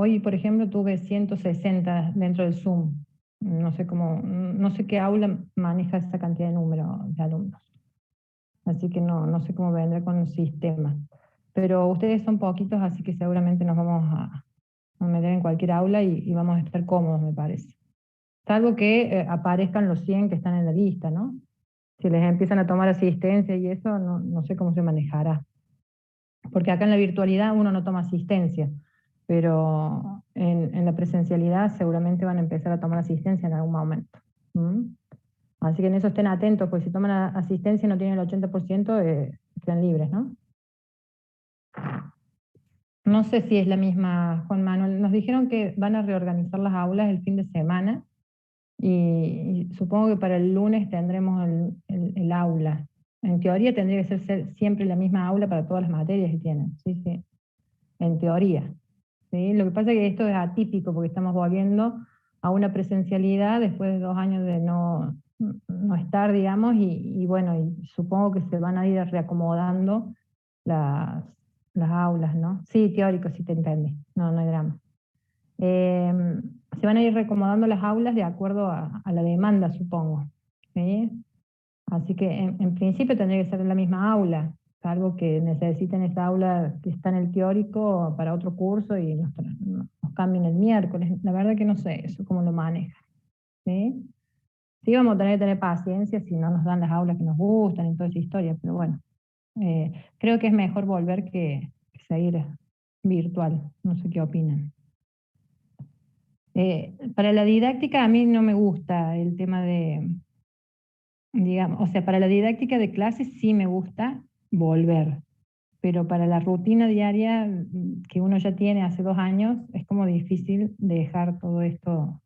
Hoy, por ejemplo, tuve 160 dentro del Zoom. No sé cómo, no sé qué aula maneja esa cantidad de número de alumnos. Así que no sé cómo vendrá con los sistemas. Pero ustedes son poquitos, así que seguramente nos vamos a meter en cualquier aula y vamos a estar cómodos, me parece. Salvo que aparezcan los 100 que están en la lista, ¿no? Si les empiezan a tomar asistencia y eso, no sé cómo se manejará. Porque acá en la virtualidad uno no toma asistencia, pero en la presencialidad seguramente van a empezar a tomar asistencia en algún momento. ¿Mm? Así que en eso estén atentos, pues si toman asistencia y no tienen el 80%, quedan libres, ¿no? No sé si es la misma, Juan Manuel. Nos dijeron que van a reorganizar las aulas el fin de semana y supongo que para el lunes tendremos el aula. En teoría tendría que ser siempre la misma aula para todas las materias que tienen, sí, sí, en teoría. ¿Sí? Lo que pasa es que esto es atípico porque estamos volviendo a una presencialidad después de 2 años de no estar, digamos, y bueno, y supongo que se van a ir reacomodando las, las aulas, ¿no? Sí, teórico, sí te entendí, no hay drama. Se van a ir reacomodando las aulas de acuerdo a la demanda, supongo, ¿sí? Así que en principio tendría que ser en la misma aula, salvo que necesiten esa aula que está en el teórico para otro curso y nos cambien el miércoles. La verdad que no sé eso cómo lo manejan, ¿sí? Sí vamos a tener que tener paciencia si no nos dan las aulas que nos gustan y toda esa historia, pero bueno, creo que es mejor volver que seguir virtual. No sé qué opinan. Para la didáctica a mí no me gusta el tema de, digamos, o sea, para la didáctica de clases sí me gusta volver, pero para la rutina diaria que uno ya tiene hace 2 años es como difícil dejar todo esto,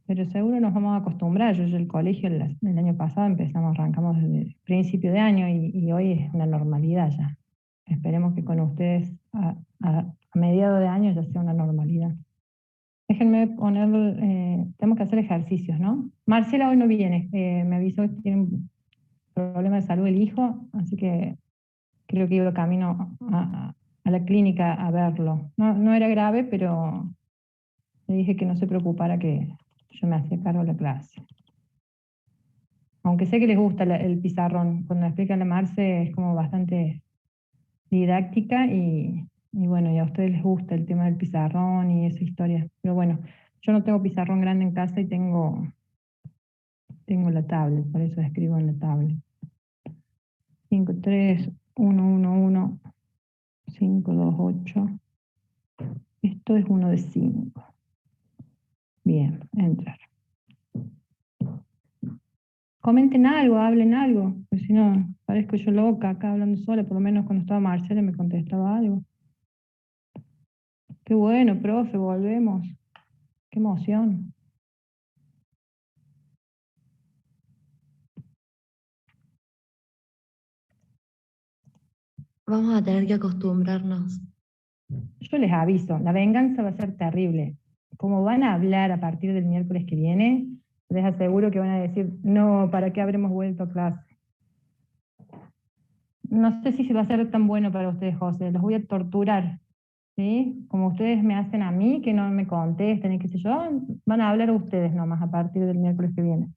pero seguro nos vamos a acostumbrar. Yo el colegio el año pasado arrancamos desde el principio de año y hoy es una normalidad ya. Esperemos que con ustedes a mediados de año ya sea una normalidad. Déjenme poner, tenemos que hacer ejercicios, ¿no? Marcela hoy no viene, me avisó que tiene un problema de salud el hijo, así que creo que iba camino a la clínica a verlo. No era grave, pero le dije que no se preocupara, que yo me hacía cargo de la clase. Aunque sé que les gusta el pizarrón, cuando explican a Marce es como bastante didáctica y bueno, y a ustedes les gusta el tema del pizarrón y esa historia. Pero bueno, yo no tengo pizarrón grande en casa y tengo la tablet, por eso escribo en la tablet. 5, 3, 1, 1, 1, 5, 2, 8. Esto es 1 de 5. Bien, entrar. Comenten algo, hablen algo, porque si no, parezco yo loca acá hablando sola. Por lo menos cuando estaba Marcela me contestaba algo. Qué bueno, profe, volvemos. Qué emoción. Vamos a tener que acostumbrarnos. Yo les aviso, la venganza va a ser terrible. Como van a hablar a partir del miércoles que viene, les aseguro que van a decir, no, ¿para qué habremos vuelto a clase? No sé si se va a ser tan bueno para ustedes, José, los voy a torturar, ¿sí? Como ustedes me hacen a mí, que no me contesten y qué sé yo, van a hablar ustedes nomás a partir del miércoles que viene.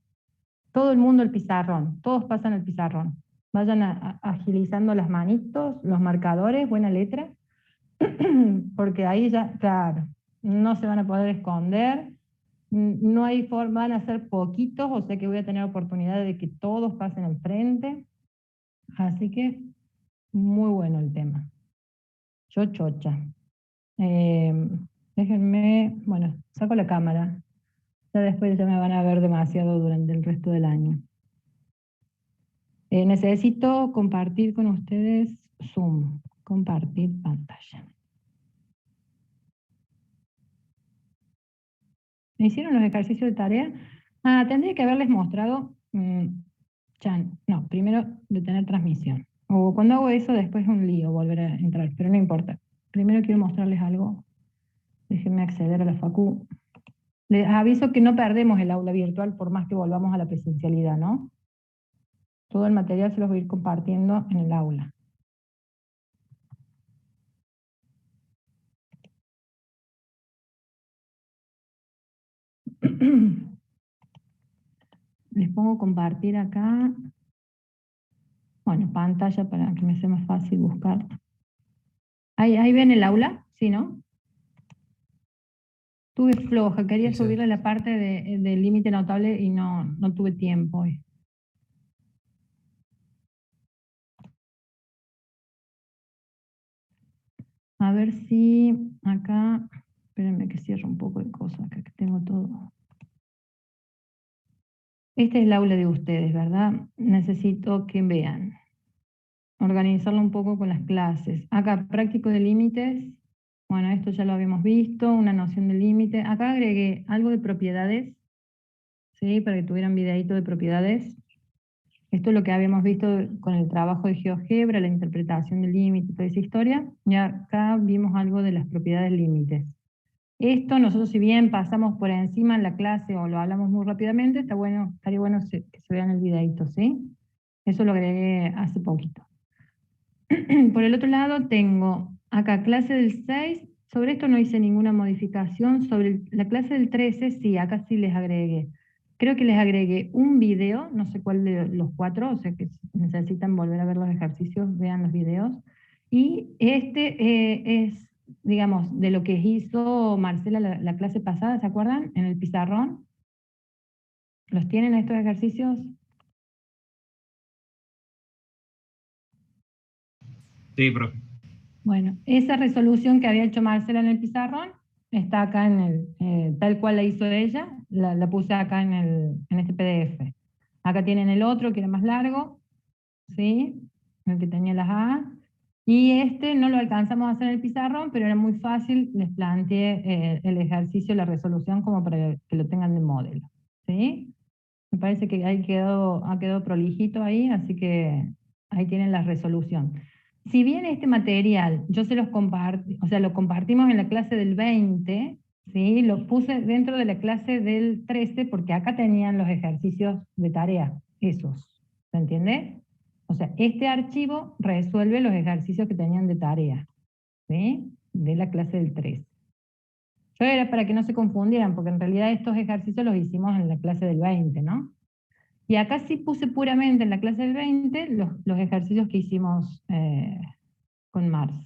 Todo el mundo el pizarrón, todos pasan el pizarrón. Vayan agilizando las manitos, los marcadores, buena letra, porque ahí ya, claro, no se van a poder esconder, no hay forma, van a ser poquitos, o sea que voy a tener oportunidad de que todos pasen al frente, así que muy bueno el tema. Yo chocha. Eh, Déjenme, bueno, saco la cámara, ya después ya me van a ver demasiado durante el resto del año. Necesito compartir con ustedes Zoom, compartir pantalla. ¿Me hicieron los ejercicios de tarea? Tendría que haberles mostrado, no, primero detener transmisión. O cuando hago eso después es un lío volver a entrar, pero no importa. Primero quiero mostrarles algo. Déjenme acceder a la facu. Les aviso que no perdemos el aula virtual por más que volvamos a la presencialidad, ¿no? Todo el material se los voy a ir compartiendo en el aula. Les pongo compartir acá. Bueno, pantalla para que me sea más fácil buscar. ¿Ahí ven el aula? ¿Sí, no? Tuve floja, quería Sí, sí. subirle la parte del límite notable y no tuve tiempo hoy. A ver si acá, espérenme que cierro un poco de cosas, acá que tengo todo. Este es el aula de ustedes, ¿verdad? Necesito que vean. Organizarlo un poco con las clases. Acá, práctico de límites. Bueno, esto ya lo habíamos visto, una noción de límite. Acá agregué algo de propiedades, ¿sí? Para que tuvieran videíto de propiedades. Esto es lo que habíamos visto con el trabajo de GeoGebra, la interpretación del límite, toda esa historia. Y acá vimos algo de las propiedades límites. Esto nosotros, si bien pasamos por encima en la clase o lo hablamos muy rápidamente, estaría bueno que se vean el videito, ¿sí? Eso lo agregué hace poquito. Por el otro lado tengo acá clase del 6, sobre esto no hice ninguna modificación, sobre la clase del 13 sí, acá sí les agregué. Creo que les agregué un video, no sé cuál de los 4, o sea que si necesitan volver a ver los ejercicios, vean los videos. Y es, digamos, de lo que hizo Marcela la clase pasada, ¿se acuerdan? En el pizarrón. ¿Los tienen estos ejercicios? Sí, profe. Bueno, esa resolución que había hecho Marcela en el pizarrón está acá tal cual la hizo ella, la puse acá en este PDF. Acá tienen el otro que era más largo, ¿sí? El que tenía las A. Y este no lo alcanzamos a hacer en el pizarrón, pero era muy fácil, les planteé el ejercicio, la resolución como para que lo tengan de modelo, ¿sí? Me parece que ha quedado prolijito ahí, así que ahí tienen la resolución. Si bien este material yo se los compartí, o sea, lo compartimos en la clase del 20, ¿sí? Lo puse dentro de la clase del 13 porque acá tenían los ejercicios de tarea, esos, ¿se entiende? O sea, este archivo resuelve los ejercicios que tenían de tarea, ¿sí? De la clase del 13. Yo era para que no se confundieran, porque en realidad estos ejercicios los hicimos en la clase del 20, ¿no? Y acá sí puse puramente en la clase del 20 los ejercicios que hicimos con Marx.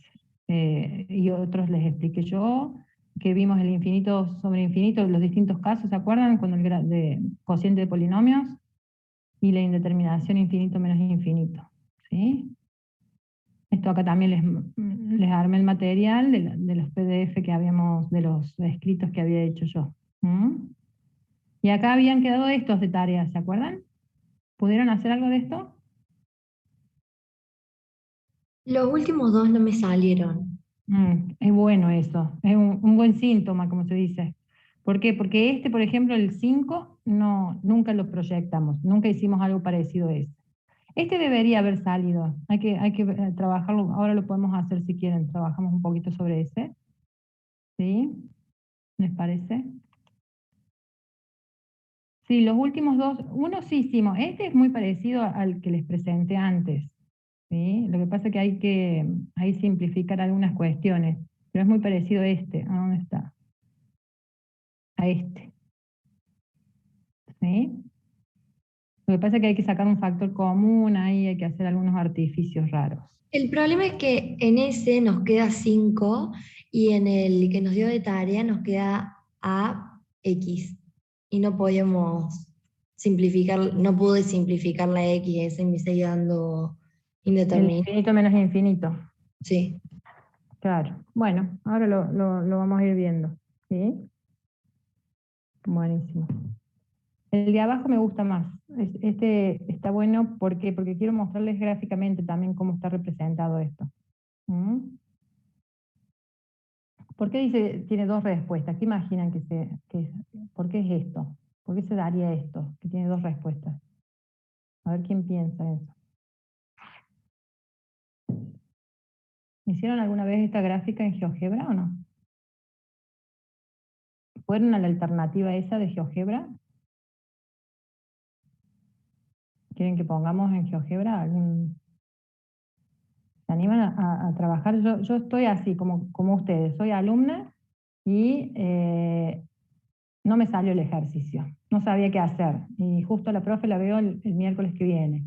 Y otros les expliqué yo, que vimos el infinito sobre infinito, los distintos casos, ¿se acuerdan? Con el de cociente de polinomios y la indeterminación infinito menos infinito. ¿Sí? Esto acá también les armé el material de los PDF que habíamos, de los escritos que había hecho yo. ¿Mm? Y acá habían quedado estos de tareas, ¿se acuerdan? ¿Pudieron hacer algo de esto? Los últimos dos no me salieron. Es bueno eso, es un buen síntoma, como se dice. ¿Por qué? Porque este, por ejemplo, el 5, nunca lo proyectamos, nunca hicimos algo parecido a este. Este debería haber salido, hay que trabajarlo, ahora lo podemos hacer si quieren, trabajamos un poquito sobre ese. ¿Sí? ¿Les parece? Sí, los últimos dos, uno sí hicimos, este es muy parecido al que les presenté antes. ¿Sí? Lo que pasa es que hay que ahí simplificar algunas cuestiones, pero es muy parecido a este. ¿A dónde está? A este. ¿Sí? Lo que pasa es que hay que sacar un factor común, ahí hay que hacer algunos artificios raros. El problema es que en ese nos queda 5 y en el que nos dio de tarea nos queda AX. Y no podíamos simplificar, no pude simplificar la X, ese me sigue dando El indeterminado. infinito menos infinito. Sí. Claro. Bueno, ahora lo vamos a ir viendo. ¿Sí? Buenísimo. El de abajo me gusta más. Este está bueno, ¿por qué? Porque quiero mostrarles gráficamente también cómo está representado esto. ¿Mm? ¿Por qué dice, tiene dos respuestas? ¿Qué imaginan por qué es esto? ¿Por qué se daría esto? Que tiene dos respuestas. A ver quién piensa eso. ¿Hicieron alguna vez esta gráfica en GeoGebra o no? ¿Fueron a la alternativa esa de GeoGebra? ¿Quieren que pongamos en GeoGebra ¿Se animan a trabajar? Yo estoy así, como ustedes. Soy alumna y no me salió el ejercicio, no sabía qué hacer. Y justo la profe la veo el miércoles que viene.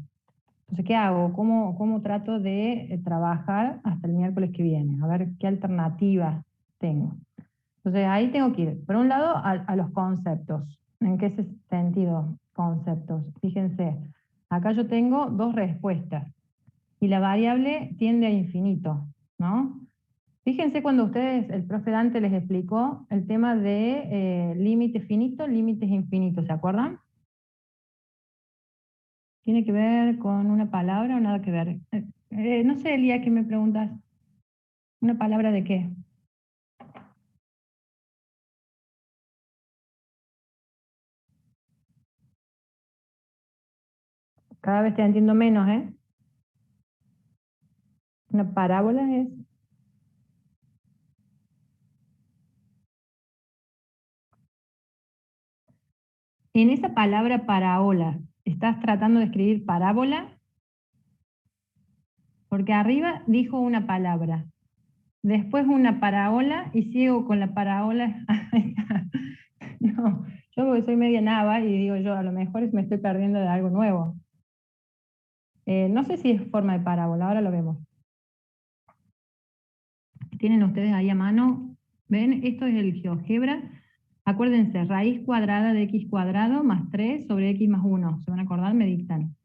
Entonces, ¿qué hago? ¿Cómo trato de trabajar hasta el miércoles que viene? A ver qué alternativas tengo. Entonces, ahí tengo que ir, por un lado, a los conceptos. ¿En qué sentido conceptos? Fíjense, acá yo tengo dos respuestas y la variable tiende a infinito, ¿no? Fíjense cuando ustedes, el profe Dante les explicó el tema de límite finito, límites infinitos, ¿se acuerdan? ¿Tiene que ver con una palabra o nada que ver? No sé, Elía, ¿qué me preguntas? ¿Una palabra de qué? Cada vez te entiendo menos, ¿eh? Una parábola es... En esa palabra parábola, ¿estás tratando de escribir parábola? Porque arriba dijo una palabra, después una parábola y sigo con la parábola. No, yo porque soy media nava y digo yo, a lo mejor me estoy perdiendo de algo nuevo. No sé si es forma de parábola, ahora lo vemos. Tienen ustedes ahí a mano, ¿ven? Esto es el GeoGebra. Acuérdense, raíz cuadrada de x cuadrado más 3 sobre x más 1. ¿Se van a acordar? Me dictan.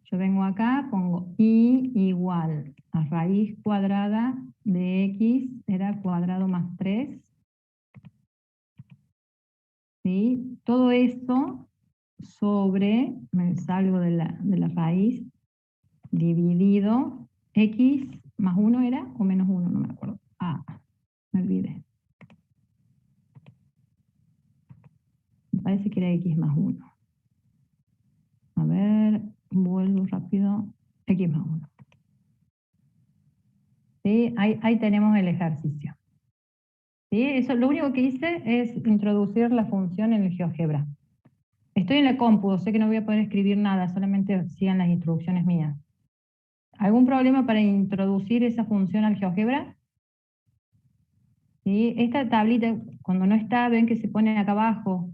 Yo vengo acá, pongo y igual a raíz cuadrada de x, era cuadrado más 3. ¿Sí? Todo esto sobre, me salgo de la raíz, dividido x más 1 era, o menos 1, no me acuerdo. Ah, me olvidé. Me parece que era x más 1. A ver, vuelvo rápido. X más 1. ¿Sí? Ahí tenemos el ejercicio. ¿Sí? Eso, lo único que hice es introducir la función en el GeoGebra. Estoy en la compu, sé que no voy a poder escribir nada, solamente sigan las instrucciones mías. ¿Algún problema para introducir esa función al GeoGebra? ¿Sí? Esta tablita, cuando no está, ven que se pone acá abajo.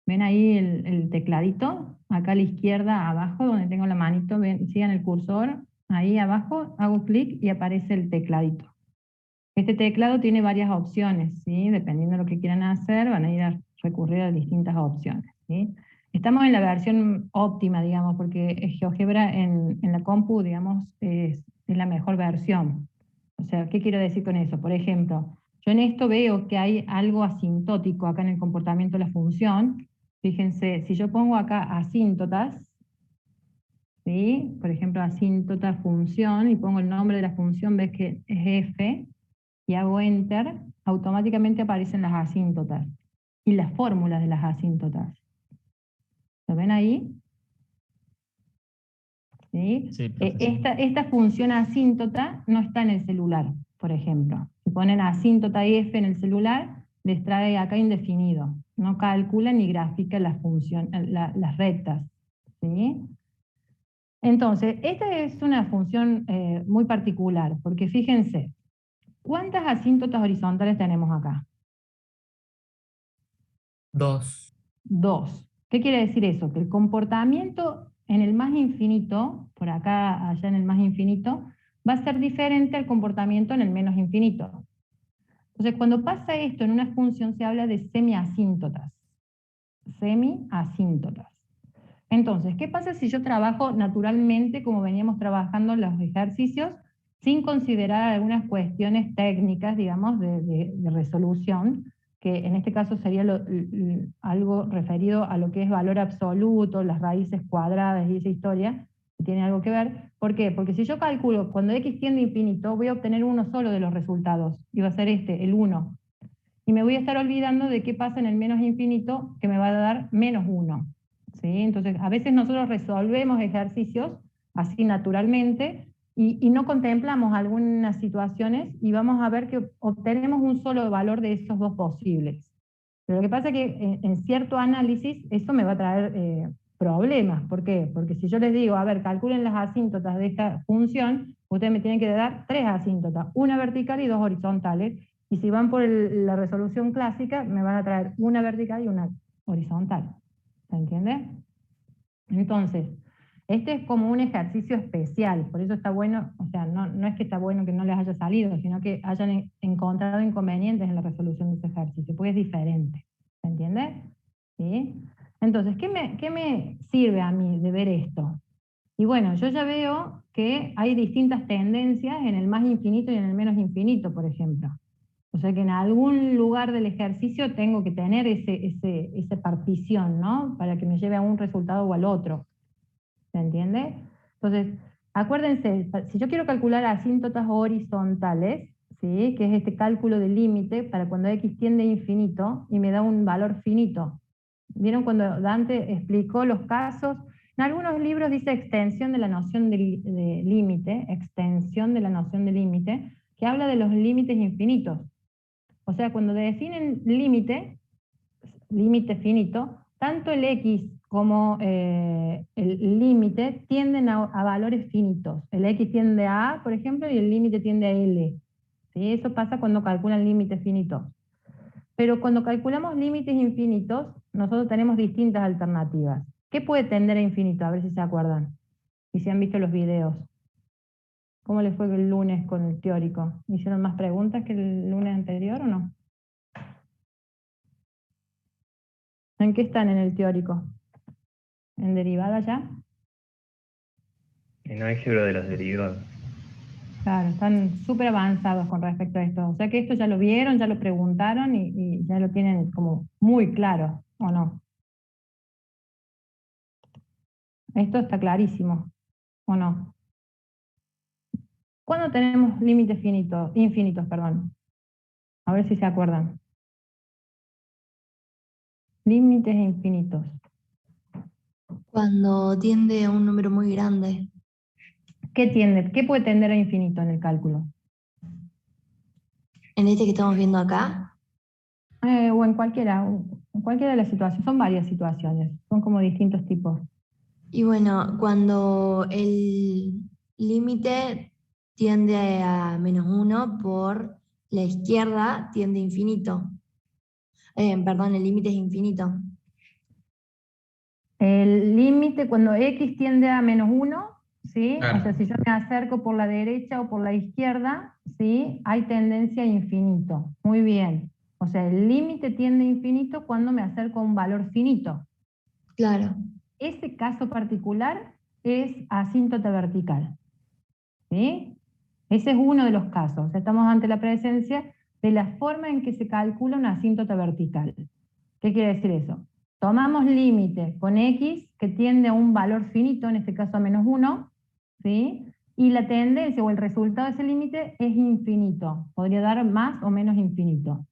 ¿Ven ahí el tecladito? Acá a la izquierda, abajo, donde tengo la manito, ven, sigan el cursor. Ahí abajo hago clic y aparece el tecladito. Este teclado tiene varias opciones, ¿sí? Dependiendo de lo que quieran hacer, van a ir a recurrir a distintas opciones, ¿sí? Estamos en la versión óptima, digamos, porque GeoGebra en la compu, digamos, es la mejor versión. O sea, ¿qué quiero decir con eso? Por ejemplo, yo en esto veo que hay algo asintótico acá en el comportamiento de la función. Fíjense, si yo pongo acá asíntotas, ¿sí? Por ejemplo, asíntota función, y pongo el nombre de la función, ves que es f, y hago enter, automáticamente aparecen las asíntotas y las fórmulas de las asíntotas. ¿Lo ven ahí? ¿Sí? Sí, profesor. Esta función asíntota no está en el celular, por ejemplo. Si ponen asíntota f en el celular, les trae acá indefinido. No calcula ni grafica las rectas. ¿Sí? Entonces, esta es una función muy particular, porque fíjense, ¿cuántas asíntotas horizontales tenemos acá? 2. 2. ¿Qué quiere decir eso? Que el comportamiento en el más infinito, por acá, allá en el más infinito, va a ser diferente al comportamiento en el menos infinito. Entonces, cuando pasa esto en una función se habla de semiasíntotas. Semiasíntotas. Entonces, ¿qué pasa si yo trabajo naturalmente como veníamos trabajando en los ejercicios, sin considerar algunas cuestiones técnicas, digamos, de resolución, que en este caso sería algo referido a lo que es valor absoluto, las raíces cuadradas y esa historia, que tiene algo que ver? ¿Por qué? Porque si yo calculo cuando x tiende a infinito, voy a obtener uno solo de los resultados, y va a ser este, el 1. Y me voy a estar olvidando de qué pasa en el menos infinito, que me va a dar menos 1. ¿Sí? Entonces, a veces nosotros resolvemos ejercicios así naturalmente y no contemplamos algunas situaciones y vamos a ver que obtenemos un solo valor de esos dos posibles. Pero lo que pasa es que en cierto análisis eso me va a traer problemas. ¿Por qué? Porque si yo les digo, a ver, calculen las asíntotas de esta función, ustedes me tienen que dar 3 asíntotas, una vertical y 2 horizontales, Y si van por la resolución clásica, me van a traer una vertical y una horizontal. ¿Se entiende? Entonces, este es como un ejercicio especial, por eso está bueno, o sea, no es que está bueno que no les haya salido, sino que hayan encontrado inconvenientes en la resolución de ese ejercicio, porque es diferente. ¿Se entiende? ¿Sí? Entonces, ¿qué me sirve a mí de ver esto? Y bueno, yo ya veo que hay distintas tendencias en el más infinito y en el menos infinito, por ejemplo. O sea que en algún lugar del ejercicio tengo que tener esa partición, ¿no? Para que me lleve a un resultado o al otro. ¿Se entiende? Entonces, acuérdense, si yo quiero calcular asíntotas horizontales, ¿sí? Que es este cálculo de límite para cuando x tiende a infinito y me da un valor finito. ¿Vieron cuando Dante explicó los casos? En algunos libros dice extensión de la noción de límite, extensión de la noción de límite, que habla de los límites infinitos. O sea, cuando definen límite, límite finito, tanto el x como el límite tienden a valores finitos. El x tiende a A, por ejemplo, y el límite tiende a L. ¿Sí? Eso pasa cuando calculan límites finitos. Pero cuando calculamos límites infinitos, nosotros tenemos distintas alternativas. ¿Qué puede tender a infinito? A ver si se acuerdan. Y si han visto los videos. ¿Cómo les fue el lunes con el teórico? ¿Hicieron más preguntas que el lunes anterior o no? ¿En qué están en el teórico? ¿En derivada ya? En álgebra de las derivadas. Claro, están súper avanzados con respecto a esto. O sea que esto ya lo vieron, ya lo preguntaron y ya lo tienen como muy claro, ¿o no? Esto está clarísimo, ¿o no? ¿Cuándo tenemos límites infinitos, perdón? A ver si se acuerdan. Límites infinitos. Cuando tiende a un número muy grande. ¿Qué puede tender a infinito en el cálculo? En este que estamos viendo acá. O en cualquiera de las situaciones. Son varias situaciones, son como distintos tipos. Y bueno, cuando el límite tiende a -1 por la izquierda tiende a infinito. Perdón, el límite es infinito. El límite cuando x tiende a -1, ¿sí? Claro. O sea, si yo me acerco por la derecha o por la izquierda, ¿sí? Hay tendencia a infinito. Muy bien. O sea, el límite tiende a infinito cuando me acerco a un valor finito. Claro. Ese caso particular es asíntota vertical. ¿Sí? Ese es uno de los casos. O sea, estamos ante la presencia de la forma en que se calcula una asíntota vertical. ¿Qué quiere decir eso? Tomamos límite con x que tiende a un valor finito, en este caso a -1, ¿sí? Y la tendencia o el resultado de ese límite es infinito. Podría dar más o menos infinito.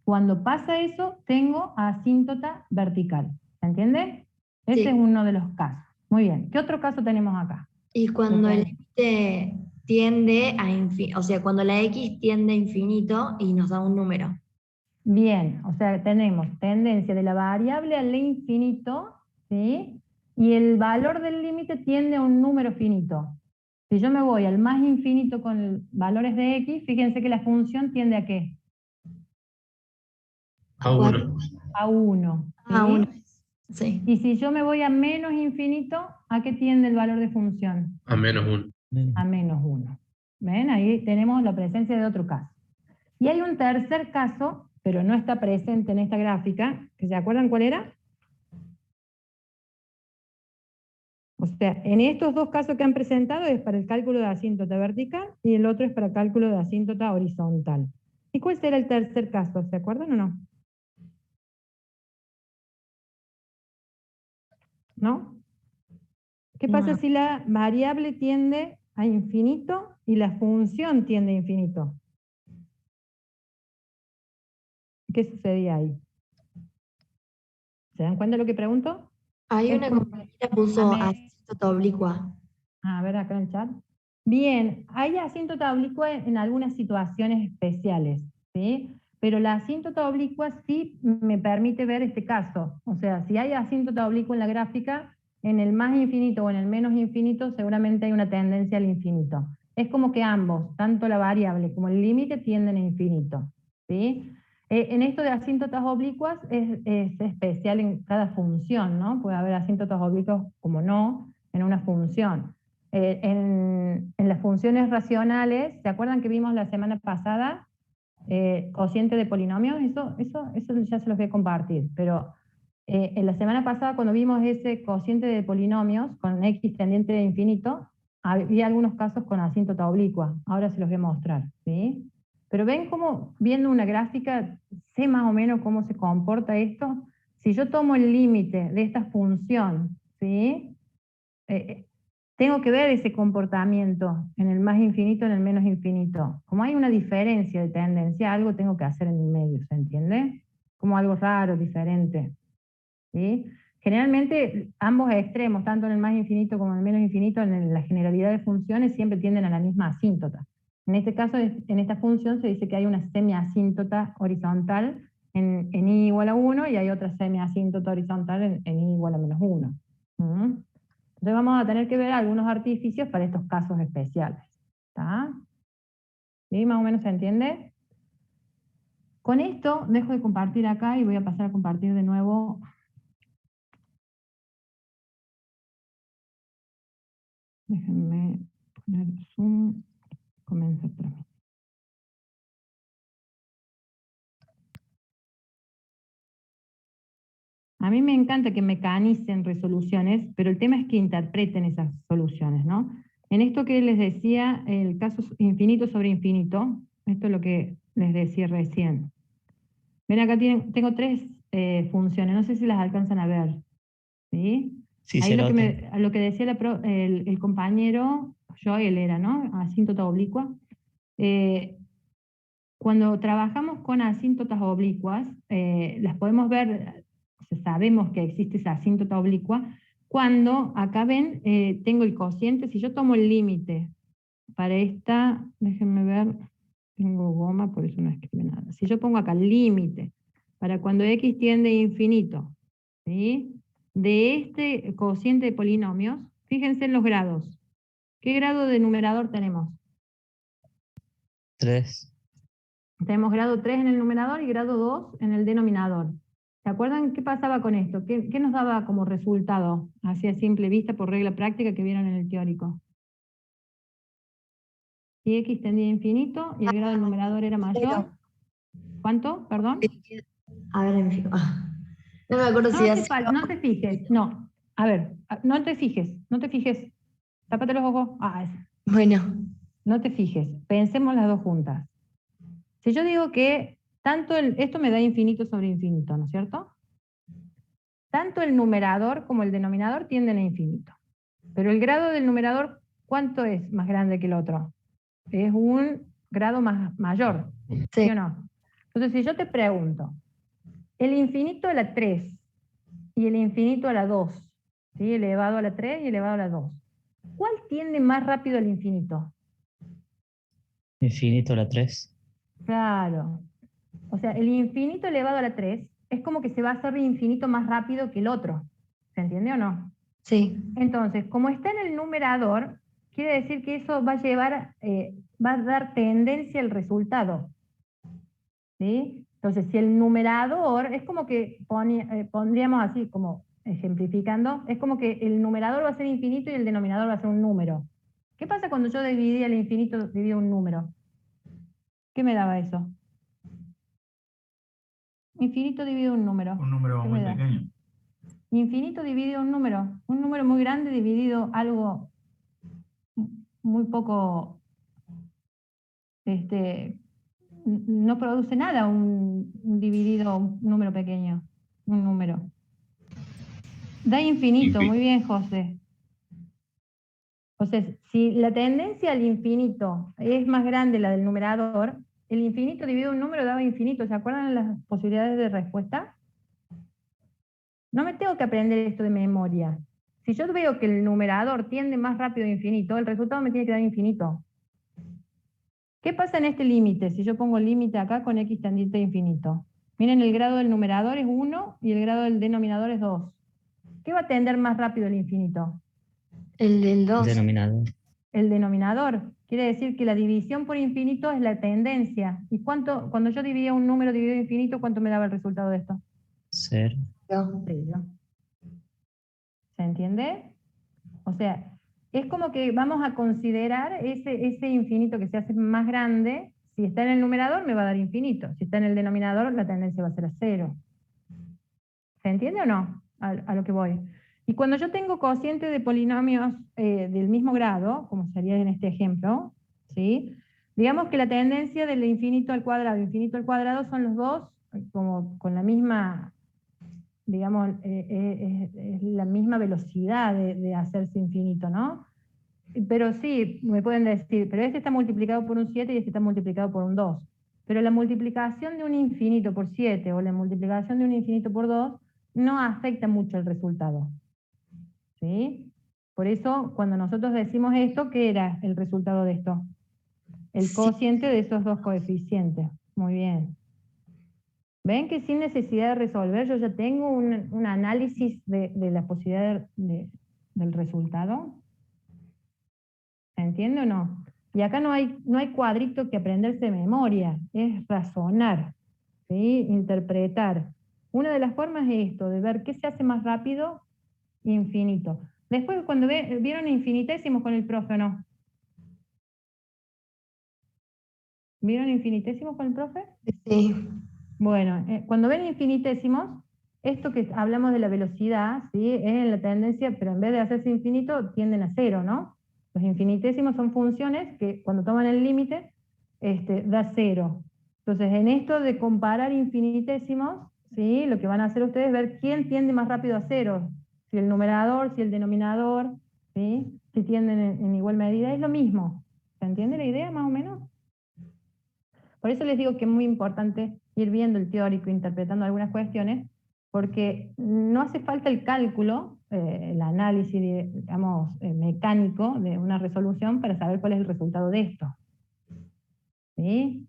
Cuando pasa eso, tengo asíntota vertical. ¿Se entiende? Ese Sí. es uno de los casos. Muy bien. ¿Qué otro caso tenemos acá? Y cuando el Ok. límite tiende a infinito, o sea, cuando la x tiende a infinito y nos da un número. Bien, o sea, tenemos tendencia de la variable al infinito, ¿sí? Y el valor del límite tiende a un número finito. Si yo me voy al más infinito con valores de x, fíjense que la función tiende a ¿qué? A uno. A 1. A uno. Sí. Y si yo me voy a menos infinito, ¿a qué tiende el valor de función? A -1. A -1. ¿Ven? Ahí tenemos la presencia de otro caso. Y hay un tercer caso, pero no está presente en esta gráfica, que ¿se acuerdan cuál era? O sea, en estos dos casos que han presentado es para el cálculo de asíntota vertical y el otro es para el cálculo de asíntota horizontal. ¿Y cuál será el tercer caso? ¿Se acuerdan o no? ¿No? ¿Qué pasa No. si la variable tiende a infinito y la función tiende a infinito? ¿Qué sucedía ahí? ¿Se dan cuenta de lo que pregunto? Hay Es una como- compañera puso asíntota oblicua. A ver acá en el chat. Bien, hay asíntota oblicua en algunas situaciones especiales, ¿sí? Pero la asíntota oblicua sí me permite ver este caso. O sea, si hay asíntota oblicua en la gráfica, en el más infinito o en el menos infinito, seguramente hay una tendencia al infinito. Es como que ambos, tanto la variable como el límite, tienden a infinito. ¿sí? En esto de asíntotas oblicuas es especial en cada función, ¿no? Puede haber asíntotas oblicuos como no, en una función. En las funciones racionales, ¿se acuerdan que vimos la semana pasada? Cociente de polinomios, eso ya se los voy a compartir, pero en la semana pasada cuando vimos ese cociente de polinomios con x tendiente a infinito, había algunos casos con asíntota oblicua, ahora se los voy a mostrar, ¿sí? Pero ven cómo, viendo una gráfica, sé más o menos cómo se comporta esto. Si yo tomo el límite de esta función, ¿sí? Tengo que ver ese comportamiento en el más infinito, en el menos infinito. Como hay una diferencia de tendencia, algo tengo que hacer en el medio, ¿se entiende? Como algo raro, diferente, ¿sí? Generalmente ambos extremos, tanto en el más infinito como en el menos infinito, en la generalidad de funciones, siempre tienden a la misma asíntota. En este caso, en esta función se dice que hay una semiasíntota horizontal en i igual a 1 y hay otra semiasíntota horizontal en i igual a menos 1. Entonces vamos a tener que ver algunos artificios para estos casos especiales. ¿Está? ¿Sí? ¿Más o menos se entiende? Con esto dejo de compartir acá y voy a pasar a compartir de nuevo. Déjenme poner Zoom. Comienza otra vez. A mí me encanta que mecanicen resoluciones, pero el tema es que interpreten esas soluciones, ¿no? En esto que les decía, el caso infinito sobre infinito, esto es lo que les decía recién. Ven, acá tengo tres funciones, no sé si las alcanzan a ver. ¿Sí? Sí, Ahí se lo nota. que decía el compañero, él era, ¿no? Asíntota oblicua. Cuando trabajamos con asíntotas oblicuas, las podemos ver, o sea, sabemos que existe esa asíntota oblicua, cuando acá ven, tengo el cociente, si yo tomo el límite para esta, déjenme ver, tengo goma, por eso no escribe nada. Si yo pongo acá el límite para cuando x tiende a infinito, ¿sí? De este cociente de polinomios, fíjense en los grados. ¿Qué grado de numerador tenemos? 3. Tenemos grado 3 en el numerador y grado 2 en el denominador. ¿Se acuerdan qué pasaba con esto? ¿Qué nos daba como resultado, así a simple vista, por regla práctica que vieron en el teórico? Si x tendía a infinito y el grado del numerador era mayor, ¿cuánto? ¿Perdón? A ver, no me acuerdo si hace. No te fijes, no. A ver, no te fijes. Tápate los ojos. Bueno, No te fijes. Pensemos las dos juntas. Si yo digo que esto me da infinito sobre infinito, ¿no es cierto? Tanto el numerador como el denominador tienden a infinito. Pero el grado del numerador, ¿cuánto es más grande que el otro? Es un grado mayor, ¿sí o no? Entonces, si yo te pregunto, el infinito a la 3 y el infinito a la 2, ¿sí? Elevado a la 3 y elevado a la 2. ¿Cuál tiende más rápido al infinito? Infinito la 3. Claro. O sea, el infinito elevado a la 3 es como que se va a hacer infinito más rápido que el otro. ¿Se entiende o no? sí. Entonces, como está en el numerador, quiere decir que eso va a llevar, va a dar tendencia al resultado. ¿Sí? Entonces, si el numerador, es como que pondríamos así, como ejemplificando, es como que el numerador va a ser infinito y el denominador va a ser un número. ¿Qué pasa cuando yo dividía el infinito, divido un número? ¿Qué me daba eso? Infinito dividido un número. Un número muy pequeño. Infinito dividido un número muy grande dividido algo muy poco, no produce nada un dividido un número pequeño, un número. Da infinito, muy bien, José. O sea, si la tendencia al infinito es más grande la del numerador, el infinito dividido un número daba infinito. ¿Se acuerdan las posibilidades de respuesta? No me tengo que aprender esto de memoria. Si yo veo que el numerador tiende más rápido a infinito, el resultado me tiene que dar infinito. ¿Qué pasa en este límite? Si yo pongo el límite acá con x tendiente a infinito. Miren, el grado del numerador es 1 y el grado del denominador es 2. ¿Qué va a tender más rápido al infinito? El del 2. Denominador. el denominador. Quiere decir que la división por infinito es la tendencia. ¿Y cuando yo dividía un número dividido infinito, cuánto me daba el resultado de esto? 0. Cero. ¿Se entiende? O sea, es como que vamos a considerar ese infinito que se hace más grande. Si está en el numerador me va a dar infinito. Si está en el denominador la tendencia va a ser a 0. ¿Se entiende o no? A lo que voy. Y cuando yo tengo cocientes de polinomios del mismo grado, como sería en este ejemplo, ¿sí? Digamos que la tendencia del infinito al cuadrado son los dos como con la misma, digamos, es la misma velocidad de hacerse infinito, ¿no? Pero sí, me pueden decir, pero este está multiplicado por un 7 y este está multiplicado por un 2. Pero la multiplicación de un infinito por 7 o la multiplicación de un infinito por 2 no afecta mucho el resultado. ¿Sí? Por eso, cuando nosotros decimos esto, ¿qué era el resultado de esto? El cociente de esos dos coeficientes. Muy bien. ¿Ven que sin necesidad de resolver yo ya tengo un análisis de la posibilidad del resultado? ¿Se entiende o no? Y acá no hay cuadrito que aprenderse de memoria, es razonar, ¿sí? Interpretar. Una de las formas es esto, de ver qué se hace más rápido, infinito. Después, cuando vieron infinitésimos con el profe, ¿o no? ¿Vieron infinitésimos con el profe? Sí. Bueno, cuando ven infinitésimos, esto que hablamos de la velocidad, ¿sí? Es en la tendencia, pero en vez de hacerse infinito, tienden a 0, ¿no? Los infinitésimos son funciones que cuando toman el límite, da 0. Entonces, en esto de comparar infinitésimos, ¿sí? Lo que van a hacer ustedes es ver quién tiende más rápido a 0. Si el numerador, si el denominador, ¿sí? Si tienden en igual medida, es lo mismo. ¿Se entiende la idea más o menos? Por eso les digo que es muy importante ir viendo el teórico, interpretando algunas cuestiones, porque no hace falta el cálculo, el análisis, digamos, mecánico de una resolución para saber cuál es el resultado de esto. ¿Sí?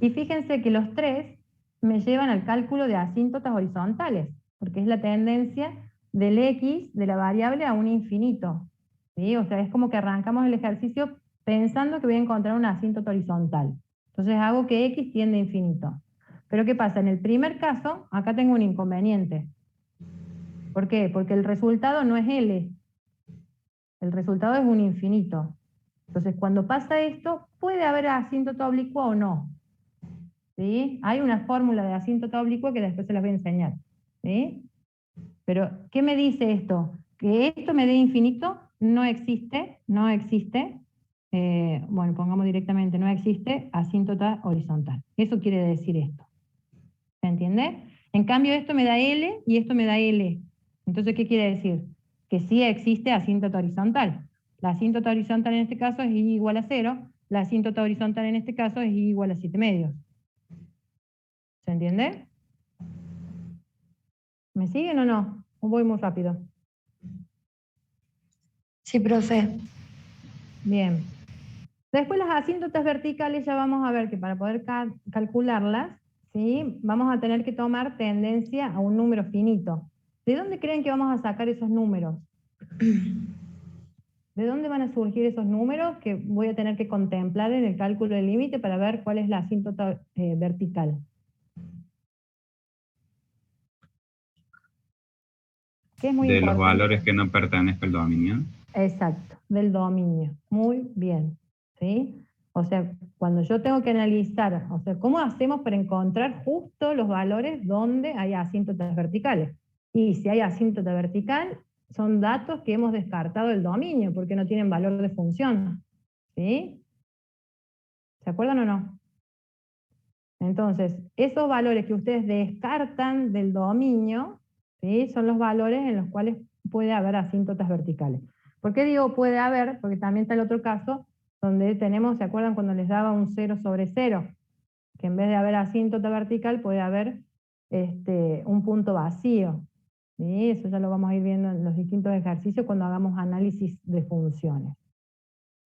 Y fíjense que los tres me llevan al cálculo de asíntotas horizontales, porque es la tendencia del x de la variable a un infinito. ¿Sí? O sea, es como que arrancamos el ejercicio pensando que voy a encontrar una asíntota horizontal. Entonces hago que x tiende a infinito. Pero ¿qué pasa? En el primer caso, acá tengo un inconveniente. ¿Por qué? Porque el resultado no es L. El resultado es un infinito. Entonces, cuando pasa esto, puede haber asíntota oblicua o no. ¿Sí? Hay una fórmula de asíntota oblicua que después se las voy a enseñar. ¿Sí? Pero, ¿qué me dice esto? Que esto me dé infinito no existe, no existe. Bueno, pongamos directamente, no existe asíntota horizontal. Eso quiere decir esto. ¿Se entiende? En cambio, esto me da L y esto me da L. Entonces, ¿qué quiere decir? Que sí existe asíntota horizontal. La asíntota horizontal en este caso es I igual a 0, la asíntota horizontal en este caso es I igual a 7 medios. ¿Se entiende? ¿Me siguen o no? ¿O voy muy rápido? Sí, profe. Bien. Después las asíntotas verticales ya vamos a ver que para poder calcularlas, ¿sí? Vamos a tener que tomar tendencia a un número finito. ¿De dónde creen que vamos a sacar esos números? ¿De dónde van a surgir esos números que voy a tener que contemplar en el cálculo del límite para ver cuál es la asíntota vertical? Que es muy De los importante. valores que no pertenezcan al dominio. Exacto, del dominio. Muy bien. ¿Sí? O sea, cuando yo tengo que analizar, o sea, ¿cómo hacemos para encontrar justo los valores donde hay asíntotas verticales? Y si hay asíntota vertical, son datos que hemos descartado del dominio porque no tienen valor de función. ¿Sí? ¿Se acuerdan o no? Entonces, esos valores que ustedes descartan del dominio, ¿sí? Son los valores en los cuales puede haber asíntotas verticales. ¿Por qué digo puede haber? Porque también está el otro caso donde tenemos, ¿se acuerdan cuando les daba un 0 sobre 0? Que en vez de haber asíntota vertical puede haber un punto vacío. ¿Sí? Eso ya lo vamos a ir viendo en los distintos ejercicios cuando hagamos análisis de funciones.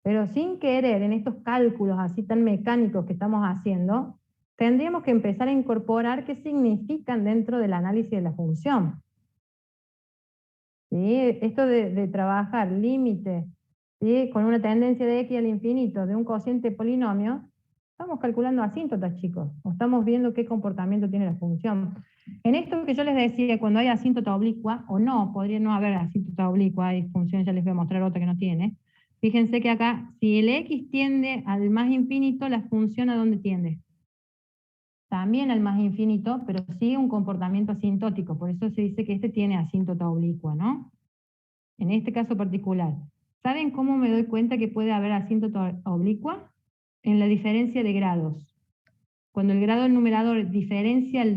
Pero sin querer, en estos cálculos así tan mecánicos que estamos haciendo, tendríamos que empezar a incorporar qué significan dentro del análisis de la función. ¿Sí? Esto de trabajar límite ¿sí? Con una tendencia de x al infinito de un cociente polinomio, estamos calculando asíntotas, chicos, o estamos viendo qué comportamiento tiene la función. En esto que yo les decía, cuando hay asíntota oblicua, o no, podría no haber asíntota oblicua, hay funciones, ya les voy a mostrar otra que no tiene. Fíjense que acá, si el x tiende al más infinito, la función ¿a dónde tiende? También al más infinito, pero sigue un comportamiento asintótico, por eso se dice que este tiene asíntota oblicua, ¿no? En este caso particular. ¿Saben cómo me doy cuenta que puede haber asíntota oblicua? En la diferencia de grados. Cuando el grado del numerador diferencia al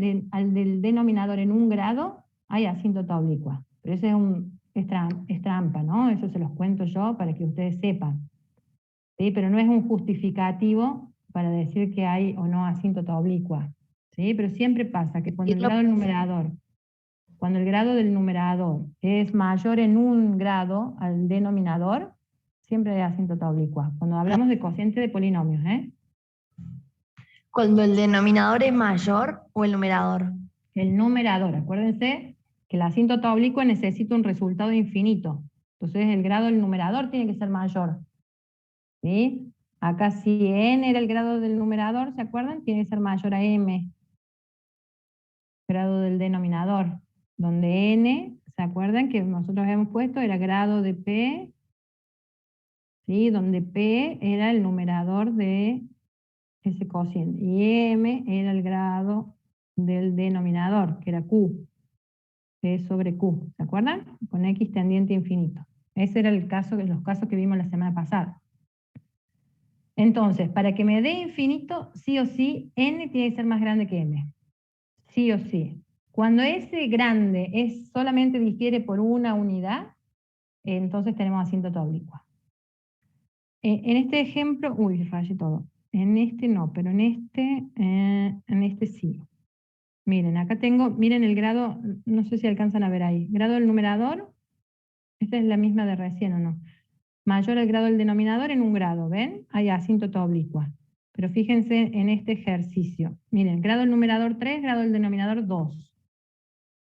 del denominador en un grado, hay asíntota oblicua. Pero eso es trampa, ¿no? Eso se los cuento yo para que ustedes sepan. ¿Sí? Pero no es un justificativo para decir que hay o no asíntota oblicua. ¿Sí? Pero siempre pasa que cuando el grado del numerador es mayor en un grado al denominador, siempre hay asíntota oblicua. Cuando hablamos de cociente de polinomios, ¿eh? Cuando el denominador es mayor o el numerador. El numerador, acuérdense que la asíntota oblicua necesita un resultado infinito. Entonces el grado del numerador tiene que ser mayor. ¿Sí? Acá si n era el grado del numerador, ¿se acuerdan? Tiene que ser mayor a m, grado del denominador, donde n, ¿se acuerdan que nosotros habíamos puesto? Era grado de p, ¿sí? Donde p era el numerador de ese cociente, y m era el grado del denominador, que era q, p sobre q, ¿se acuerdan? Con x tendiente a infinito. Ese era el caso, los casos que vimos la semana pasada. Entonces, para que me dé infinito, sí o sí, n tiene que ser más grande que m. Sí o sí. Cuando ese grande solamente difiere por una unidad, entonces tenemos asíntota oblicua. En este ejemplo, uy, fallé todo. En este no, pero en este sí. Miren, acá tengo, miren el grado, no sé si alcanzan a ver ahí. Grado del numerador, esta es la misma de recién o no. Mayor el grado del denominador en un grado, ¿ven? Hay asíntota oblicua. Pero fíjense en este ejercicio. Miren, grado del numerador 3, grado del denominador 2.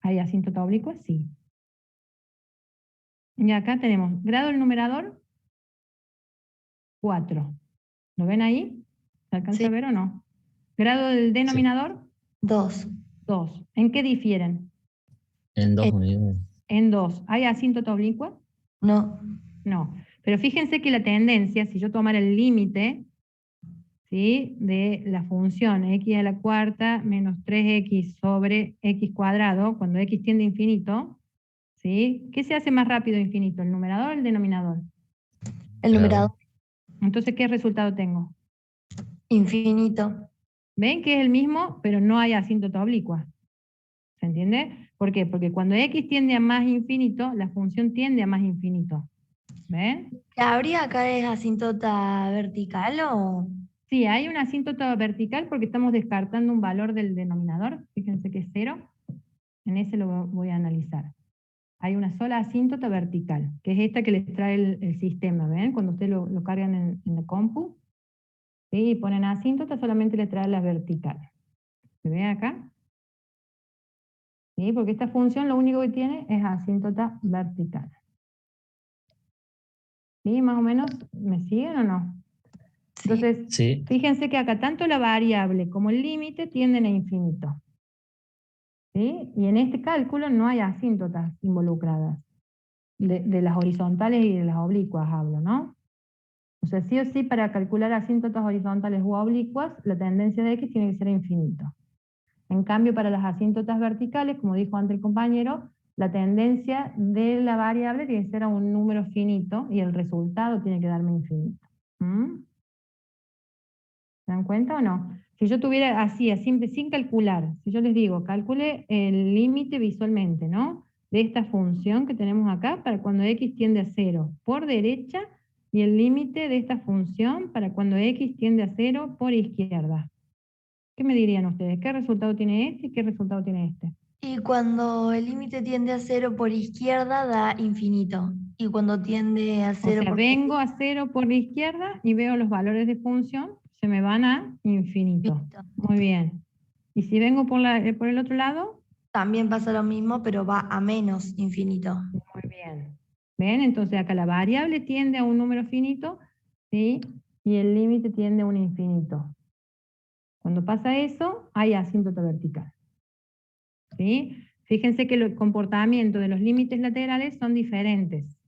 ¿Hay asíntota oblicua? Sí. Y acá tenemos grado del numerador 4. ¿Lo ven ahí? ¿Se alcanza Sí. a ver o no? Grado del denominador 2. 2. ¿En qué difieren? En 2 unidades. En 2. ¿Hay asíntota oblicua? No. No. Pero fíjense que la tendencia, si yo tomara el límite, ¿sí?, de la función x a la cuarta menos 3x sobre x cuadrado, cuando x tiende a infinito, ¿sí? ¿Qué se hace más rápido infinito, el numerador o el denominador? El numerador Entonces, ¿qué resultado tengo? infinito. ¿Ven que es el mismo, pero no hay asíntota oblicua? ¿Se entiende? ¿Por qué? Porque cuando x tiende a más infinito, la función tiende a más infinito. ¿Ven? ¿Habría acá es asíntota vertical o...? Sí, hay una asíntota vertical porque estamos descartando un valor del denominador. Fíjense que es 0. En ese lo voy a analizar. Hay una sola asíntota vertical, que es esta que les trae el sistema. ¿Ven? Cuando ustedes lo cargan en la compu, ¿sí?, y ponen asíntota, solamente les trae la vertical. ¿Se ve acá? ¿Sí? Porque esta función lo único que tiene es asíntota vertical. ¿Sí? ¿Más o menos me siguen o no? Sí. Entonces, Sí. fíjense que acá tanto la variable como el límite tienden a infinito. ¿Sí? Y en este cálculo no hay asíntotas involucradas. De las horizontales y de las oblicuas hablo, ¿no? O sea, sí o sí, para calcular asíntotas horizontales u oblicuas, la tendencia de x tiene que ser infinito. En cambio, para las asíntotas verticales, como dijo antes el compañero, la tendencia de la variable tiene que ser a un número finito y el resultado tiene que darme infinito. ¿Mm? ¿Se dan cuenta o no? Si yo tuviera así, sin calcular, si yo les digo, calcule el límite visualmente, ¿no?, de esta función que tenemos acá para cuando x tiende a 0 por derecha y el límite de esta función para cuando x tiende a 0 por izquierda. ¿Qué me dirían ustedes? ¿Qué resultado tiene este y qué resultado tiene este? Y cuando el límite tiende a 0 por izquierda da infinito. Y cuando tiende a O 0 sea, por vengo a 0 por la izquierda y veo los valores de función, se me van a infinito. infinito. Muy bien. Y si vengo por el otro lado, También pasa lo mismo, pero va a menos infinito. muy bien. ¿Ven? Entonces acá la variable tiende a un número finito, ¿sí? Y el límite tiende a un infinito. Cuando pasa eso, hay asíntota vertical. ¿Sí? Fíjense que el comportamiento de los límites laterales son diferentes.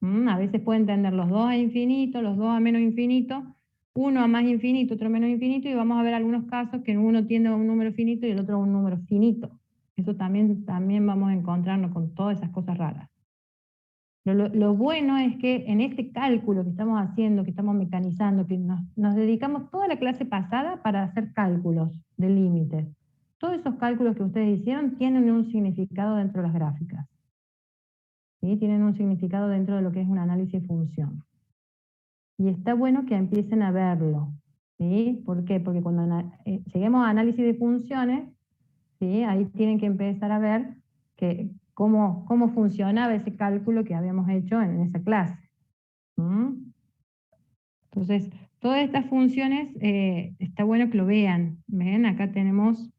A veces pueden tender los dos a infinito, los dos a menos infinito, uno a más infinito, otro a menos infinito, y vamos a ver algunos casos que uno tiende a un número finito y el otro a un número finito. Eso también vamos a encontrarnos con todas esas cosas raras. Lo bueno es que en este cálculo que estamos haciendo, que estamos mecanizando, que nos dedicamos toda la clase pasada para hacer cálculos de límites. Todos esos cálculos que ustedes hicieron tienen un significado dentro de las gráficas. ¿Sí? Tienen un significado dentro de lo que es un análisis de función. Y está bueno que empiecen a verlo. ¿Sí? ¿Por qué? Porque cuando lleguemos a análisis de funciones, ¿sí? Ahí tienen que empezar a ver cómo funcionaba ese cálculo que habíamos hecho en esa clase. Entonces, todas estas funciones, está bueno que lo vean. ¿Ven? Acá tenemos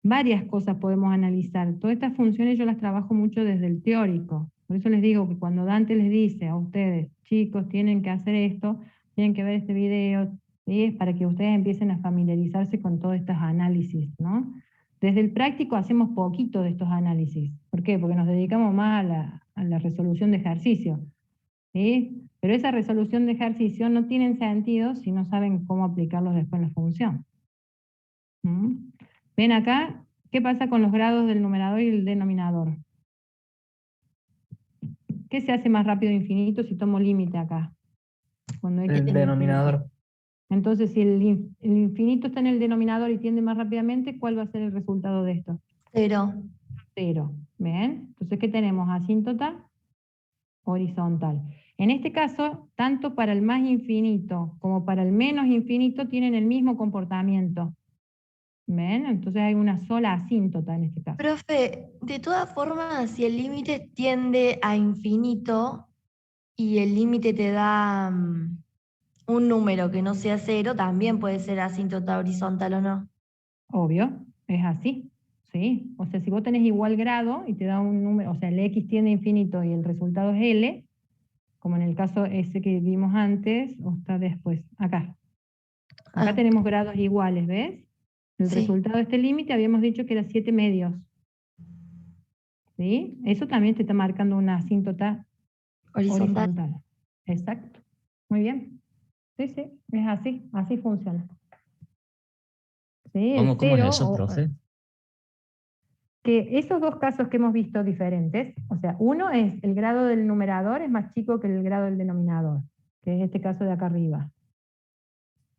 varias cosas podemos analizar. Todas estas funciones yo las trabajo mucho desde el teórico. Por eso les digo que cuando Dante les dice a ustedes, chicos, tienen que hacer esto, tienen que ver este video, ¿sí? Es para que ustedes empiecen a familiarizarse con todos estos análisis, ¿no? Desde el práctico hacemos poquito de estos análisis. ¿Por qué? Porque nos dedicamos más a la resolución de ejercicio, ¿sí? Pero esa resolución de ejercicio no tiene sentido si no saben cómo aplicarlos después en la función. ¿Ven acá? ¿Qué pasa con los grados del numerador y el denominador? ¿Qué se hace más rápido infinito si tomo límite acá? Cuando El tiende a denominador. infinito. Entonces, si el infinito está en el denominador y tiende más rápidamente, ¿cuál va a ser el resultado de esto? 0. 0. ¿Ven? Entonces, ¿qué tenemos? Asíntota horizontal. En este caso, tanto para el más infinito como para el menos infinito tienen el mismo comportamiento. ¿Ven? Entonces hay una sola asíntota en este caso. Profe, de todas formas, si el límite tiende a infinito y el límite te da un número que no sea 0, también puede ser asíntota horizontal, ¿o no? Obvio, es así, ¿sí? O sea, si vos tenés igual grado y te da un número, o sea, el x tiende a infinito y el resultado es L, como en el caso ese que vimos antes, o está después, acá. Acá tenemos grados iguales, ¿ves? El Sí. resultado de este límite habíamos dicho que era 7 medios. ¿Sí? Eso también te está marcando una asíntota horizontal. Exacto. Muy bien. Sí, sí, es así, así funciona. ¿Sí? El ¿Cómo es 0, eso, profe? que esos dos casos que hemos visto diferentes, o sea, uno es el grado del numerador es más chico que el grado del denominador, que es este caso de acá arriba.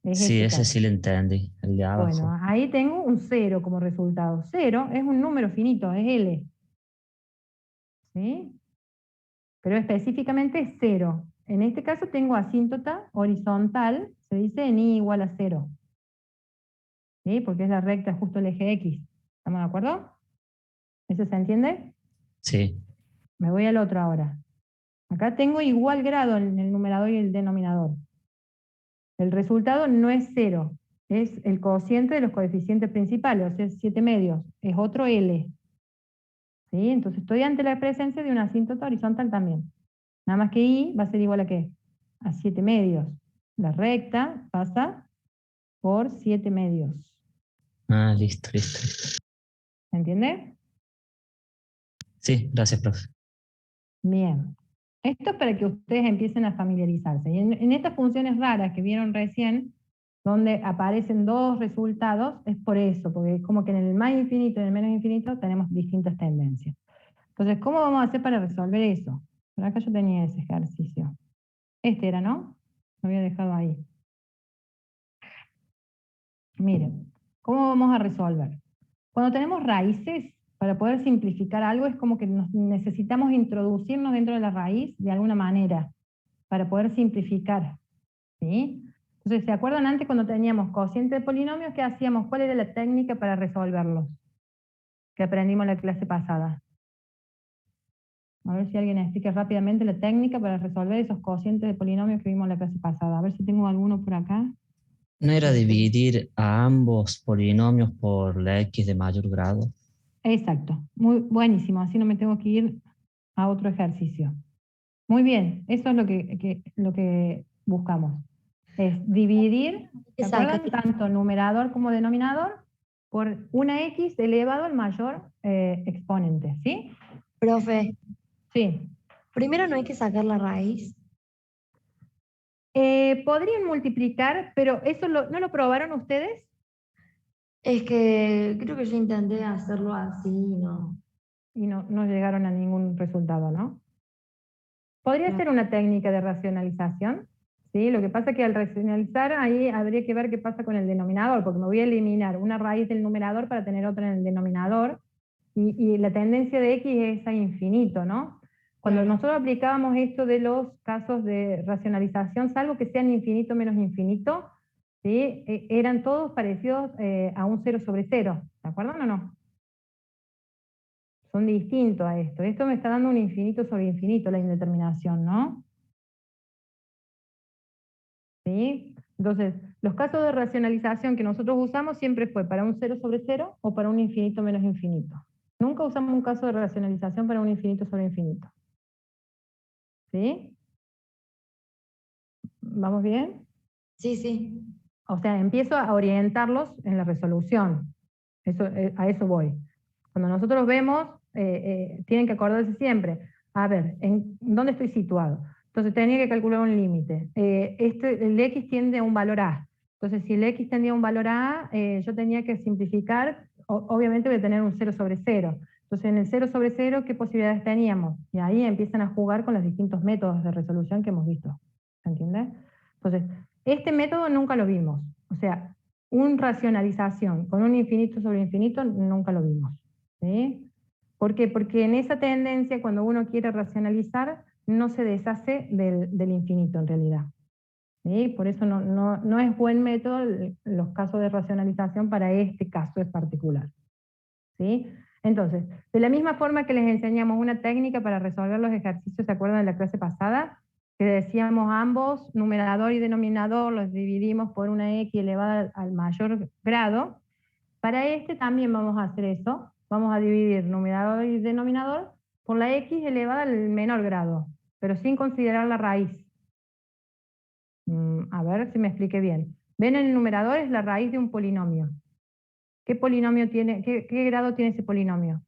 Es Sí, este ese caso. sí lo entendí, el de Bueno, abajo. ahí tengo un 0 como resultado. 0 es un número finito, es L. ¿Sí? Pero específicamente es 0. En este caso tengo asíntota horizontal, se dice en i igual a 0. ¿Sí? Porque es la recta justo el eje X. ¿Estamos de acuerdo? ¿Eso se entiende? Sí. Me voy al otro ahora. Acá tengo igual grado en el numerador y el denominador. El resultado no es 0, es el cociente de los coeficientes principales, o sea, 7 medios, es otro L. ¿Sí? Entonces estoy ante la presencia de una asíntota horizontal también. Nada más que I va a ser igual a ¿qué? A 7 medios. La recta pasa por 7 medios. Ah, listo, listo. ¿Se entiende? Sí, gracias, profe. Bien. Esto es para que ustedes empiecen a familiarizarse. Y en estas funciones raras que vieron recién, donde aparecen dos resultados, es por eso, porque es como que en el más infinito y en el menos infinito tenemos distintas tendencias. Entonces, ¿cómo vamos a hacer para resolver eso? Por acá yo tenía ese ejercicio. Este era, ¿no? Lo había dejado ahí. Miren, ¿cómo vamos a resolver? Cuando tenemos raíces, para poder simplificar algo, es como que necesitamos introducirnos dentro de la raíz de alguna manera, para poder simplificar. ¿Sí? Entonces, ¿se acuerdan antes cuando teníamos cociente de polinomios? ¿Qué hacíamos? ¿Cuál era la técnica para resolverlos? Que aprendimos en la clase pasada. A ver si alguien explica rápidamente la técnica para resolver esos cocientes de polinomios que vimos en la clase pasada. A ver si tengo alguno por acá. ¿No era dividir a ambos polinomios por la x de mayor grado? Exacto. Muy buenísimo. Así no me tengo que ir a otro ejercicio. Muy bien, eso es lo que buscamos. Es dividir, ¿se acuerdan? Tanto numerador como denominador por una x elevado al mayor exponente, ¿sí? Profe, Sí. primero no hay que sacar la raíz. Podrían multiplicar, pero eso ¿no lo probaron ustedes? Es que creo que yo intenté hacerlo así, ¿no? Y no llegaron a ningún resultado, ¿no? Podría No. ser una técnica de racionalización, ¿sí? Lo que pasa es que al racionalizar ahí habría que ver qué pasa con el denominador, porque me voy a eliminar una raíz del numerador para tener otra en el denominador, y la tendencia de x es a infinito, ¿no? Cuando Claro. nosotros aplicábamos esto de los casos de racionalización, salvo que sean infinito menos infinito, ¿sí? Eran todos parecidos a un 0 sobre 0, ¿de acuerdo o no? Son distintos a esto. Esto me está dando un infinito sobre infinito, la indeterminación, ¿no? ¿Sí? Entonces, los casos de racionalización que nosotros usamos siempre fue para un 0 sobre 0 o para un infinito menos infinito. Nunca usamos un caso de racionalización para un infinito sobre infinito. ¿Sí? ¿Vamos bien? Sí, sí. O sea, empiezo a orientarlos en la resolución. A eso voy. Cuando nosotros vemos, tienen que acordarse siempre, a ver, ¿en dónde estoy situado? Entonces tenía que calcular un límite. El x tiende a un valor a. Entonces si el x tendía a un valor a, yo tenía que simplificar, obviamente voy a tener un 0 sobre 0. Entonces en el 0 sobre 0, ¿qué posibilidades teníamos? Y ahí empiezan a jugar con los distintos métodos de resolución que hemos visto. ¿Entiendes? Entonces, este método nunca lo vimos. O sea, una racionalización con un infinito sobre infinito nunca lo vimos. ¿Sí? ¿Por qué? Porque en esa tendencia, cuando uno quiere racionalizar, no se deshace del infinito en realidad. ¿Sí? Por eso no es buen método los casos de racionalización para este caso en particular. ¿Sí? Entonces, de la misma forma que les enseñamos una técnica para resolver los ejercicios, ¿se acuerdan de la clase pasada? Que decíamos ambos, numerador y denominador, los dividimos por una x elevada al mayor grado. Para este también vamos a hacer eso. Vamos a dividir numerador y denominador por la x elevada al menor grado, pero sin considerar la raíz. A ver si me expliqué bien. Ven, el numerador es la raíz de un polinomio. ¿Qué polinomio tiene, qué grado tiene ese polinomio?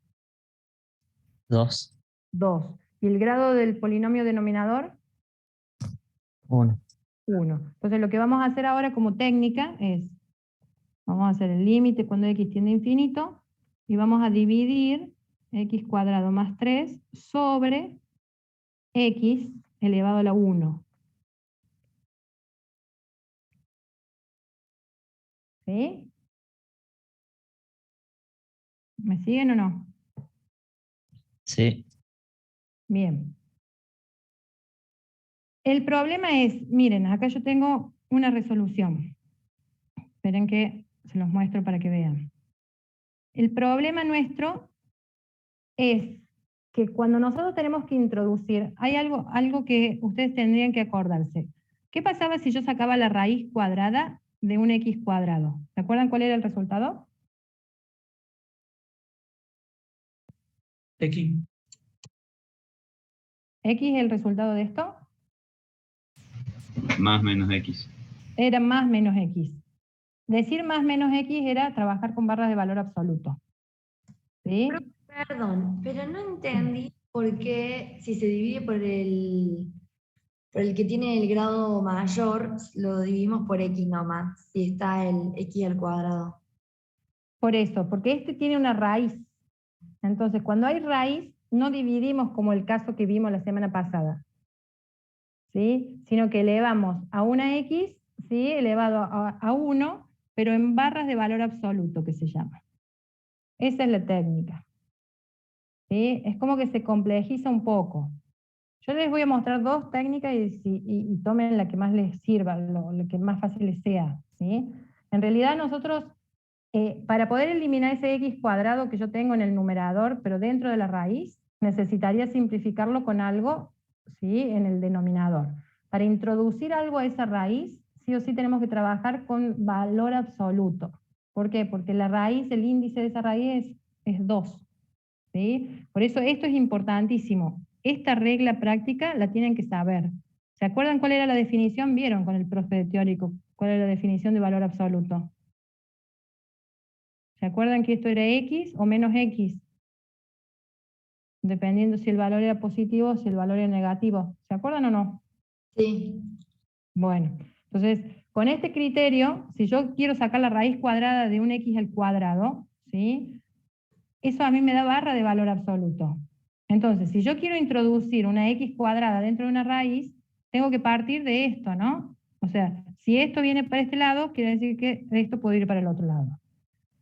2, 2. ¿Y el grado del polinomio denominador? 1. 1. Entonces lo que vamos a hacer ahora como técnica es, vamos a hacer el límite cuando x tiende a infinito, y vamos a dividir x cuadrado más 3 sobre x elevado a la 1. ¿Sí? ¿Me siguen o no? Sí. Bien. El problema es, miren, acá yo tengo una resolución. Esperen que se los muestro para que vean. El problema nuestro es que cuando nosotros tenemos que introducir, hay algo que ustedes tendrían que acordarse. ¿Qué pasaba si yo sacaba la raíz cuadrada de un x cuadrado? ¿Se acuerdan cuál era el resultado? X. ¿X es el resultado de esto? Más menos X. Era más menos x. Decir más menos x era trabajar con barras de valor absoluto. ¿Sí? Perdón, pero no entendí por qué si se divide por el que tiene el grado mayor, lo dividimos por x nomás, si está el x al cuadrado. Por eso, porque este tiene una raíz. Entonces, cuando hay raíz, no dividimos como el caso que vimos la semana pasada, ¿sí? Sino que elevamos a una x, ¿sí? Elevado a 1, pero en barras de valor absoluto, que se llama. Esa es la técnica. ¿Sí? Es como que se complejiza un poco. Yo les voy a mostrar dos técnicas y tomen la que más les sirva, lo que más fácil les sea. ¿Sí? En realidad nosotros, para poder eliminar ese x cuadrado que yo tengo en el numerador, pero dentro de la raíz, necesitaría simplificarlo con algo, ¿sí? En el denominador. Para introducir algo a esa raíz, sí o sí tenemos que trabajar con valor absoluto. ¿Por qué? Porque la raíz, el índice de esa raíz es 2. ¿Sí? Por eso esto es importantísimo. esta regla práctica la tienen que saber. ¿Se acuerdan cuál era la definición? Vieron con el profe de teórico cuál era la definición de valor absoluto. ¿Se acuerdan que esto era X o menos X? Dependiendo si el valor era positivo o si el valor era negativo. ¿Se acuerdan o no? Sí. Bueno, entonces, con este criterio, si yo quiero sacar la raíz cuadrada de un X al cuadrado, ¿sí? Eso a mí me da barra de valor absoluto. Entonces, si yo quiero introducir una X cuadrada dentro de una raíz, tengo que partir de esto, ¿no? O sea, si esto viene para este lado, quiere decir que esto puede ir para el otro lado.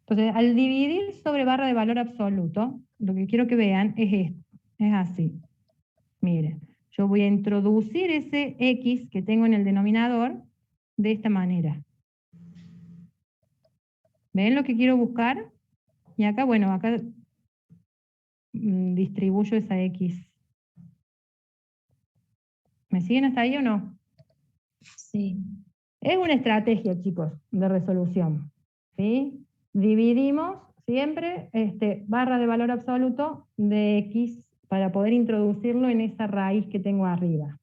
Entonces, al dividir sobre barra de valor absoluto, lo que quiero que vean es esto, es así. Miren, yo voy a introducir ese X que tengo en el denominador de esta manera. ¿Ven lo que quiero buscar? Y acá, bueno, acá distribuyo esa X. ¿Me siguen hasta ahí o no? Sí. Es una estrategia, chicos, de resolución. ¿Sí? Dividimos siempre barra de valor absoluto de X para poder introducirlo en esa raíz que tengo arriba.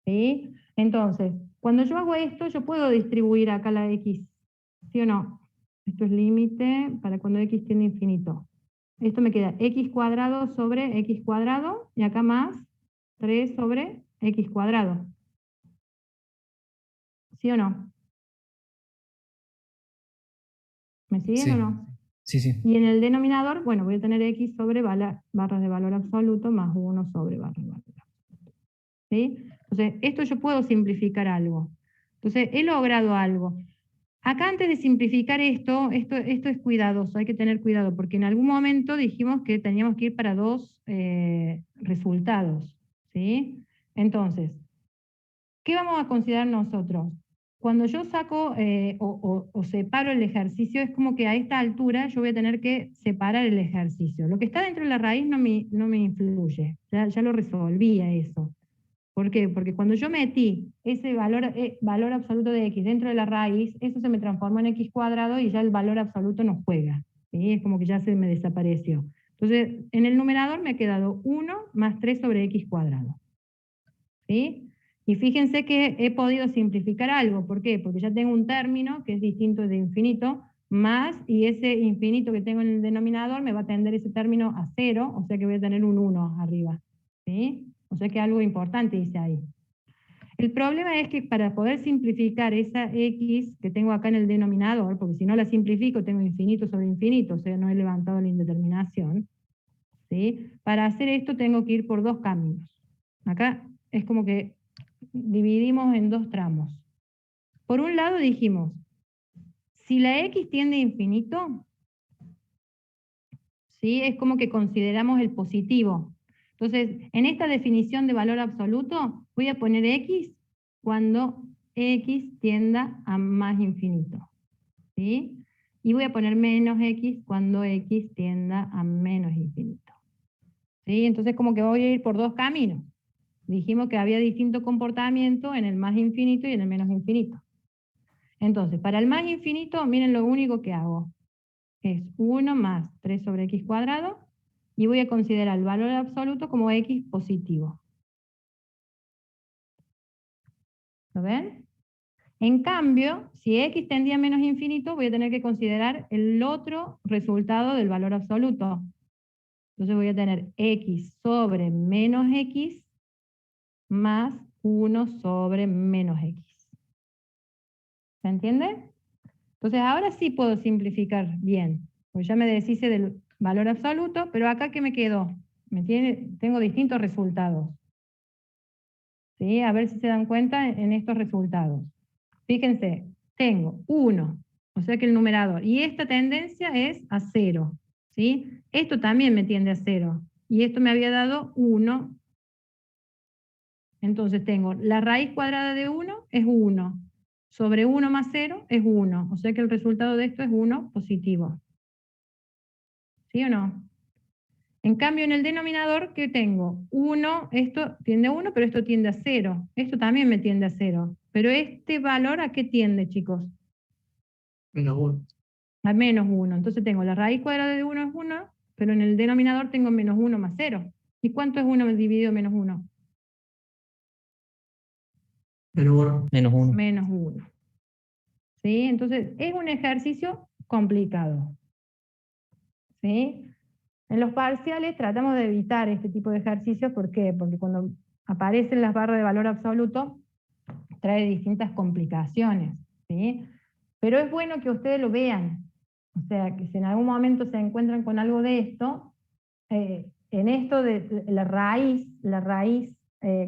¿Sí? Entonces, cuando yo hago esto, yo puedo distribuir acá la X, ¿sí o no? Esto es límite para cuando X tiende a infinito. Esto me queda X cuadrado sobre X cuadrado, y acá más 3 sobre X cuadrado. ¿Sí o no? ¿Me siguen Sí, o no? sí, sí. Y en el denominador, bueno, voy a tener X sobre barras de valor absoluto más 1 sobre barras de valor absoluto. ¿Sí? Entonces, esto yo puedo simplificar algo. Entonces, he logrado algo. Acá antes de simplificar esto es cuidadoso, hay que tener cuidado, porque en algún momento dijimos que teníamos que ir para dos resultados, ¿sí? Entonces, ¿qué vamos a considerar nosotros? Cuando yo saco o separo el ejercicio, es como que a esta altura yo voy a tener que separar el ejercicio. Lo que está dentro de la raíz no me influye, ya lo resolví a eso. ¿Por qué? Porque cuando yo metí ese valor absoluto de X dentro de la raíz, eso se me transformó en X cuadrado y ya el valor absoluto no juega, ¿sí? Es como que ya se me desapareció. Entonces, en el numerador me ha quedado 1 más 3 sobre X cuadrado, ¿sí? Y fíjense que he podido simplificar algo. ¿Por qué? Porque ya tengo un término que es distinto de infinito, más, y ese infinito que tengo en el denominador me va a tender ese término a 0, o sea que voy a tener un 1 arriba, ¿sí? O sea que algo importante hice ahí. El problema es que para poder simplificar esa X que tengo acá en el denominador, porque si no la simplifico tengo infinito sobre infinito, o sea, no he levantado la indeterminación, ¿sí? Para hacer esto tengo que ir por dos caminos. Acá es como que dividimos en dos tramos. Por un lado dijimos, si la X tiende a infinito, ¿sí? Es como que consideramos el positivo. Entonces, en esta definición de valor absoluto, voy a poner X cuando X tienda a más infinito, ¿sí? Y voy a poner menos X cuando X tienda a menos infinito, ¿sí? Entonces, como que voy a ir por dos caminos. Dijimos que había distinto comportamiento en el más infinito y en el menos infinito. Entonces, para el más infinito, miren lo único que hago. Es 1 más 3 sobre X cuadrado, y voy a considerar el valor absoluto como X positivo. ¿Lo ven? En cambio, si X tendía a menos infinito, voy a tener que considerar el otro resultado del valor absoluto. Entonces voy a tener X sobre menos X más 1 sobre menos X. ¿Se entiende? Entonces ahora sí puedo simplificar bien, porque ya me deshice del valor absoluto, pero acá ¿qué me quedó? Tengo distintos resultados. ¿Sí? A ver si se dan cuenta en estos resultados. Fíjense, tengo 1, o sea que el numerador, y esta tendencia es a 0. ¿Sí? Esto también me tiende a 0, y esto me había dado 1. Entonces tengo la raíz cuadrada de 1 es 1, sobre 1 más 0 es 1, o sea que el resultado de esto es 1 positivo. ¿Sí o no? En cambio, en el denominador, ¿qué tengo? 1, esto tiende a 1, pero esto tiende a 0. Esto también me tiende a 0. Pero este valor, ¿a qué tiende, chicos? Menos 1. A menos 1. Entonces tengo la raíz cuadrada de 1 es 1, pero en el denominador tengo menos 1 más 0. ¿Y cuánto es 1 dividido menos 1? -1. -1. Menos 1. ¿Sí? Entonces, es un ejercicio complicado. ¿Sí? En los parciales tratamos de evitar este tipo de ejercicios. ¿Por qué? Porque cuando aparecen las barras de valor absoluto, trae distintas complicaciones. ¿Sí? Pero es bueno que ustedes lo vean. O sea, que si en algún momento se encuentran con algo de esto, en esto de la raíz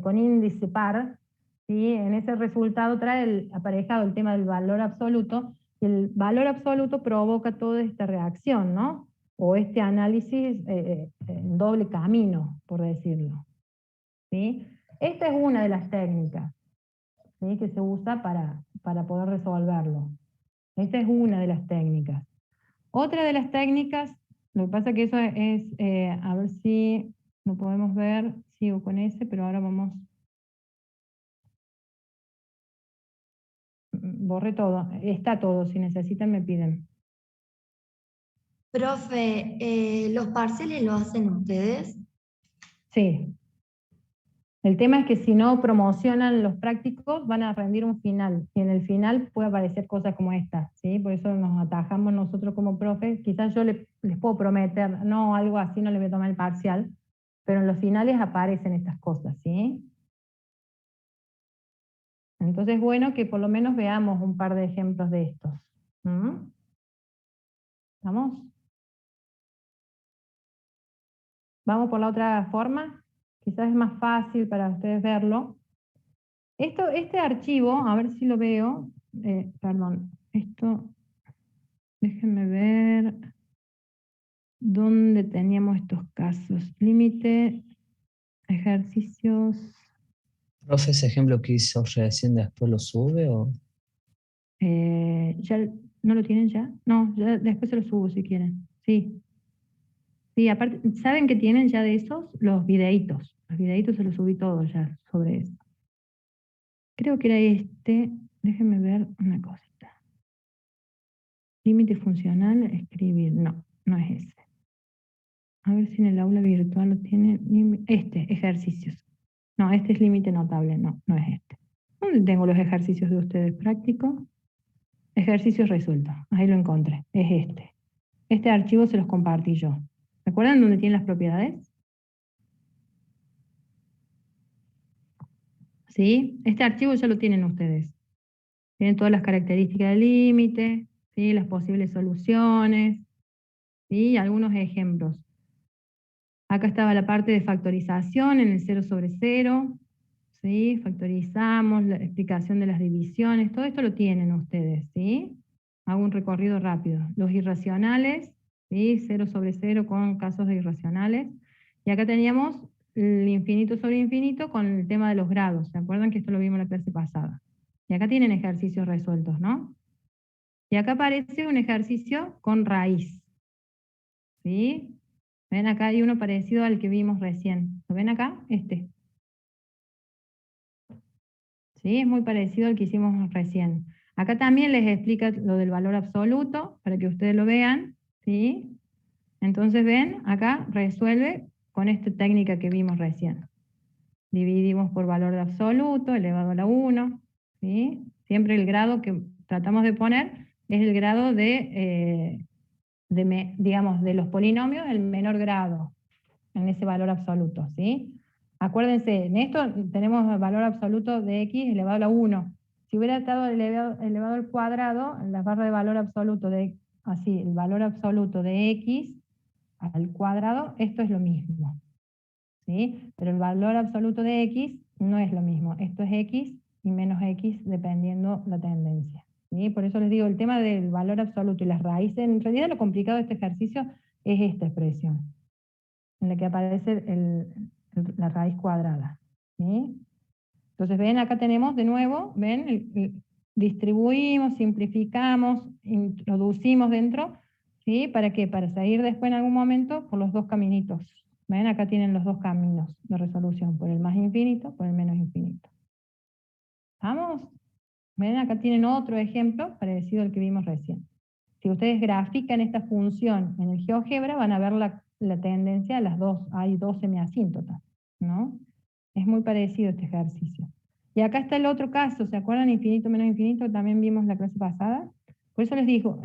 con índice par, ¿sí? En ese resultado trae aparejado el tema del valor absoluto, y el valor absoluto provoca toda esta reacción, ¿no? O este análisis en doble camino, por decirlo. ¿Sí? Esta es una de las técnicas, ¿sí? Que se usa para poder resolverlo. Esta es una de las técnicas. Otra de las técnicas, lo que pasa que eso es, a ver si lo podemos ver, sigo con ese, pero ahora vamos, borré todo, está todo, si necesitan me piden. Profe, ¿los parciales lo hacen ustedes? Sí. El tema es que si no promocionan los prácticos, van a rendir un final, y en el final puede aparecer cosas como esta, ¿sí? Por eso nos atajamos nosotros como profes. Quizás yo les puedo prometer, no, algo así no les voy a tomar el parcial, pero en los finales aparecen estas cosas, ¿sí? Entonces es bueno que por lo menos veamos un par de ejemplos de estos. ¿Vamos? Vamos por la otra forma. Quizás es más fácil para ustedes verlo. Este archivo, a ver si lo veo. Perdón, esto, déjenme ver dónde teníamos estos casos. Límite, ejercicios. Profe, ese ejemplo que hizo recién después lo sube o... ¿Ya no lo tienen ya? No, ya después se lo subo si quieren. Sí. Sí, aparte, ¿saben que tienen ya de esos? Los videitos. Los videitos se los subí todos ya sobre eso. Creo que era este. Déjenme ver una cosita. Límite funcional, escribir. No, no es ese. A ver si en el aula virtual lo tiene. Este, ejercicios. No, este es límite notable. No, no es este. ¿Dónde tengo los ejercicios de ustedes prácticos? Ejercicios resueltos. Ahí lo encontré. Es este. Este archivo se los compartí yo. ¿Recuerdan dónde tienen las propiedades? ¿Sí? Este archivo ya lo tienen ustedes. Tienen todas las características del límite, ¿sí? Las posibles soluciones, ¿sí? Algunos ejemplos. Acá estaba la parte de factorización en el 0 sobre 0, ¿sí? Factorizamos, la explicación de las divisiones, todo esto lo tienen ustedes, ¿sí? Hago un recorrido rápido. Los irracionales, ¿sí? 0 sobre 0 con casos de irracionales. Y acá teníamos el infinito sobre infinito con el tema de los grados. ¿Se acuerdan que esto lo vimos en la clase pasada? Y acá tienen ejercicios resueltos, ¿no? Y acá aparece un ejercicio con raíz. ¿Sí? ¿Ven? Acá hay uno parecido al que vimos recién. ¿Lo ven acá? Este. ¿Sí? Es muy parecido al que hicimos recién. Acá también les explica lo del valor absoluto, para que ustedes lo vean. ¿Sí? Entonces, ven, acá resuelve con esta técnica que vimos recién. Dividimos por valor de absoluto, elevado a la 1. ¿Sí? Siempre el grado que tratamos de poner es el grado digamos, de los polinomios, el menor grado en ese valor absoluto, ¿sí? Acuérdense, en esto tenemos el valor absoluto de x elevado a la 1. Si hubiera estado elevado al cuadrado, en la barra de valor absoluto el valor absoluto de x al cuadrado, esto es lo mismo, ¿sí? Pero el valor absoluto de x no es lo mismo. Esto es x y menos x dependiendo la tendencia. ¿Sí? Por eso les digo, el tema del valor absoluto y las raíces, en realidad lo complicado de este ejercicio es esta expresión, en la que aparece la raíz cuadrada. ¿Sí? Entonces, ven, acá tenemos de nuevo, ven, distribuimos, simplificamos, introducimos dentro, ¿sí? ¿Para qué? Para seguir después en algún momento por los dos caminitos. Ven, acá tienen los dos caminos de resolución, por el más infinito, por el menos infinito. ¿Vamos? Ven, acá tienen otro ejemplo parecido al que vimos recién. Si ustedes grafican esta función en el GeoGebra, van a ver la tendencia a las dos, hay dos semiasíntotas, ¿no? Es muy parecido este ejercicio. Y acá está el otro caso, ¿se acuerdan? Infinito menos infinito, también vimos la clase pasada. Por eso les digo,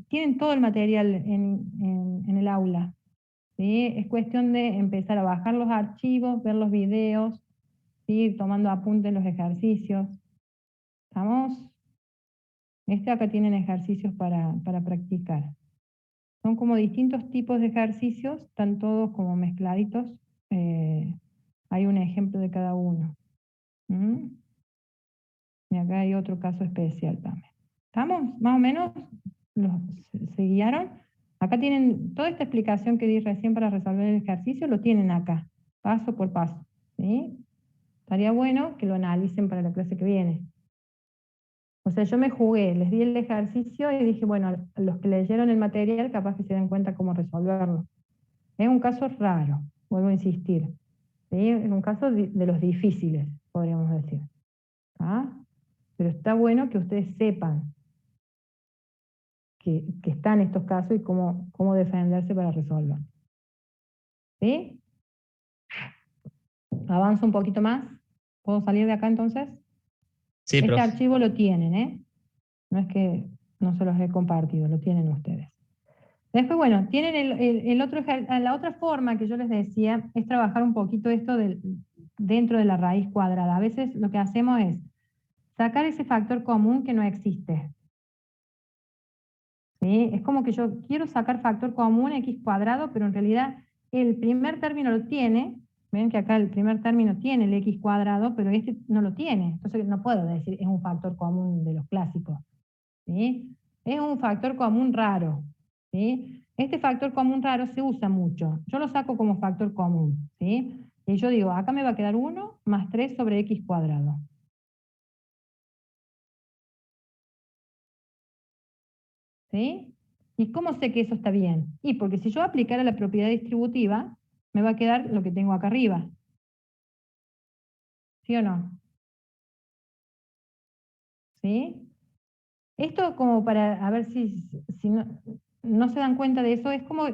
tienen todo el material en el aula, ¿sí? Es cuestión de empezar a bajar los archivos, ver los videos, ¿sí? Ir tomando apuntes en los ejercicios. ¿Estamos? Acá tienen ejercicios para practicar. Son como distintos tipos de ejercicios, están todos como mezcladitos. Hay un ejemplo de cada uno. ¿Mm? Y acá hay otro caso especial también. ¿Estamos? Más o menos se guiaron. Acá tienen toda esta explicación que di recién para resolver el ejercicio, lo tienen acá, paso por paso. ¿Sí? Estaría bueno que lo analicen para la clase que viene. O sea, yo me jugué, les di el ejercicio y dije, bueno, a los que leyeron el material capaz que se den cuenta cómo resolverlo. Es un caso raro, vuelvo a insistir. ¿Sí? Es un caso de los difíciles, podríamos decir. ¿Ah? Pero está bueno que ustedes sepan que están estos casos y cómo defenderse para resolver. ¿Sí? Avanzo un poquito más. ¿Puedo salir de acá entonces? Sí, Este profe. archivo lo tienen, ¿eh? No es que no se los he compartido, lo tienen ustedes. Después, bueno, tienen la otra forma que yo les decía es trabajar un poquito esto dentro de la raíz cuadrada. A veces lo que hacemos es sacar ese factor común que no existe. ¿Sí? Es como que yo quiero sacar factor común x cuadrado, pero en realidad el primer término lo tiene. Ven que acá el primer término tiene el x cuadrado, pero este no lo tiene. Entonces no puedo decir es un factor común de los clásicos. ¿Sí? Es un factor común raro. ¿Sí? Este factor común raro se usa mucho. Yo lo saco como factor común. ¿Sí? Y yo digo, acá me va a quedar 1 más 3 sobre x cuadrado. ¿Sí? ¿Y cómo sé que eso está bien? Y porque si yo aplicara la propiedad distributiva, me va a quedar lo que tengo acá arriba. ¿Sí o no? ¿Sí? Esto como para, a ver si no se dan cuenta de eso, es como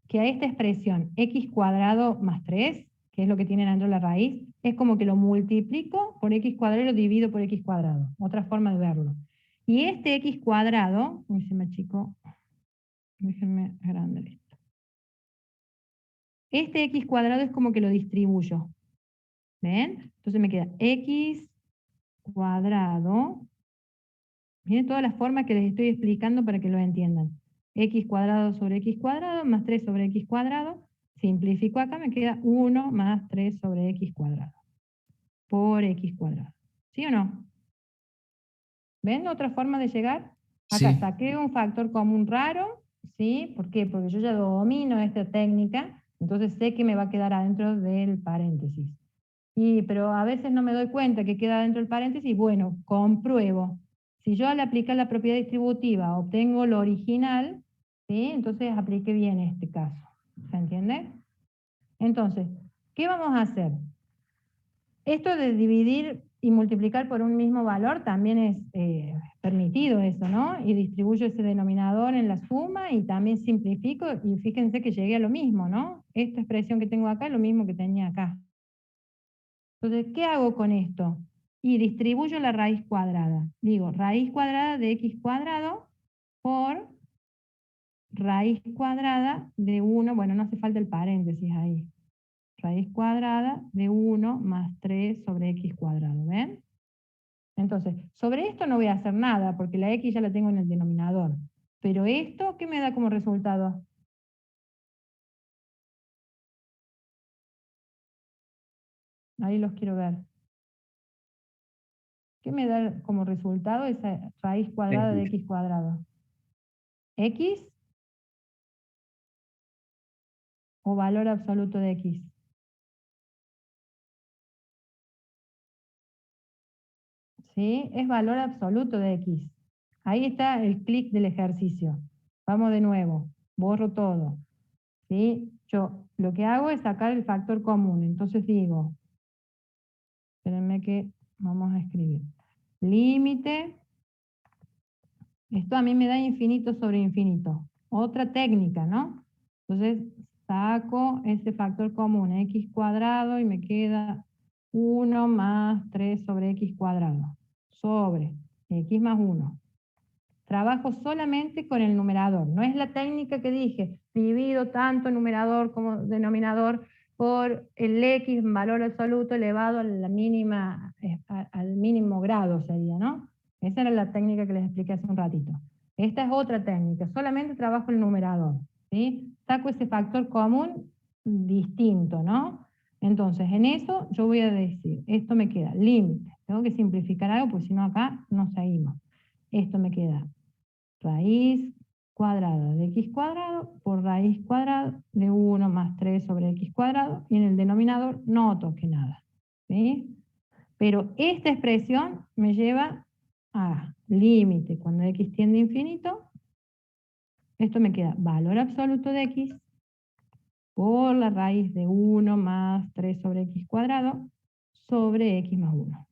que a esta expresión x cuadrado más 3, que es lo que tiene dentro de la raíz, es como que lo multiplico por x cuadrado y lo divido por x cuadrado. Otra forma de verlo. Y este x cuadrado, uy, se me achicó, déjenme agrandar esto. Este x cuadrado es como que lo distribuyo. ¿Ven? Entonces me queda x cuadrado. Miren todas las formas que les estoy explicando para que lo entiendan. X cuadrado sobre x cuadrado más 3 sobre x cuadrado. Simplifico acá, me queda 1 más 3 sobre x cuadrado. Por x cuadrado. ¿Sí o no? ¿Ven otra forma de llegar? Acá Sí. saqué un factor común raro. ¿Sí? ¿Por qué? Porque yo ya domino esta técnica. Entonces sé que me va a quedar adentro del paréntesis. Pero a veces no me doy cuenta que queda dentro del paréntesis. Bueno, compruebo. Si yo al aplicar la propiedad distributiva obtengo lo original, ¿sí? Entonces apliqué bien este caso. ¿Se entiende? Entonces, ¿qué vamos a hacer? Esto de dividir y multiplicar por un mismo valor también es permitido eso, ¿no? Y distribuyo ese denominador en la suma y también simplifico y fíjense que llegué a lo mismo, ¿no? Esta expresión que tengo acá es lo mismo que tenía acá. Entonces, ¿qué hago con esto? Y distribuyo la raíz cuadrada. Digo, raíz cuadrada de x cuadrado por raíz cuadrada de 1, bueno, no hace falta el paréntesis ahí. Raíz cuadrada de 1 más 3 sobre x cuadrado, ¿ven? Entonces, sobre esto no voy a hacer nada, porque la x ya la tengo en el denominador. Pero esto, ¿qué me da como resultado? Ahí los quiero ver. ¿Qué me da como resultado esa raíz cuadrada de x cuadrado? ¿X o valor absoluto de x? ¿Sí? Es valor absoluto de x. Ahí está el clic del ejercicio. Vamos de nuevo. Borro todo. ¿Sí? Yo lo que hago es sacar el factor común. Entonces digo, espérenme que vamos a escribir. Límite. Esto a mí me da infinito sobre infinito. Otra técnica, ¿no? Entonces saco ese factor común, x cuadrado, y me queda 1 más 3 sobre x cuadrado, sobre x más 1. Trabajo solamente con el numerador, no es la técnica que dije, divido tanto numerador como denominador por el x en valor absoluto elevado a la mínima, al mínimo grado sería, ¿no? Esa era la técnica que les expliqué hace un ratito. Esta es otra técnica, solamente trabajo el numerador, ¿sí? Saco ese factor común distinto, ¿no? Entonces, en eso yo voy a decir, esto me queda límite. Tengo que simplificar algo, porque si no acá no seguimos. Esto me queda raíz cuadrada de x cuadrado por raíz cuadrada de 1 más 3 sobre x cuadrado, y en el denominador no toque nada, ¿sí? Pero esta expresión me lleva a límite cuando x tiende a infinito. Esto me queda valor absoluto de x por la raíz de 1 más 3 sobre x cuadrado sobre x más 1.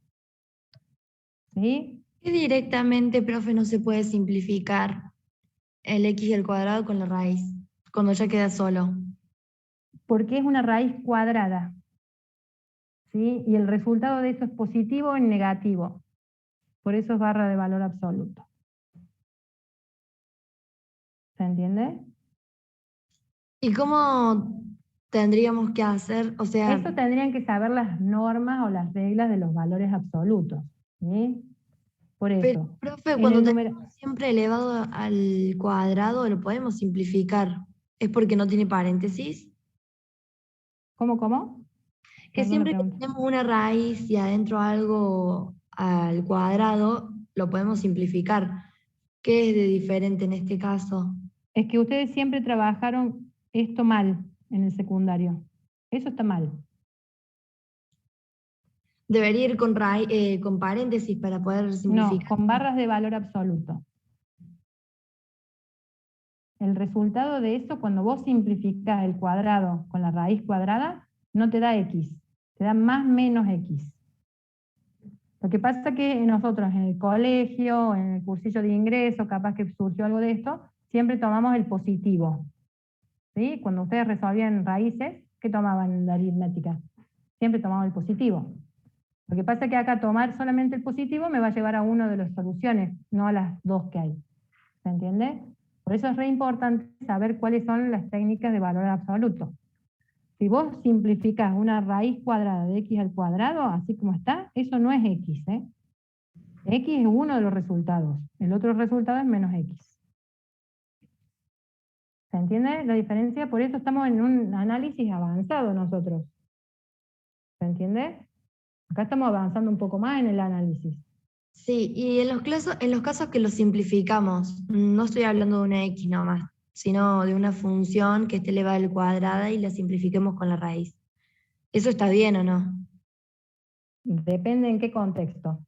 ¿Sí? ¿Qué directamente, profe, no se puede simplificar el x al cuadrado con la raíz, cuando ya queda solo? Porque es una raíz cuadrada, ¿sí? Y el resultado de eso es positivo o negativo. Por eso es barra de valor absoluto. ¿Se entiende? ¿Y cómo tendríamos que hacer? O sea, Eso tendrían que saber las normas o las reglas de los valores absolutos, ¿sí? Por pero, eso, profe, en cuando el tenemos número... siempre elevado al cuadrado, lo podemos simplificar. ¿Es porque no tiene paréntesis? ¿Cómo? Que Perdón la siempre que pregunta. tenemos una raíz y adentro algo al cuadrado, lo podemos simplificar. ¿Qué es de diferente en este caso? Es que ustedes siempre trabajaron esto mal en el secundario. Eso está mal. Debería ir con paréntesis para poder No, simplificar. con barras de valor absoluto. El resultado de eso, cuando vos simplificás el cuadrado con la raíz cuadrada, no te da x, te da más menos x. Lo que pasa es que nosotros en el colegio, en el cursillo de ingreso, capaz que surgió algo de esto, siempre tomamos el positivo. ¿Sí? Cuando ustedes resolvían raíces, ¿qué tomaban en la aritmética? Siempre tomaban el positivo. Lo que pasa es que acá tomar solamente el positivo me va a llevar a una de las soluciones, no a las dos que hay. ¿Se entiende? Por eso es re importante saber cuáles son las técnicas de valor absoluto. Si vos simplificás una raíz cuadrada de x al cuadrado, así como está, eso no es x, ¿eh? X es uno de los resultados. El otro resultado es menos x. ¿Se entiende la diferencia? Por eso estamos en un análisis avanzado nosotros. ¿Se entiende? Acá estamos avanzando un poco más en el análisis. Sí, y en los casos que lo simplificamos, no estoy hablando de una x nomás, sino de una función que esté elevada al cuadrado y la simplifiquemos con la raíz. ¿Eso está bien o no? Depende en qué contexto.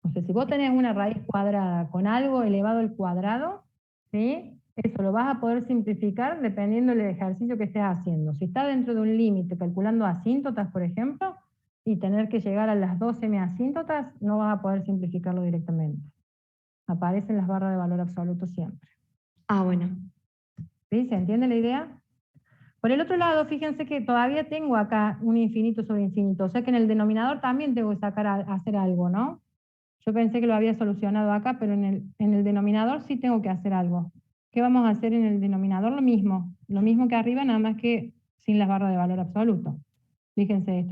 O sea, si vos tenés una raíz cuadrada con algo elevado al cuadrado, ¿sí? Eso lo vas a poder simplificar dependiendo del ejercicio que estés haciendo. Si está dentro de un límite, calculando asíntotas, por ejemplo, y tener que llegar a las 2 semiasíntotas, no vas a poder simplificarlo directamente. Aparecen las barras de valor absoluto siempre. Ah, bueno. ¿Sí? ¿Se entiende la idea? Por el otro lado, fíjense que todavía tengo acá un infinito sobre infinito, o sea que en el denominador también tengo que sacar hacer algo, ¿no? Yo pensé que lo había solucionado acá, pero en el denominador sí tengo que hacer algo. ¿Qué vamos a hacer en el denominador? Lo mismo que arriba, nada más que sin las barras de valor absoluto. Fíjense,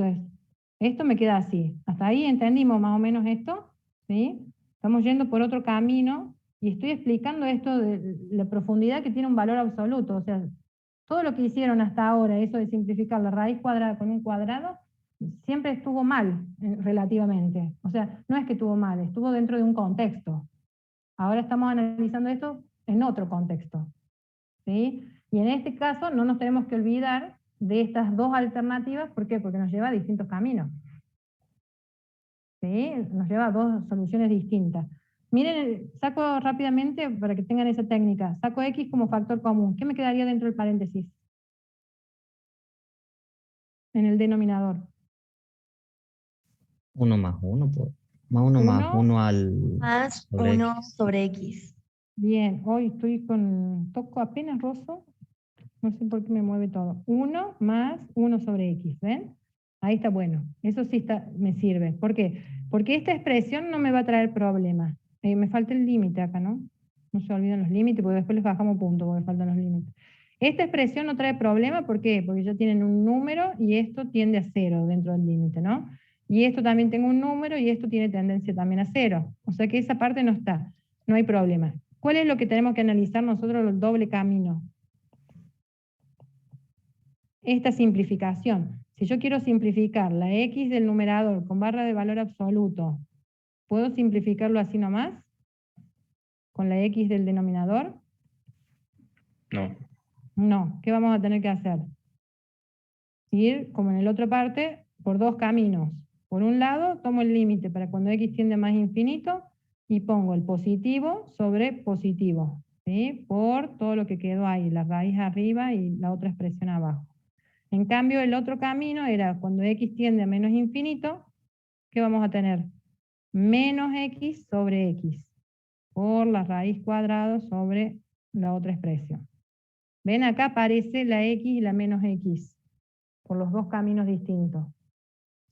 esto me queda así. Hasta ahí entendimos más o menos esto, ¿sí? Estamos yendo por otro camino y estoy explicando esto de la profundidad que tiene un valor absoluto. O sea, todo lo que hicieron hasta ahora, eso de simplificar la raíz cuadrada con un cuadrado, siempre estuvo mal relativamente. O sea, no es que estuvo mal, estuvo dentro de un contexto. Ahora estamos analizando esto en otro contexto, ¿sí? Y en este caso no nos tenemos que olvidar de estas dos alternativas. ¿Por qué? Porque nos lleva a distintos caminos. ¿Sí? Nos lleva a dos soluciones distintas. Miren, saco rápidamente para que tengan esa técnica. Saco x como factor común. ¿Qué me quedaría dentro del paréntesis? En el denominador. 1 más 1, más 1 más 1. 1 al Más sobre 1 X. sobre x. Bien, hoy estoy toco apenas roso, No sé por qué me mueve todo. 1 más 1 sobre x, ¿ven? Ahí está bueno. Eso sí me sirve. ¿Por qué? Porque esta expresión no me va a traer problemas. Me falta el límite acá, ¿no? No se olviden los límites, porque después les bajamos puntos, porque faltan los límites. Esta expresión no trae problema, ¿por qué? Porque ya tienen un número y esto tiende a 0 dentro del límite, ¿no? Y esto también tengo un número y esto tiene tendencia también a 0. O sea que esa parte no está, no hay problema. ¿Cuál es lo que tenemos que analizar nosotros, el doble camino? Esta simplificación. Si yo quiero simplificar la x del numerador con barra de valor absoluto, ¿puedo simplificarlo así nomás? ¿Con la x del denominador? No. No. ¿Qué vamos a tener que hacer? Ir, como en la otra parte, por dos caminos. Por un lado, tomo el límite para cuando x tiende a más infinito y pongo el positivo sobre positivo, ¿sí? Por todo lo que quedó ahí, la raíz arriba y la otra expresión abajo. En cambio, el otro camino era cuando x tiende a menos infinito, ¿qué vamos a tener? Menos x sobre x, por la raíz cuadrada sobre la otra expresión. ¿Ven? Acá aparece la x y la menos x, por los dos caminos distintos.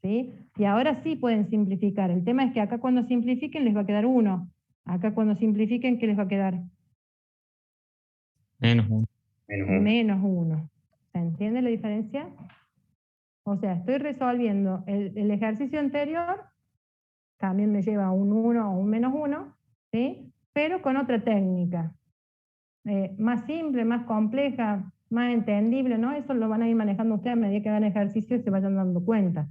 ¿Sí? Y ahora sí pueden simplificar. El tema es que acá cuando simplifiquen les va a quedar 1. Acá cuando simplifiquen, ¿qué les va a quedar? Menos 1. Menos 1. ¿Se entiende la diferencia? O sea, estoy resolviendo el ejercicio anterior, también me lleva a un 1 o un menos 1, ¿sí? Pero con otra técnica. Más simple, más compleja, más entendible, ¿no? Eso lo van a ir manejando ustedes a medida que hagan ejercicio y se vayan dando cuenta.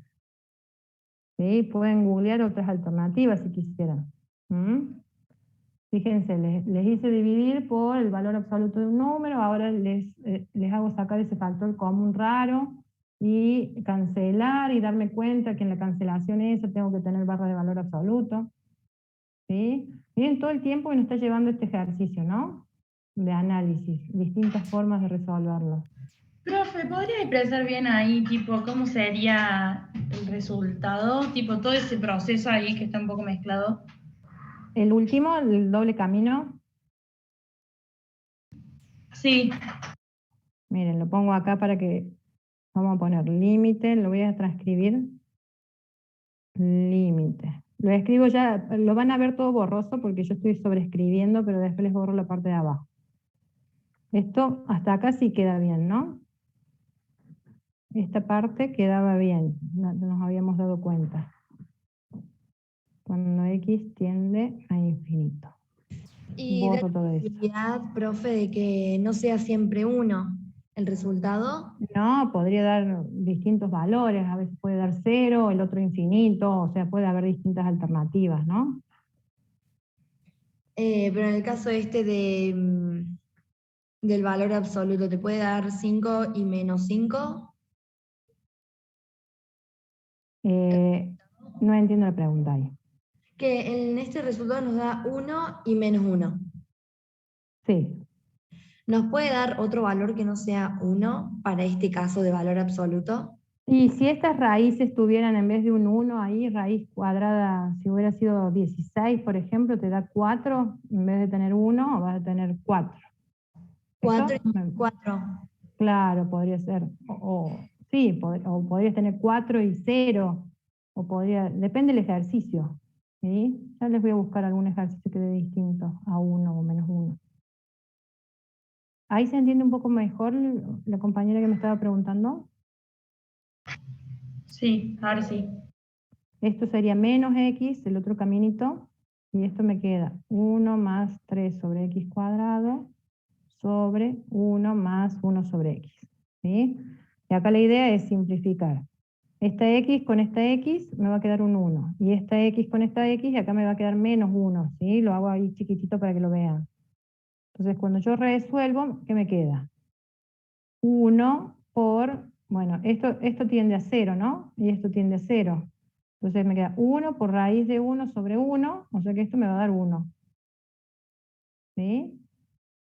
¿Sí? Pueden googlear otras alternativas si quisieran. Fíjense, les hice dividir por el valor absoluto de un número, ahora les hago sacar ese factor común raro y cancelar y darme cuenta que en la cancelación esa tengo que tener barra de valor absoluto. ¿Sí? Miren todo el tiempo que nos está llevando este ejercicio, ¿no? De análisis, distintas formas de resolverlo. Profe, ¿podría expresar bien ahí, tipo, cómo sería el resultado? Tipo, todo ese proceso ahí que está un poco mezclado. El último, el doble camino. Sí. Miren, lo pongo acá para que, vamos a poner límite, lo voy a transcribir. Límite. Lo escribo ya, lo van a ver todo borroso porque yo estoy sobreescribiendo, pero después les borro la parte de abajo. Esto hasta acá sí queda bien, ¿no? Esta parte quedaba bien, nos habíamos dado cuenta. Cuando x tiende a infinito. Y da Borro la todo esto. posibilidad, profe, de que no sea siempre 1 el resultado. No, podría dar distintos valores, a veces puede dar 0, el otro infinito, o sea, puede haber distintas alternativas, ¿no? Pero en el caso este del valor absoluto, ¿te puede dar 5 y menos 5? No entiendo la pregunta ahí. Que en este resultado nos da 1 y menos 1. Sí. ¿Nos puede dar otro valor que no sea 1 para este caso de valor absoluto? Y si estas raíces tuvieran en vez de un 1 ahí, raíz cuadrada, si hubiera sido 16, por ejemplo, te da 4, en vez de tener 1, vas a tener 4. 4 y ¿Eso? 4. Claro, podría ser. Sí, o podrías tener 4 y 0, depende del ejercicio. ¿Sí? Ya les voy a buscar algún ejercicio que dé distinto a 1 o menos 1. ¿Ahí se entiende un poco mejor la compañera que me estaba preguntando? Sí, ahora sí. Esto sería menos x, el otro caminito, y esto me queda 1 más 3 sobre x cuadrado sobre 1 más 1 sobre x. ¿Sí? Y acá la idea es simplificar. Esta x con esta x me va a quedar un 1, y esta x con esta x, y acá me va a quedar menos 1, ¿sí? Lo hago ahí chiquitito para que lo vean. Entonces cuando yo resuelvo, ¿qué me queda? 1 por, bueno, esto tiende a 0, ¿no? Y esto tiende a 0. Entonces me queda 1 por raíz de 1 sobre 1, o sea que esto me va a dar 1. ¿Sí?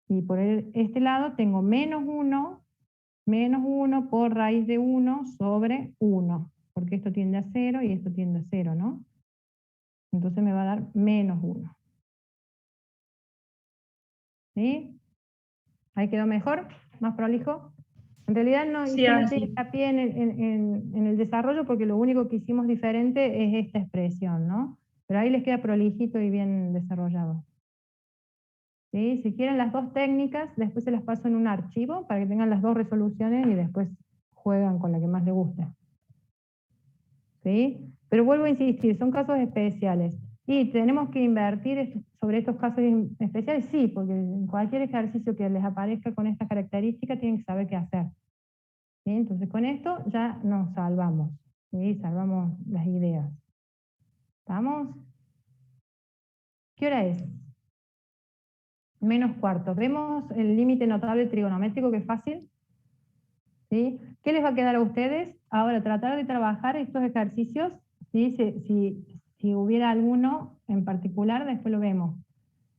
Y por este lado tengo menos 1 por raíz de 1 sobre 1, porque esto tiende a 0 y esto tiende a 0, ¿no? Entonces me va a dar menos 1. ¿Sí? ¿Ahí quedó mejor? ¿Más prolijo? En realidad no Sí, hice ahora mucho sí. hincapié en el desarrollo porque lo único que hicimos diferente es esta expresión, ¿no? Pero ahí les queda prolijito y bien desarrollado. ¿Sí? Si quieren las dos técnicas, después se las paso en un archivo para que tengan las dos resoluciones y después juegan con la que más les guste. ¿Sí? Pero vuelvo a insistir, son casos especiales. ¿Y tenemos que invertir sobre estos casos especiales? Sí, porque en cualquier ejercicio que les aparezca con esta característica tienen que saber qué hacer. ¿Sí? Entonces con esto ya nos salvamos. ¿Sí? Salvamos las ideas. ¿Estamos? ¿Qué hora es? -4. ¿Vemos el límite notable trigonométrico, que es fácil? ¿Sí? ¿Qué les va a quedar a ustedes? Ahora, tratar de trabajar estos ejercicios, ¿sí? Si hubiera alguno en particular, después lo vemos.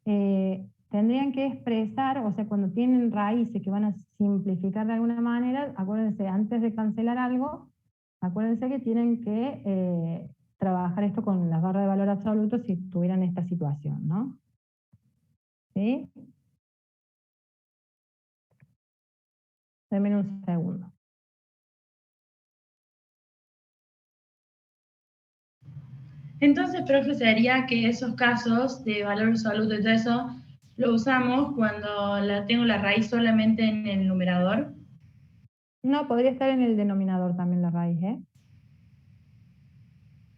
Tendrían que expresar, o sea, cuando tienen raíces que van a simplificar de alguna manera, acuérdense, antes de cancelar algo, acuérdense que tienen que trabajar esto con las barras de valor absoluto si tuvieran esta situación, ¿no? ¿Sí? Denme un segundo. Entonces, profe, sería que esos casos de valor absoluto y todo eso, lo usamos cuando tengo la raíz solamente en el numerador. No, podría estar en el denominador también la raíz, ¿eh?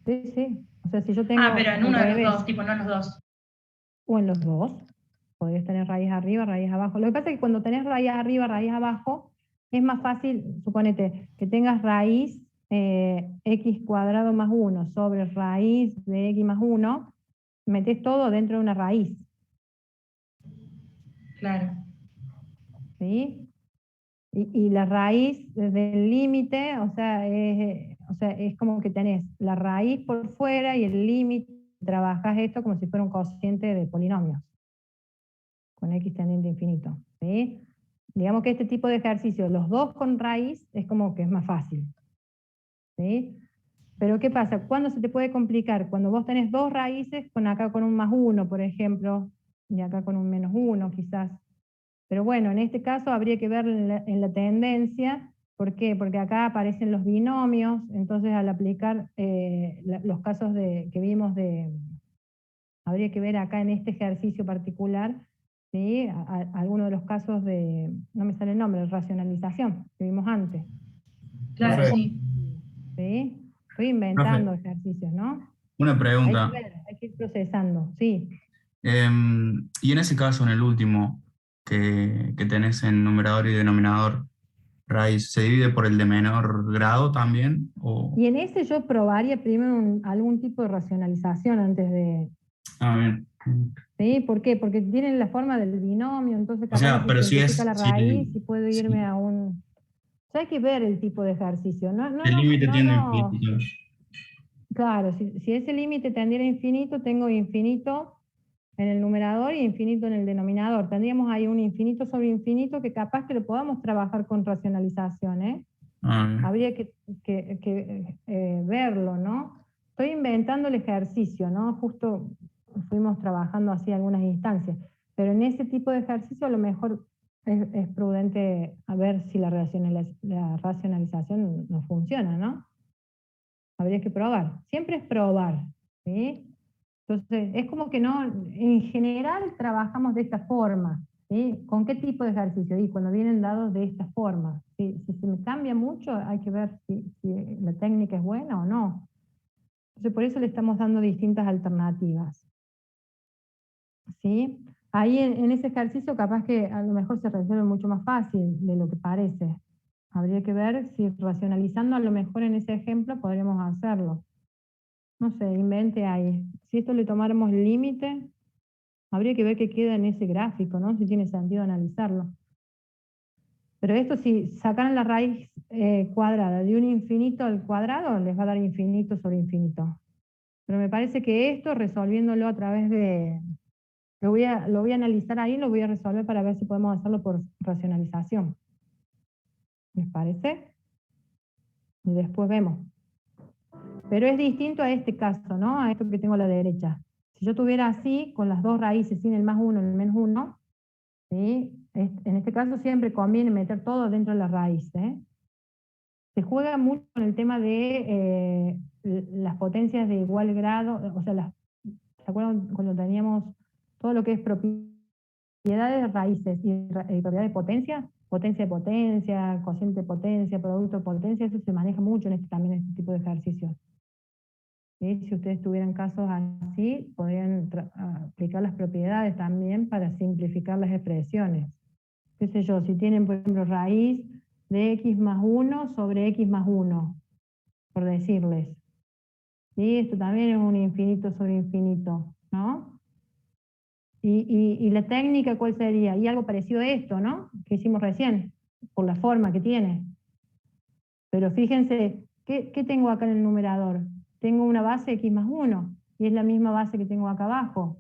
Sí, sí. O sea, si yo tengo Pero en al uno de los revés, dos, tipo, no en los dos. o en los dos, podrías tener raíz arriba, raíz abajo. Lo que pasa es que cuando tenés raíz arriba, raíz abajo, es más fácil, suponete, que tengas raíz x cuadrado más 1 sobre raíz de x más 1, metés todo dentro de una raíz, Claro. ¿sí? Y la raíz del límite, o sea, es como que tenés la raíz por fuera y el límite, trabajás esto como si fuera un cociente de polinomios, con x tendiente a infinito, ¿sí? Digamos que este tipo de ejercicio, los dos con raíz, es como que es más fácil, ¿sí? Pero ¿qué pasa? ¿Cuándo se te puede complicar? Cuando vos tenés dos raíces, acá con un más 1, por ejemplo, y acá con un menos 1 quizás. Pero bueno, en este caso habría que ver en la tendencia. ¿Por qué? Porque acá aparecen los binomios, entonces al aplicar los casos que vimos habría que ver acá en este ejercicio particular, ¿sí? Algunos de los casos no me sale el nombre, racionalización, que vimos antes. Claro, Profe. sí. ¿Sí? Estoy Profe, inventando ejercicios, ¿no? una Hay que pregunta. ver, hay que ir procesando, sí. Y en ese caso, en el último, que tenés en numerador y denominador, raíz, ¿se divide por el de menor grado también? Y en ese yo probaría primero algún tipo de racionalización antes de... Bien. ¿Sí? ¿Por qué? Porque tienen la forma del binomio, entonces O capaz que sea, se pero si simplifica la es, si raíz y puedo irme si a un... O sea, hay que ver el tipo de ejercicio. el límite tiene No. infinito. Claro, si ese límite tendiera a infinito, tengo infinito en el numerador y infinito en el denominador. Tendríamos ahí un infinito sobre infinito que capaz que lo podamos trabajar con racionalización, ¿eh? Bien. Habría que verlo, ¿no? Estoy inventando el ejercicio, ¿no? Justo fuimos trabajando así algunas instancias, pero en ese tipo de ejercicio a lo mejor es prudente a ver si la racionalización no funciona, ¿no? Habría que probar. Siempre es probar, ¿sí? Entonces, es como que no, en general trabajamos de esta forma, ¿sí? ¿Con qué tipo de ejercicio? Y cuando vienen dados de esta forma. Si se me cambia mucho, hay que ver si la técnica es buena o no. Entonces, por eso le estamos dando distintas alternativas, ¿sí? Ahí en ese ejercicio capaz que a lo mejor se resuelve mucho más fácil de lo que parece. Habría que ver si racionalizando a lo mejor en ese ejemplo podríamos hacerlo. No sé, invente ahí. Si esto le tomáramos límite, habría que ver qué queda en ese gráfico, ¿no? Si tiene sentido analizarlo. Pero esto, si sacaran la raíz cuadrada de un infinito al cuadrado, les va a dar infinito sobre infinito. Pero me parece que esto, resolviéndolo a través de... Lo voy a analizar ahí, lo voy a resolver para ver si podemos hacerlo por racionalización. ¿Les parece? Y después vemos. Pero es distinto a este caso, ¿no? A esto que tengo a la derecha. Si yo tuviera así, con las dos raíces, sin el más 1 y el menos 1, ¿sí? en este caso siempre conviene meter todo dentro de la raíz, ¿eh? Se juega mucho con el tema de las potencias de igual grado, o sea, ¿se acuerdan cuando teníamos todo lo que es propiedades de raíces y propiedades de potencia? Potencia de potencia, cociente de potencia, producto de potencia, eso se maneja mucho también en este tipo de ejercicios. ¿Sí? Si ustedes tuvieran casos así, podrían aplicar las propiedades también para simplificar las expresiones. Qué sé yo, si tienen, por ejemplo, raíz de x más 1 sobre x más 1, por decirles. ¿Sí? Esto también es un infinito sobre infinito, ¿no? Y la técnica, ¿cuál sería? Y algo parecido a esto, ¿no? Que hicimos recién, por la forma que tiene. Pero fíjense, ¿qué tengo acá en el numerador? Tengo una base x más 1, y es la misma base que tengo acá abajo.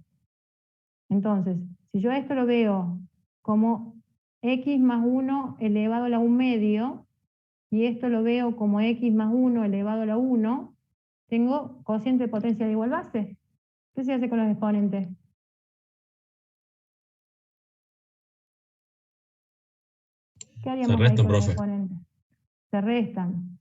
Entonces, si yo esto lo veo como x más 1 elevado a la 1 medio, y esto lo veo como x más 1 elevado a la 1, tengo cociente de potencia de igual base. ¿Qué se hace con los exponentes? ¿Qué haríamos Se ahí restan, con los profe. exponentes? Se restan.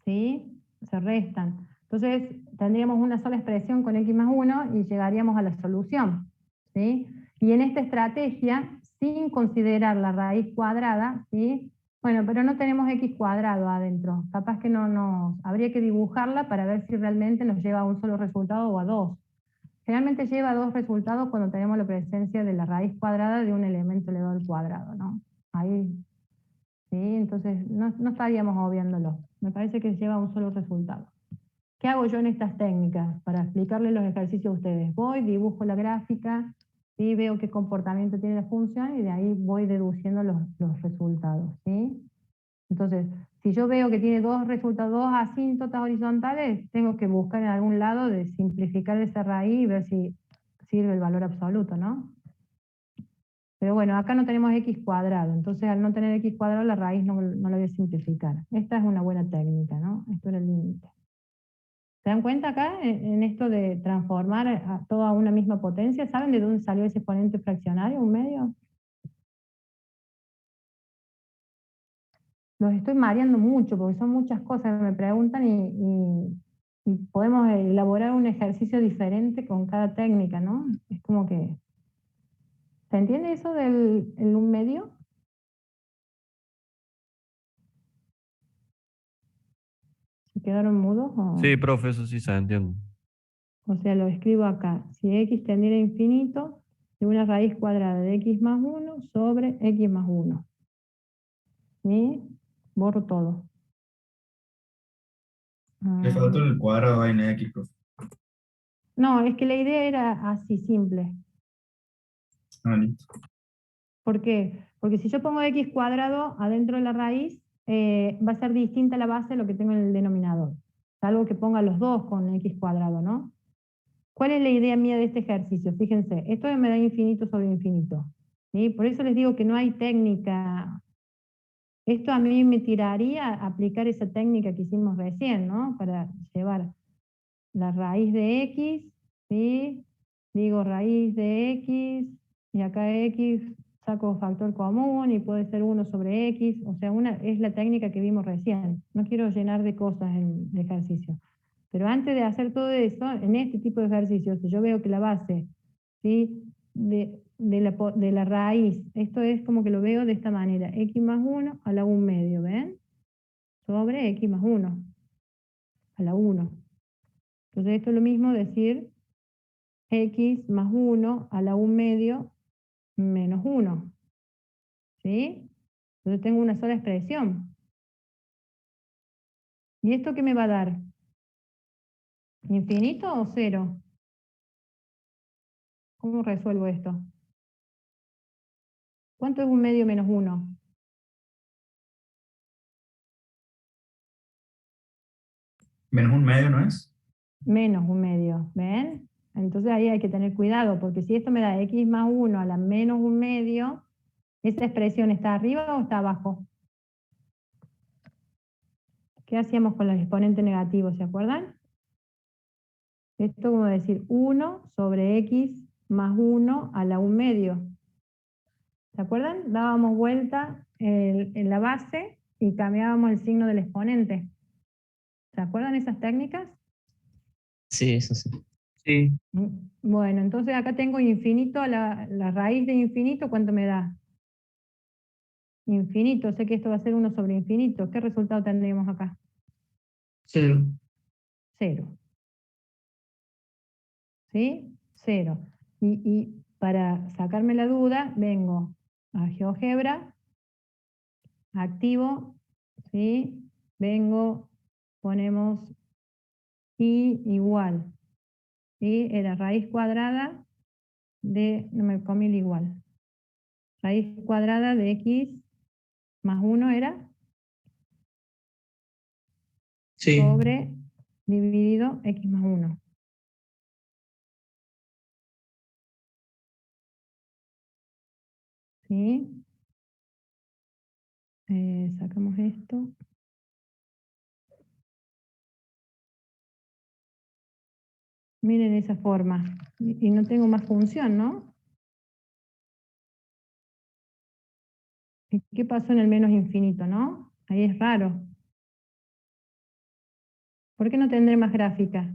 ¿Sí? Se restan. Entonces, tendríamos una sola expresión con x más 1 y llegaríamos a la solución. ¿Sí? Y en esta estrategia, sin considerar la raíz cuadrada, ¿sí? Bueno, pero no tenemos x cuadrado adentro. Capaz que habría que dibujarla para ver si realmente nos lleva a un solo resultado o a dos. Generalmente lleva a dos resultados cuando tenemos la presencia de la raíz cuadrada de un elemento elevado al cuadrado, ¿no? Ahí, ¿sí? Entonces no estaríamos obviándolo. Me parece que lleva a un solo resultado. ¿Qué hago yo en estas técnicas? Para explicarles los ejercicios a ustedes. Voy, dibujo la gráfica, ¿sí? Veo qué comportamiento tiene la función y de ahí voy deduciendo los resultados, ¿sí? Entonces, si yo veo que tiene dos resultados, dos asíntotas horizontales, tengo que buscar en algún lado de simplificar esa raíz y ver si sirve el valor absoluto, ¿no? Pero bueno, acá no tenemos x cuadrado, entonces al no tener x cuadrado la raíz no la voy a simplificar. Esta es una buena técnica, ¿no? Esto era el límite. ¿Se dan cuenta acá en esto de transformar a toda una misma potencia? ¿Saben de dónde salió ese exponente fraccionario, un medio? Los estoy mareando mucho porque son muchas cosas que me preguntan y podemos elaborar un ejercicio diferente con cada técnica, ¿no? Es como que... ¿Se entiende eso del un medio? ¿Se quedaron mudos? Sí, profe, eso sí se entiende. O sea, lo escribo acá. Si x tendiera a infinito, de una raíz cuadrada de x más 1 sobre x más 1. ¿Sí? Borro todo. Le faltó el cuadrado ahí en X, profe. No, es que la idea era así, simple. Ah, listo. ¿Por qué? Porque si yo pongo x cuadrado adentro de la raíz, va a ser distinta la base a lo que tengo en el denominador. Salvo que ponga los dos con x cuadrado, ¿no? ¿Cuál es la idea mía de este ejercicio? Fíjense, esto me da infinito sobre infinito. ¿Sí? Por eso les digo que no hay técnica. Esto a mí me tiraría a aplicar esa técnica que hicimos recién, ¿no? Para llevar la raíz de x, ¿sí? Digo raíz de x, y acá x saco factor común y puede ser 1 sobre x, o sea, es la técnica que vimos recién. No quiero llenar de cosas el ejercicio. Pero antes de hacer todo eso, en este tipo de ejercicios, si yo veo que la base, ¿sí? de la raíz, esto es como que lo veo de esta manera, x más 1 a la 1 medio, ¿ven? Sobre x más 1 a la 1. Entonces esto es lo mismo decir x más 1 a la 1 medio menos 1. ¿Sí? Entonces tengo una sola expresión. ¿Y esto qué me va a dar? ¿Infinito o cero? ¿Cómo resuelvo esto? ¿Cuánto es 1 medio menos 1? Menos un medio, ¿no es? Menos 1 medio, ¿ven? Entonces ahí hay que tener cuidado, porque si esto me da x más 1 a la menos 1 medio, ¿esa expresión está arriba o está abajo? ¿Qué hacíamos con los exponentes negativos, se acuerdan? Esto como decir 1 sobre x más 1 a la 1 medio. ¿Se acuerdan? Dábamos vuelta en la base y cambiábamos el signo del exponente. ¿Se acuerdan esas técnicas? Sí, eso sí. Sí, Bueno, entonces acá tengo infinito, la raíz de infinito, ¿cuánto me da? Infinito, sé que esto va a ser 1 sobre infinito. ¿Qué resultado tendríamos acá? 0. 0. ¿Sí? 0. Y para sacarme la duda, vengo a GeoGebra, activo, ¿sí? Vengo, ponemos i igual, ¿sí? Era raíz cuadrada de, no me comí el igual, raíz cuadrada de x más 1 era Sí. sobre dividido x más 1. ¿Sí? Sacamos esto. Miren esa forma. Y no tengo más función, ¿no? ¿Y qué pasó en el menos infinito, no? Ahí es raro. ¿Por qué no tendré más gráfica?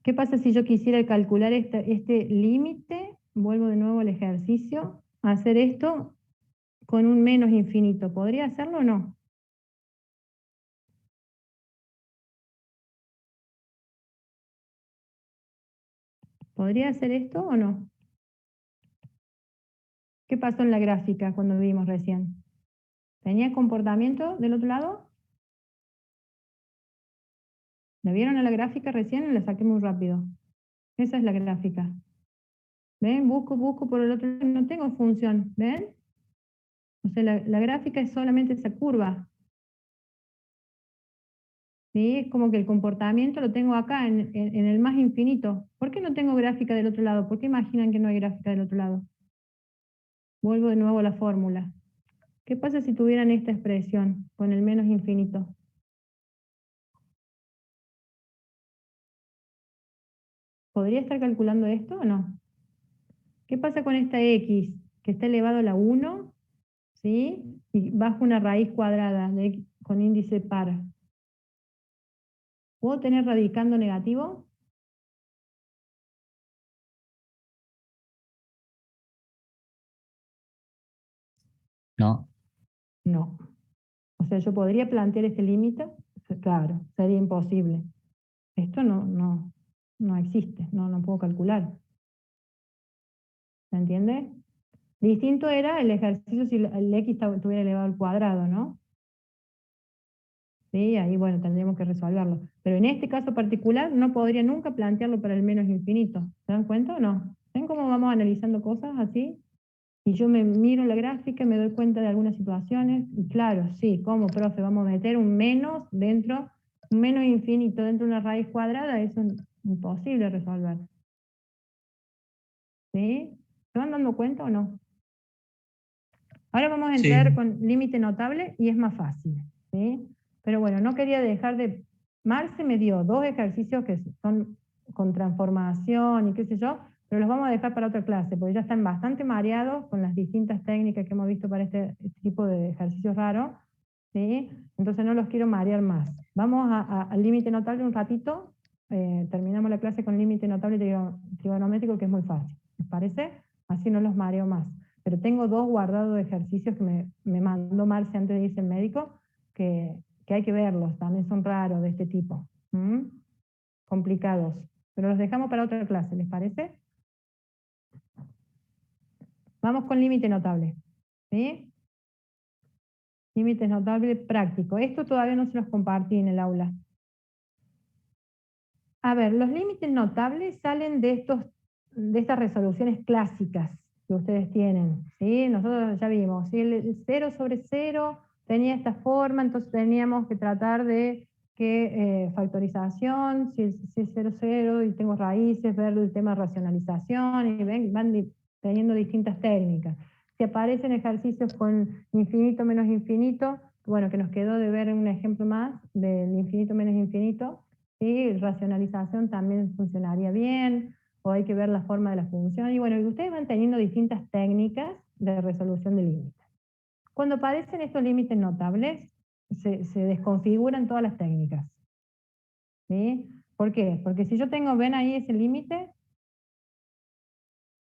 ¿Qué pasa si yo quisiera calcular este límite? Vuelvo de nuevo al ejercicio. Hacer esto con un menos infinito. ¿Podría hacerlo o no? ¿Podría hacer esto o no? ¿Qué pasó en la gráfica cuando vimos recién? ¿Tenía comportamiento del otro lado? ¿La vieron a la gráfica recién? La saqué muy rápido. Esa es la gráfica. ¿Ven? Busco por el otro lado y no tengo función. ¿Ven? O sea, la gráfica es solamente esa curva. ¿Sí? Es como que el comportamiento lo tengo acá, en el más infinito. ¿Por qué no tengo gráfica del otro lado? ¿Por qué imaginan que no hay gráfica del otro lado? Vuelvo de nuevo a la fórmula. ¿Qué pasa si tuvieran esta expresión con el menos infinito? ¿Podría estar calculando esto o no? ¿Qué pasa con esta x que está elevado a la 1, ¿sí? Y bajo una raíz cuadrada con índice par? ¿Puedo tener radicando negativo? No. No. O sea, yo podría plantear este límite, claro, sería imposible. Esto no existe, no puedo calcular. ¿Se entiende? Distinto era el ejercicio si el x estuviera elevado al cuadrado, ¿no? Sí, ahí bueno, tendríamos que resolverlo. Pero en este caso particular no podría nunca plantearlo para el menos infinito. ¿Se dan cuenta o no? ¿Ven cómo vamos analizando cosas así? Y yo me miro la gráfica y me doy cuenta de algunas situaciones. Y claro, sí, ¿cómo, profe? Vamos a meter un menos dentro, un menos infinito dentro de una raíz cuadrada, eso es imposible resolver. ¿Sí? ¿Se van dando cuenta o no? Ahora vamos a entrar con límite notable y es más fácil, ¿sí? Pero bueno, no quería dejar de... Marce me dio 2 ejercicios que son con transformación y qué sé yo, pero los vamos a dejar para otra clase, porque ya están bastante mareados con las distintas técnicas que hemos visto para este tipo de ejercicios raros, ¿sí? Entonces no los quiero marear más. Vamos al límite notable un ratito, terminamos la clase con límite notable trigonométrico, que es muy fácil, ¿les parece? Así no los mareo más. Pero tengo 2 guardados de ejercicios que me mandó Marce antes de irse el médico, que hay que verlos, también son raros de este tipo. Complicados. Pero los dejamos para otra clase, ¿les parece? Vamos con límite notable. ¿Sí? Límites notable práctico. Esto todavía no se los compartí en el aula. A ver, los límites notables salen de estas resoluciones clásicas que ustedes tienen, ¿sí? Nosotros ya vimos, ¿sí? El 0 sobre 0 tenía esta forma, entonces teníamos que tratar de que factorización, si es 0, 0 y tengo raíces, ver el tema de racionalización, y van teniendo distintas técnicas. Si aparecen ejercicios con infinito menos infinito, bueno, que nos quedó de ver un ejemplo más del infinito menos infinito, ¿sí? Racionalización también funcionaría bien, o hay que ver la forma de la función, y bueno, y ustedes van teniendo distintas técnicas de resolución de límites. Cuando aparecen estos límites notables, se desconfiguran todas las técnicas. ¿Sí? ¿Por qué? Porque si yo tengo, ven ahí ese límite,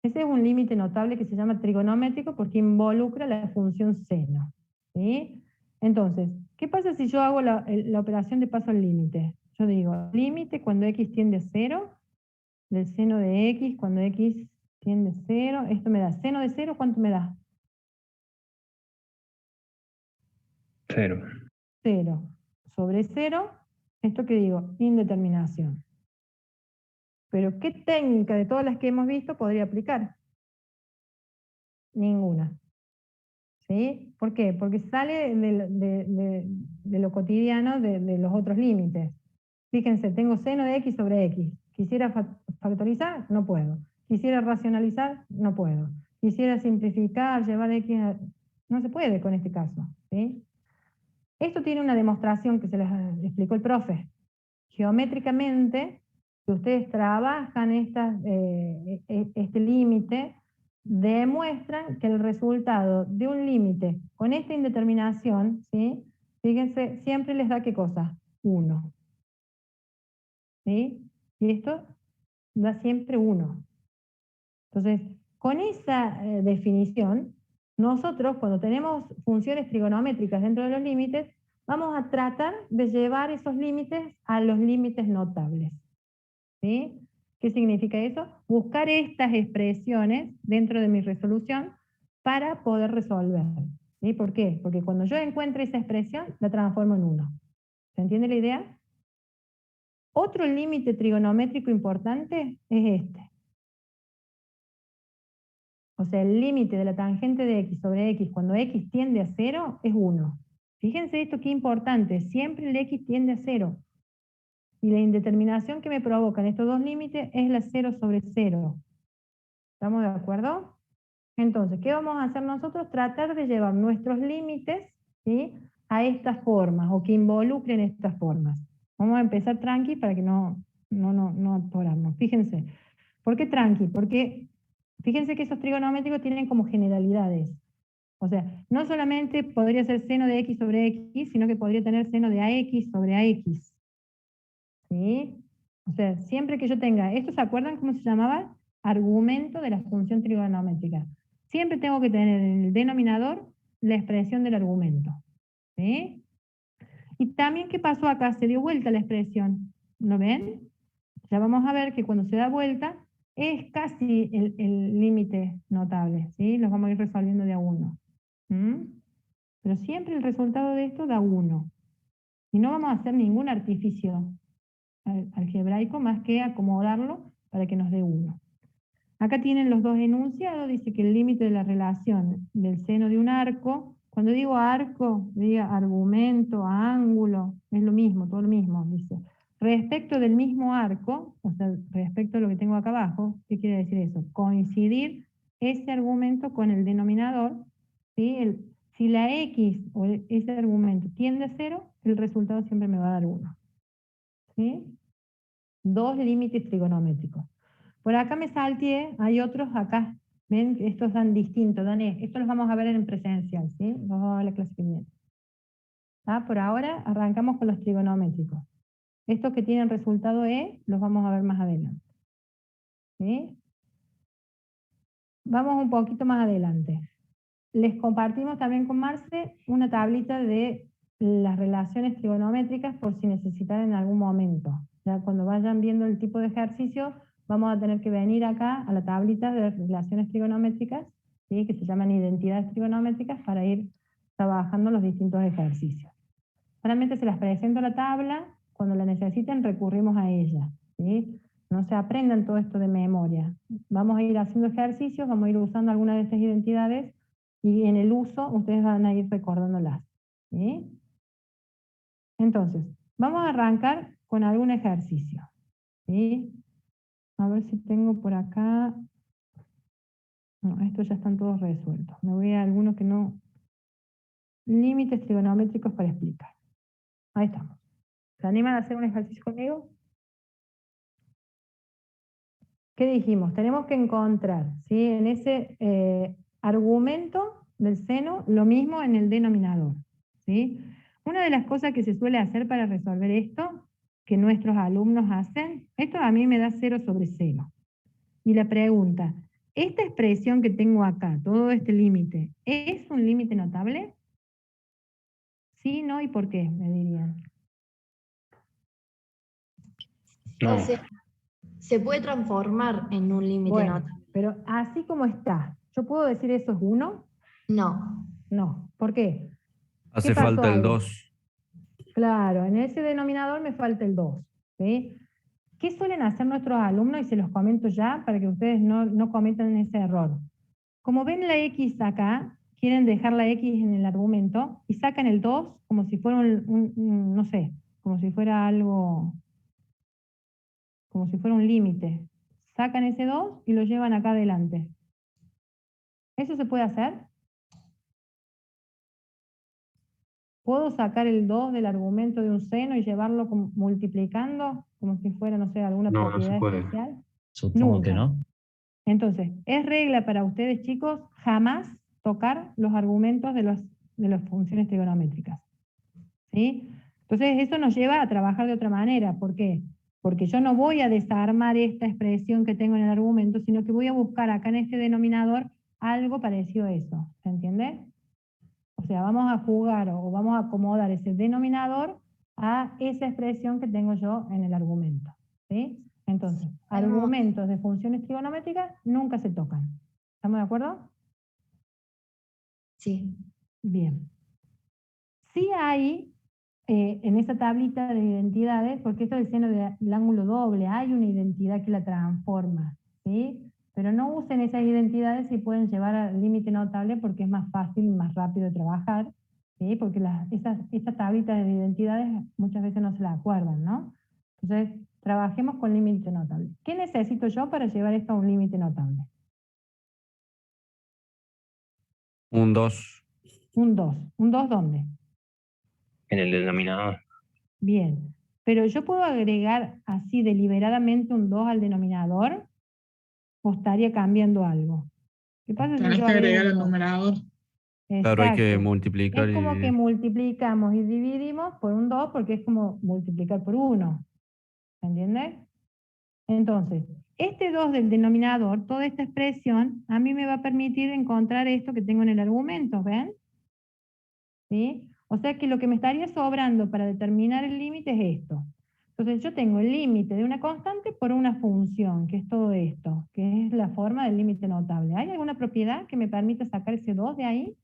ese es un límite notable que se llama trigonométrico porque involucra la función seno. ¿Sí? Entonces, ¿qué pasa si yo hago la operación de paso al límite? Yo digo, límite cuando x tiende a 0, del seno de x cuando x tiende a 0, esto me da seno de 0, ¿cuánto me da? 0. 0 sobre 0, ¿esto qué digo? Indeterminación. Pero ¿qué técnica de todas las que hemos visto podría aplicar? Ninguna. ¿Sí? ¿Por qué? Porque sale de lo cotidiano de los otros límites. Fíjense, tengo seno de x sobre x. Quisiera factorizar, no puedo. Quisiera racionalizar, no puedo. Quisiera simplificar, llevar x a... No se puede con este caso. ¿Sí? Esto tiene una demostración que se les explicó el profe. Geométricamente, si ustedes trabajan este límite, demuestran que el resultado de un límite con esta indeterminación, ¿sí? Fíjense, siempre les da ¿qué cosa? 1. ¿Sí? Y esto da siempre 1. Entonces, con esa definición, nosotros cuando tenemos funciones trigonométricas dentro de los límites, vamos a tratar de llevar esos límites a los límites notables. ¿Sí? ¿Qué significa eso? Buscar estas expresiones dentro de mi resolución para poder resolver. ¿Sí? ¿Por qué? Porque cuando yo encuentro esa expresión, la transformo en 1. ¿Se entiende la idea? Otro límite trigonométrico importante es este. O sea, el límite de la tangente de x sobre x cuando x tiende a 0 es 1. Fíjense esto qué importante, siempre el x tiende a 0. Y la indeterminación que me provocan estos dos límites es la 0 sobre 0. ¿Estamos de acuerdo? Entonces, ¿qué vamos a hacer nosotros? Tratar de llevar nuestros límites, ¿sí?, a estas formas, o que involucren estas formas. Vamos a empezar tranqui para que no atorarnos. Fíjense. ¿Por qué tranqui? Porque fíjense que esos trigonométricos tienen como generalidades. O sea, no solamente podría ser seno de x sobre x, sino que podría tener seno de ax sobre ax. ¿Sí? O sea, siempre que yo tenga, ¿esto se acuerdan cómo se llamaba? Argumento de la función trigonométrica. Siempre tengo que tener en el denominador la expresión del argumento. ¿Sí? Y también, ¿qué pasó acá? Se dio vuelta la expresión. ¿Lo ven? Ya vamos a ver que cuando se da vuelta es casi el límite notable. ¿Sí? Los vamos a ir resolviendo de a 1. Pero siempre el resultado de esto da 1. Y no vamos a hacer ningún artificio algebraico más que acomodarlo para que nos dé 1. Acá tienen los dos enunciados, dice que el límite de la relación del seno de un arco, cuando digo arco, diga argumento, ángulo, es lo mismo, todo lo mismo, dice. Respecto del mismo arco, o sea, respecto a lo que tengo acá abajo, ¿qué quiere decir eso? Coincidir ese argumento con el denominador, ¿sí? Si la x o ese argumento tiende a 0, el resultado siempre me va a dar 1. ¿Sí? Dos límites trigonométricos. Por acá me salteé, hay otros acá. ¿Ven? Estos dan distintos, estos los vamos a ver en presencial, ¿sí? Los vamos a ver la clase que viene. Por ahora arrancamos con los trigonométricos. Estos que tienen resultado E, los vamos a ver más adelante. ¿Sí? Vamos un poquito más adelante. Les compartimos también con Marce una tablita de las relaciones trigonométricas por si necesitan en algún momento. Ya cuando vayan viendo el tipo de ejercicio, vamos a tener que venir acá a la tablita de relaciones trigonométricas, ¿sí?, que se llaman identidades trigonométricas, para ir trabajando los distintos ejercicios. Solamente se las presento la tabla, cuando la necesiten recurrimos a ella, ¿sí? No se aprendan todo esto de memoria. Vamos a ir haciendo ejercicios, vamos a ir usando algunas de estas identidades, y en el uso ustedes van a ir recordándolas. ¿Sí? Entonces, vamos a arrancar con algún ejercicio. ¿Sí? A ver si tengo por acá. No, estos ya están todos resueltos. Me voy a algunos que no. Límites trigonométricos para explicar. Ahí estamos. ¿Se animan a hacer un ejercicio conmigo? ¿qué dijimos? Tenemos que encontrar, ¿sí? En ese argumento del seno, lo mismo en el denominador, ¿sí? Una de las cosas que se suele hacer para resolver esto, que nuestros alumnos hacen, esto a mí me da 0/0. Y la pregunta, ¿esta expresión que tengo acá, todo este límite, es un límite notable? Sí, no, ¿y por qué? Me dirían. No, O sea, se puede transformar en un límite Bueno, notable. pero así como está, ¿yo puedo decir eso es 1? No. No. ¿Por qué? Hace pasó falta el ahí? 2. Claro, en ese denominador me falta el 2. ¿Sí? ¿Qué suelen hacer nuestros alumnos? Y se los comento ya para que ustedes no cometan ese error. Como ven la X acá, quieren dejar la X en el argumento y sacan el 2 como si fuera no sé, como si fuera algo, como si fuera un límite. Sacan ese 2 y lo llevan acá adelante. ¿Eso se puede hacer? ¿Puedo sacar el 2 del argumento de un seno y llevarlo multiplicando como si fuera, no sé, alguna no, no se propiedad puede. especial? Supongo que Nunca. no. Entonces, es regla para ustedes, chicos, jamás tocar los argumentos de las funciones trigonométricas. ¿Sí? Entonces, eso nos lleva a trabajar de otra manera. ¿Por qué? Porque yo no voy a desarmar esta expresión que tengo en el argumento, sino que voy a buscar acá en este denominador algo parecido a eso. ¿Se entiende? O sea, vamos a jugar o vamos a acomodar ese denominador a esa expresión que tengo yo en el argumento. ¿Sí? Entonces, argumentos de funciones trigonométricas nunca se tocan. ¿Estamos de acuerdo? Sí. Bien. Sí hay, en esa tablita de identidades, porque esto es el seno del ángulo doble, hay una identidad que la transforma, ¿sí? Pero no usen esas identidades si pueden llevar al límite notable porque es más fácil y más rápido de trabajar, ¿sí? Porque estas tablitas de identidades muchas veces no se las acuerdan, ¿no? Entonces, trabajemos con límite notable. ¿Qué necesito yo para llevar esto a un límite notable? Un 2. Un 2. ¿Un 2 dónde? En el denominador. Bien. Pero yo puedo agregar así deliberadamente un 2 al denominador o estaría cambiando algo. ¿Qué pasa si Tenés yo que agrego agregar un el 2? numerador. Claro, hay que Exacto. multiplicar Es como que y... multiplicamos y dividimos por un 2 porque es como multiplicar por 1. ¿Se entiende? Entonces, este 2 del denominador, toda esta expresión, a mí me va a permitir encontrar esto que tengo en el argumento, ¿ven? ¿Sí? O sea que lo que me estaría sobrando para determinar el límite es esto. Entonces yo tengo el límite de una constante por una función, que es todo esto, que es la forma del límite notable. ¿Hay alguna propiedad que me permita sacar ese 2 de ahí?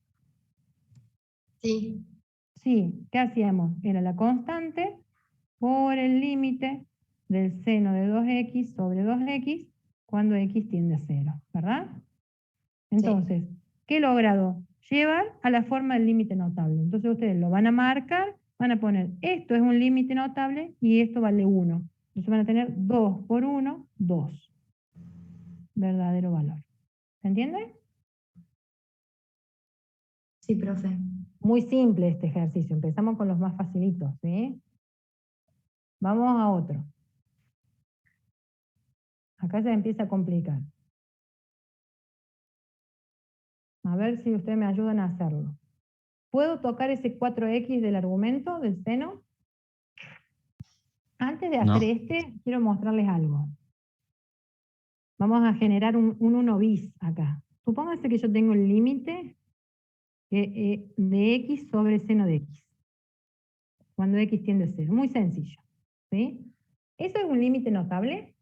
Sí. Sí, ¿qué hacíamos? Era la constante por el límite del seno de 2x sobre 2x cuando x tiende a 0, ¿verdad? Entonces, ¿qué he logrado? Llevar a la forma del límite notable. Entonces ustedes lo van a marcar, van a poner, esto es un límite notable y esto vale 1. Entonces van a tener 2 por 1, 2. Verdadero valor. ¿Se entiende? Sí, profe. Muy simple este ejercicio. Empezamos con los más facilitos, ¿sí? Vamos a otro. Acá se empieza a complicar. A ver si ustedes me ayudan a hacerlo. ¿Puedo tocar ese 4x del argumento, del seno? Antes de hacer quiero mostrarles algo. Vamos a generar un 1 bis acá. Supónganse que yo tengo el límite de x sobre seno de x. Cuando x tiende a 0. Muy sencillo. ¿Sí? ¿Eso es un límite notable?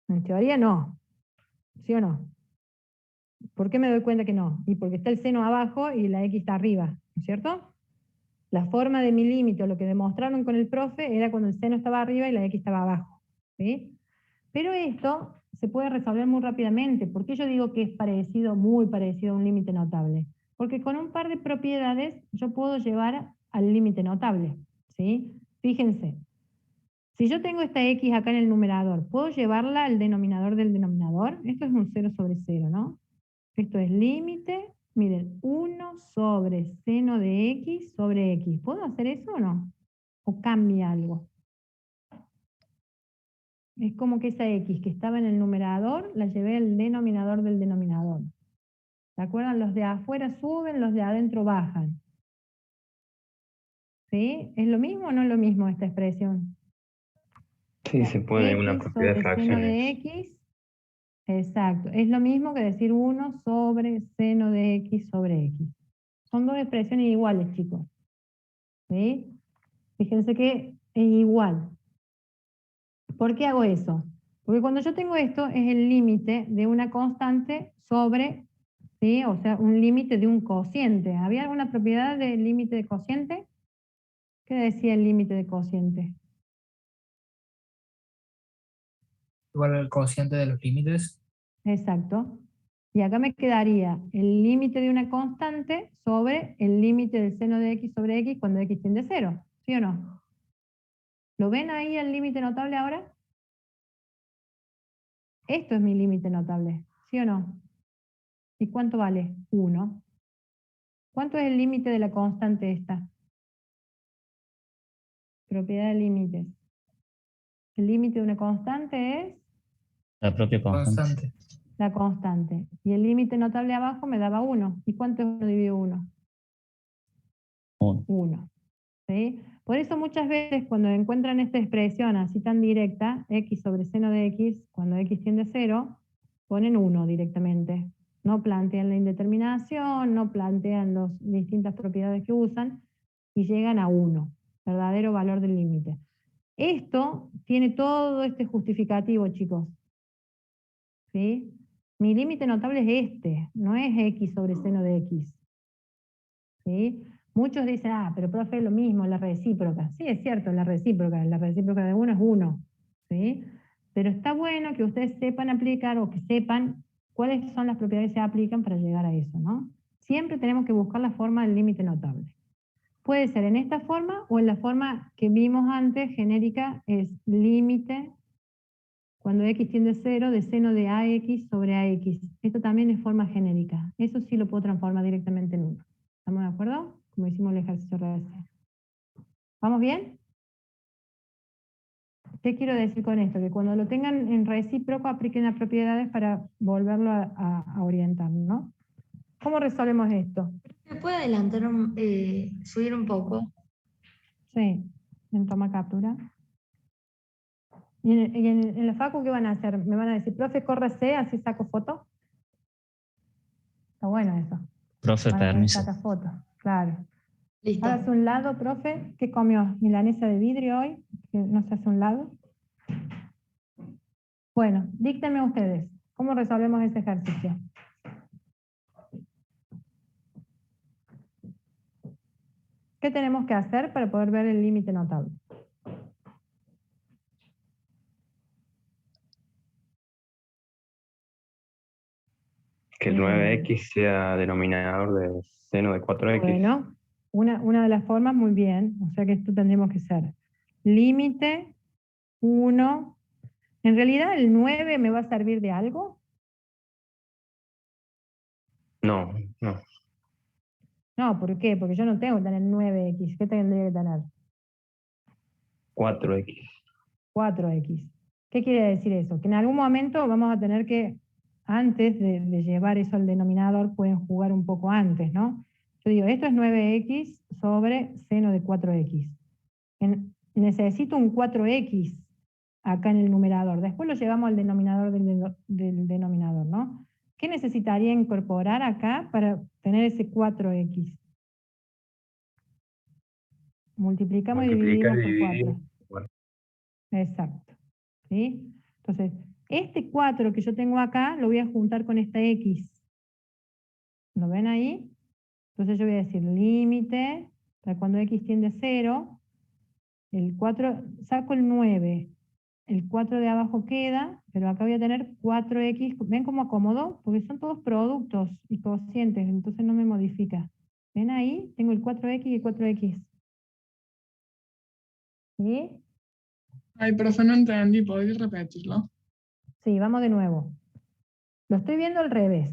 En teoría no. ¿Sí o no? ¿Por qué me doy cuenta que no? Y porque está el seno abajo y la x está arriba, ¿no es cierto? La forma de mi límite, o lo que demostraron con el profe, era cuando el seno estaba arriba y la x estaba abajo. ¿Sí? Pero esto se puede resolver muy rápidamente. ¿Por qué yo digo que es parecido, muy parecido a un límite notable? Porque con un par de propiedades yo puedo llevar al límite notable. ¿Sí? Fíjense, si yo tengo esta x acá en el numerador, ¿puedo llevarla al denominador del denominador? Esto es un 0/0, ¿no? Esto es límite, miren, 1 sobre seno de x sobre x. ¿Puedo hacer eso o no? ¿O cambia algo? Es como que esa x que estaba en el numerador, la llevé al denominador del denominador. ¿Se acuerdan? Los de afuera suben, los de adentro bajan. ¿Sí? ¿Es lo mismo o no es lo mismo esta expresión? Sí, se puede una X propiedad de sobre seno de fracciones. X. Exacto. Es lo mismo que decir 1 sobre seno de X sobre X. Son dos expresiones iguales, chicos. ¿Sí? Fíjense que es igual. ¿Por qué hago eso? Porque cuando yo tengo esto es el límite de una constante sobre, ¿sí? O sea, un límite de un cociente. ¿Había alguna propiedad del límite de cociente? ¿Qué decía el límite de cociente? Igual al cociente de los límites. Exacto. Y acá me quedaría el límite de una constante sobre el límite del seno de x sobre x cuando x tiende a 0. ¿Sí o no? ¿Lo ven ahí el límite notable ahora? Esto es mi límite notable. ¿Sí o no? ¿Y cuánto vale? 1. ¿Cuánto es el límite de la constante esta? Propiedad de límites. El límite de una constante es La propia constante. Constante. la constante. Y el límite notable abajo me daba 1. ¿Y cuánto es 1 dividido 1? 1. ¿Sí? Por eso muchas veces cuando encuentran esta expresión así tan directa, x sobre seno de x, cuando x tiende a 0, ponen 1 directamente. No plantean la indeterminación, no plantean las distintas propiedades que usan y llegan a 1, verdadero valor del límite. Esto tiene todo este justificativo, chicos. ¿Sí? Mi límite notable es este, no es x sobre seno de x. ¿Sí? Muchos dicen, pero profe, es lo mismo, la recíproca. Sí, es cierto, la recíproca de 1 es 1. ¿Sí? Pero está bueno que ustedes sepan aplicar o que sepan cuáles son las propiedades que se aplican para llegar a eso, ¿no? Siempre tenemos que buscar la forma del límite notable. Puede ser en esta forma o en la forma que vimos antes, genérica, es límite cuando x tiende a 0 de seno de ax sobre ax. Esto también es forma genérica. Eso sí lo puedo transformar directamente en 1. ¿Estamos de acuerdo? Como hicimos el ejercicio recién. ¿Vamos bien? ¿Qué quiero decir con esto? Que cuando lo tengan en recíproco apliquen las propiedades para volverlo a orientar, ¿no? ¿Cómo resolvemos esto? ¿Me puede adelantar, subir un poco? Sí, en toma captura. ¿Y en la facu qué van a hacer? ¿Me van a decir, profe, córrese, así saco foto? Está bueno eso. Profe, Van a poder permiso. sacar fotos, claro. Listo. Hágase un lado, profe. ¿Qué comió? ¿Milanesa de vidrio hoy? ¿Que no se hace un lado? Bueno, díctenme ustedes. ¿Cómo resolvemos ese ejercicio? ¿Qué tenemos que hacer para poder ver el límite notable? Que el 9x sea denominador de seno de 4x. Bueno, una de las formas, muy bien. O sea que esto tendríamos que ser límite 1. ¿En realidad el 9 me va a servir de algo? No, no. No, ¿por qué? Porque yo no tengo que tener 9x. ¿Qué tendría que tener? 4x. 4x. ¿Qué quiere decir eso? Que en algún momento vamos a tener que, antes de llevar eso al denominador, pueden jugar un poco antes, ¿no? Yo digo, esto es 9x sobre seno de 4x. Necesito un 4x acá en el numerador. Después lo llevamos al denominador del denominador, ¿no? ¿Qué necesitaría incorporar acá para tener ese 4x? Multiplicamos y Multiplicar dividimos y por dividir. 4. Exacto. ¿Sí? Entonces, este 4 que yo tengo acá lo voy a juntar con esta x. ¿Lo ven ahí? Entonces yo voy a decir límite, para cuando x tiende a 0, el 4, saco el 9, el 4 de abajo queda, pero acá voy a tener 4x, ¿ven cómo acomodó? Porque son todos productos y cocientes, entonces no me modifica. ¿Ven ahí? Tengo el 4x y el 4x. ¿Sí? Ay, profe, no entendí, ¿podéis repetirlo? Sí, vamos de nuevo. Lo estoy viendo al revés,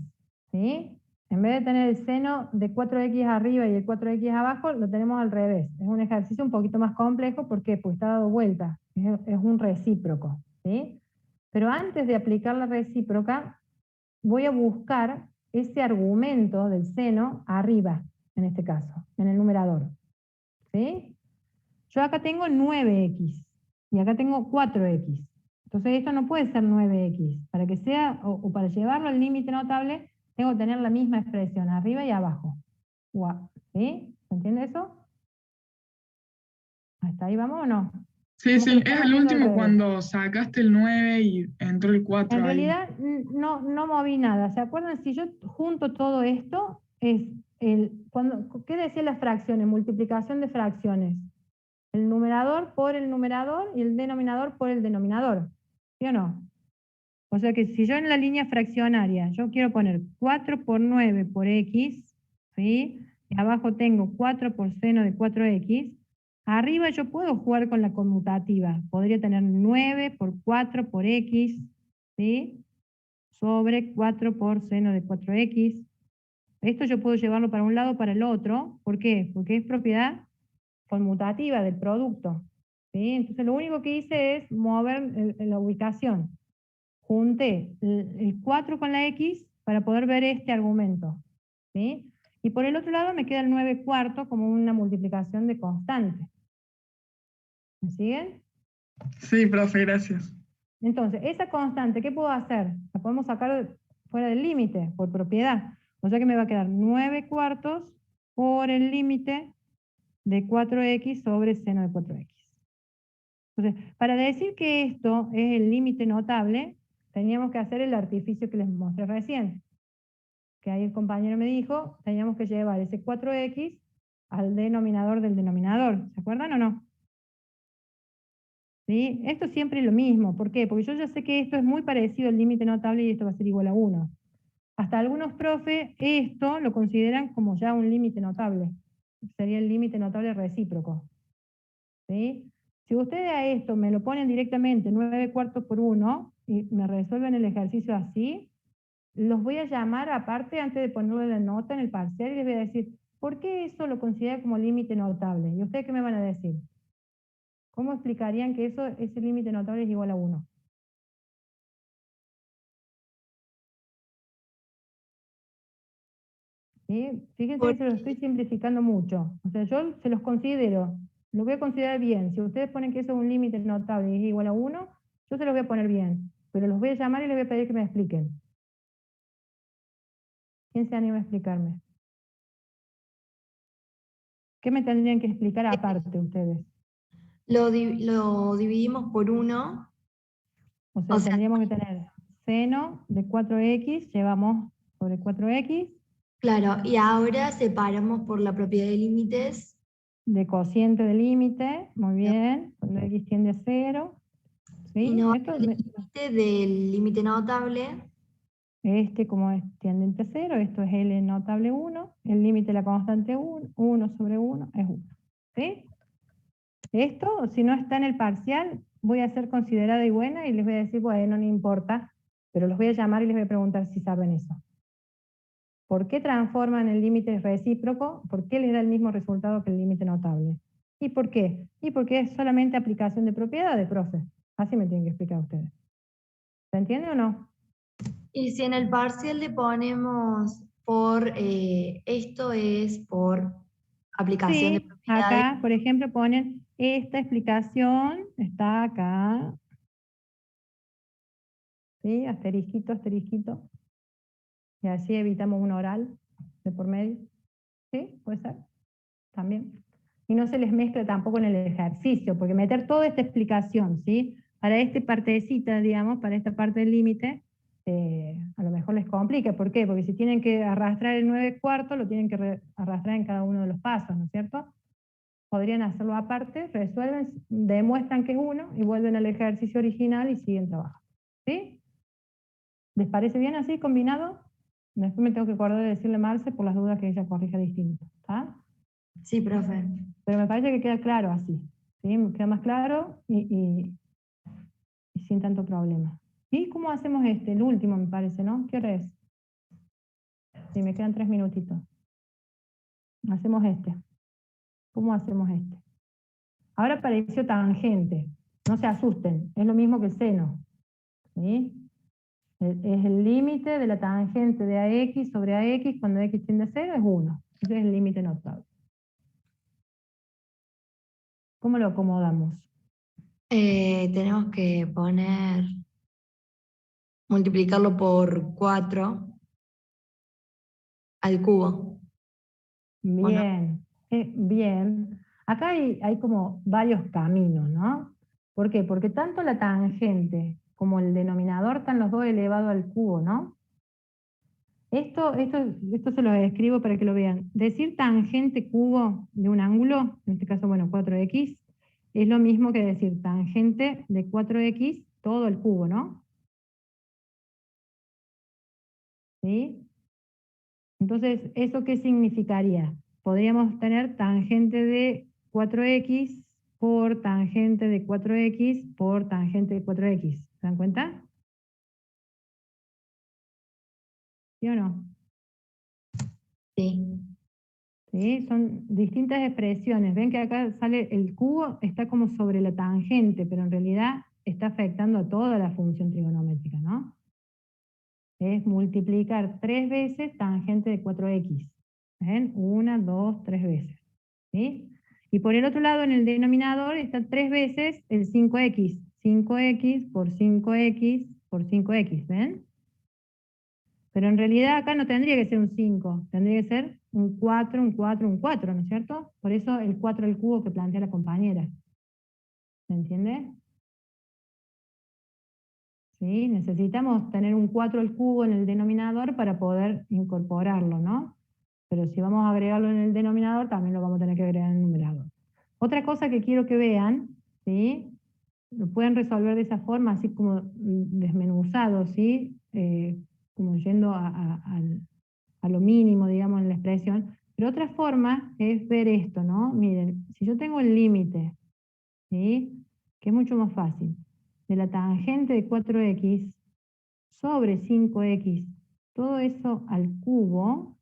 ¿sí? En vez de tener el seno de 4x arriba y el 4x abajo, lo tenemos al revés. Es un ejercicio un poquito más complejo, ¿por qué? Porque está dado vuelta, es un recíproco, ¿sí? Pero antes de aplicar la recíproca, voy a buscar ese argumento del seno arriba, en este caso, en el numerador, ¿sí? Yo acá tengo 9x y acá tengo 4x. Entonces esto no puede ser 9x. Para que sea, o para llevarlo al límite notable, tengo que tener la misma expresión, arriba y abajo. ¿Sí? ¿Se entiende eso? ¿Hasta ahí vamos o no? Sí, Como que sí, lo es están el haciendo al último revés. cuando sacaste el 9 y entró el 4 En ahí. realidad no moví nada. ¿Se acuerdan? Si yo junto todo esto, es ¿qué decían las fracciones? Multiplicación de fracciones. El numerador por el numerador y el denominador por el denominador. ¿Sí o no? O sea que si yo en la línea fraccionaria, yo quiero poner 4 por 9 por x, ¿sí? Y abajo tengo 4 por seno de 4x, arriba yo puedo jugar con la conmutativa. Podría tener 9 por 4 por x, ¿sí? Sobre 4 por seno de 4x. Esto yo puedo llevarlo para un lado o para el otro. ¿Por qué? Porque es propiedad conmutativa del producto. ¿Sí? Entonces lo único que hice es mover la ubicación. Junté el 4 con la x para poder ver este argumento. ¿Sí? Y por el otro lado me queda el 9 cuartos como una multiplicación de constante. ¿Me siguen? Sí, profe, gracias. Entonces, esa constante, ¿qué puedo hacer? La podemos sacar fuera del límite, por propiedad. O sea que me va a quedar 9 cuartos por el límite de 4x sobre seno de 4x. Entonces, para decir que esto es el límite notable, teníamos que hacer el artificio que les mostré recién. Que ahí el compañero me dijo, teníamos que llevar ese 4x al denominador del denominador. ¿Se acuerdan o no? ¿Sí? Esto siempre es lo mismo. ¿Por qué? Porque yo ya sé que esto es muy parecido al límite notable y esto va a ser igual a 1. Hasta algunos profes esto lo consideran como ya un límite notable. Sería el límite notable recíproco. ¿Sí? Si ustedes a esto me lo ponen directamente 9 cuartos por 1 y me resuelven el ejercicio así, los voy a llamar aparte antes de ponerle la nota en el parcial y les voy a decir, ¿por qué eso lo considera como límite notable? ¿Y ustedes qué me van a decir? ¿Cómo explicarían que ese límite notable es igual a 1? ¿Sí? Fíjense que se lo estoy simplificando mucho. O sea, yo se los considero, lo voy a considerar bien. Si ustedes ponen que eso es un límite notable y es igual a 1, yo se los voy a poner bien. Pero los voy a llamar y les voy a pedir que me expliquen. ¿Quién se anima a explicarme? ¿Qué me tendrían que explicar aparte ustedes? Lo dividimos por 1. O sea, tendríamos que tener seno de 4x, llevamos sobre 4x. Claro, y ahora separamos por la propiedad de límites. De cociente de límite, muy bien, cuando x tiende a 0. ¿Sí? Y no Esto, el límite del límite notable. este como es tiendente a 0, esto es L notable 1, el límite de la constante 1 sobre 1 es 1. ¿Sí? Esto, si no está en el parcial, voy a ser considerada y buena y les voy a decir, bueno, no importa, pero los voy a llamar y les voy a preguntar si saben eso. ¿Por qué transforman el límite recíproco? ¿Por qué les da el mismo resultado que el límite notable? ¿Y por qué? Y porque es solamente aplicación de propiedades, profe. Así me tienen que explicar ustedes. ¿Se entiende o no? Y si en el parcial le ponemos por, esto es por aplicación de Sí, propiedades. acá, por ejemplo, ponen esta explicación, está acá. ¿Sí? Asterisquito, asterisquito. Y así evitamos un oral de por medio. ¿Sí? ¿Puede ser? También. Y no se les mezcla tampoco en el ejercicio, porque meter toda esta explicación, ¿sí? Para esta partecita, digamos, para esta parte del límite, a lo mejor les complica. ¿Por qué? Porque si tienen que arrastrar el 9 cuartos, lo tienen que arrastrar en cada uno de los pasos, ¿no es cierto? Podrían hacerlo aparte, resuelven, demuestran que es 1 y vuelven al ejercicio original y siguen trabajando. ¿Sí? ¿Les parece bien así, combinado? Después me tengo que acordar de decirle a Marce por las dudas que ella corrija distinto. ¿Está? Sí, profe. Pero me parece que queda claro así. ¿Sí? Me queda más claro y sin tanto problema. ¿Y cómo hacemos este? El último me parece, ¿no? ¿Qué hora es? Sí, me quedan 3 minutitos. Hacemos este. ¿Cómo hacemos este? Ahora apareció tangente. No se asusten, es lo mismo que el seno. ¿Sí? Es el límite de la tangente de AX sobre AX cuando X tiende a 0 es 1. Ese es el límite notable. ¿Cómo lo acomodamos? Tenemos que multiplicarlo por 4 al cubo. Bien, bien. Acá hay como varios caminos, ¿no? ¿Por qué? Porque tanto la tangente como el denominador están los dos elevados al cubo, ¿no? Esto se lo escribo para que lo vean. Decir tangente cubo de un ángulo, en este caso, bueno, 4x, es lo mismo que decir tangente de 4x todo el cubo, ¿no? ¿Sí? Entonces, ¿eso qué significaría? Podríamos tener tangente de 4x por tangente de 4x por tangente de 4x. ¿Se dan cuenta? ¿Sí o no? Sí. ¿Sí? Son distintas expresiones. Ven que acá sale el cubo, está como sobre la tangente, pero en realidad está afectando a toda la función trigonométrica, ¿no? Es multiplicar 3 veces tangente de 4x. ¿Ven? 1, 2, 3 veces. ¿Sí? Y por el otro lado, en el denominador, está 3 veces el 5x. 5x por 5x por 5x, ¿ven? Pero en realidad acá no tendría que ser un 5, tendría que ser un 4, un 4, un 4, ¿no es cierto? Por eso el 4 al cubo que plantea la compañera. ¿Se entiende? ¿Sí? Necesitamos tener un 4 al cubo en el denominador para poder incorporarlo, ¿no? Pero si vamos a agregarlo en el denominador, también lo vamos a tener que agregar en el numerador. Otra cosa que quiero que vean, ¿sí? Lo pueden resolver de esa forma, así como desmenuzado, ¿sí? Como yendo a lo mínimo, digamos, en la expresión. Pero otra forma es ver esto, ¿no? Miren, si yo tengo el límite, ¿sí? Que es mucho más fácil, de la tangente de 4x sobre 5x, todo eso al cubo,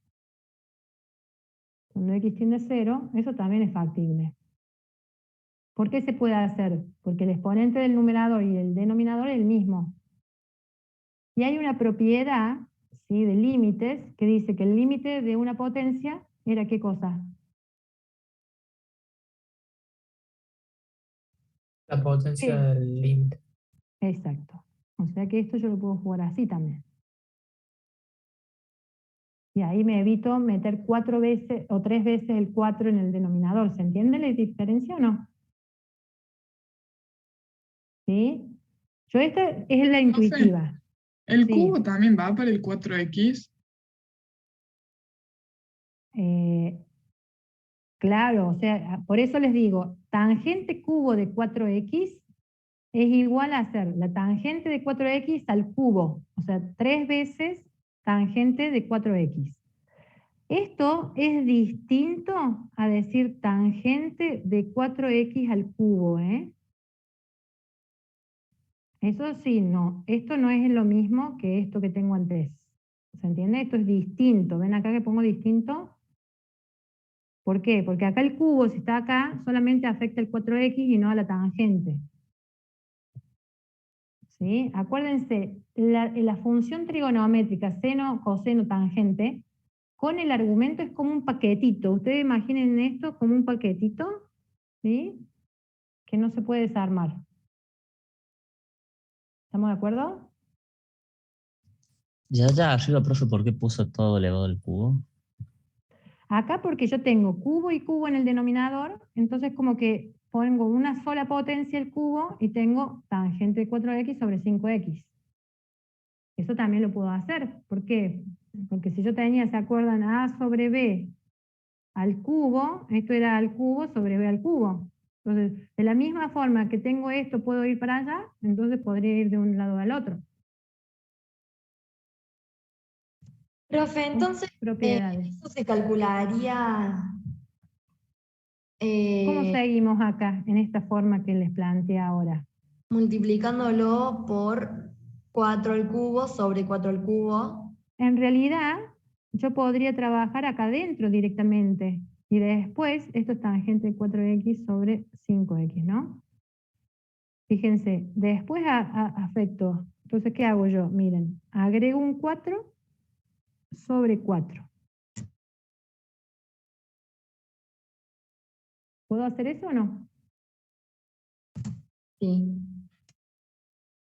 cuando x tiende a 0, eso también es factible. ¿Por qué se puede hacer? Porque el exponente del numerador y el denominador es el mismo. Y hay una propiedad, ¿sí? De límites que dice que el límite de una potencia era ¿qué cosa? La potencia Sí. del límite. Exacto. O sea que esto yo lo puedo jugar así también. Y ahí me evito meter 4 veces o 3 veces el 4 en el denominador. ¿Se entiende la diferencia o no? ¿Sí? Esta es la intuitiva. ¿El Sí. cubo también va para el 4x? Claro, o sea, por eso les digo, tangente cubo de 4x es igual a hacer la tangente de 4x al cubo, o sea, 3 veces tangente de 4x. Esto es distinto a decir tangente de 4x al cubo, ¿eh? Eso sí, no, esto no es lo mismo que esto que tengo antes. ¿Se entiende? Esto es distinto. ¿Ven acá que pongo distinto? ¿Por qué? Porque acá el cubo, si está acá, solamente afecta el 4x y no a la tangente. ¿Sí? Acuérdense, la función trigonométrica seno, coseno, tangente, con el argumento es como un paquetito. Ustedes imaginen esto como un paquetito, ¿sí? Que no se puede desarmar. ¿Estamos de acuerdo? Ya arriba, profe, ¿por qué puso todo elevado al cubo? Acá porque yo tengo cubo y cubo en el denominador, entonces como que pongo una sola potencia el cubo y tengo tangente de 4x sobre 5x. Eso también lo puedo hacer. ¿Por qué? Porque si yo tenía, ¿se acuerdan? A sobre b al cubo, esto era al cubo sobre b al cubo. Entonces, de la misma forma que tengo esto, puedo ir para allá, entonces podría ir de un lado al otro. Profe, entonces, Propiedades. eso se calcularía... ¿Cómo seguimos acá, en esta forma que les planteé ahora? multiplicándolo por 4 al cubo sobre 4 al cubo. En realidad, yo podría trabajar acá adentro directamente. Y después, esto es tangente de 4x sobre 5x, ¿no? Fíjense, después afecto. Entonces, ¿qué hago yo? Miren, agrego un 4 sobre 4. ¿Puedo hacer eso o no? Sí.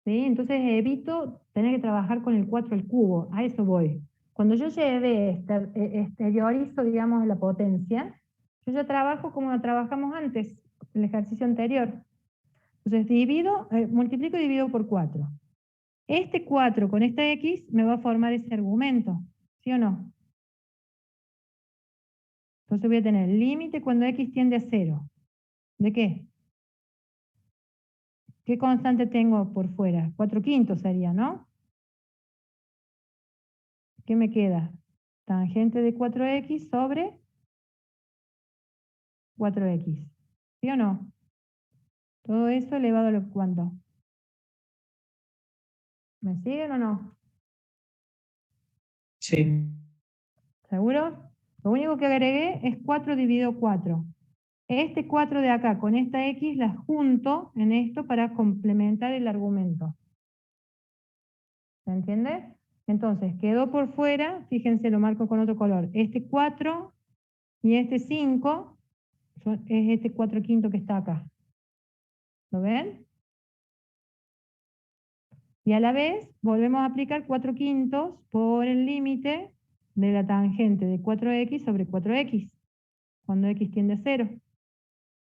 ¿Sí? Entonces evito tener que trabajar con el 4 al cubo, a eso voy. Cuando yo lleve exteriorizo, digamos, la potencia, yo ya trabajo como trabajamos antes, el ejercicio anterior. Entonces multiplico y divido por 4. Este 4 con esta x me va a formar ese argumento, ¿sí o no? Entonces voy a tener límite cuando x tiende a 0. ¿De qué? ¿Qué constante tengo por fuera? 4/5 sería, ¿no? ¿Qué me queda? Tangente de 4x sobre 4x. ¿Sí o no? Todo eso elevado a lo cuánto. ¿Me siguen o no? Sí. ¿Seguro? Lo único que agregué es 4 dividido 4. Este 4 de acá con esta x las junto en esto para complementar el argumento. ¿Se entiende? Entonces, quedó por fuera, fíjense, lo marco con otro color. Este 4 y este 5 es este 4/5 que está acá. ¿Lo ven? Y a la vez volvemos a aplicar 4/5 por el límite de la tangente de 4x sobre 4x, cuando x tiende a 0.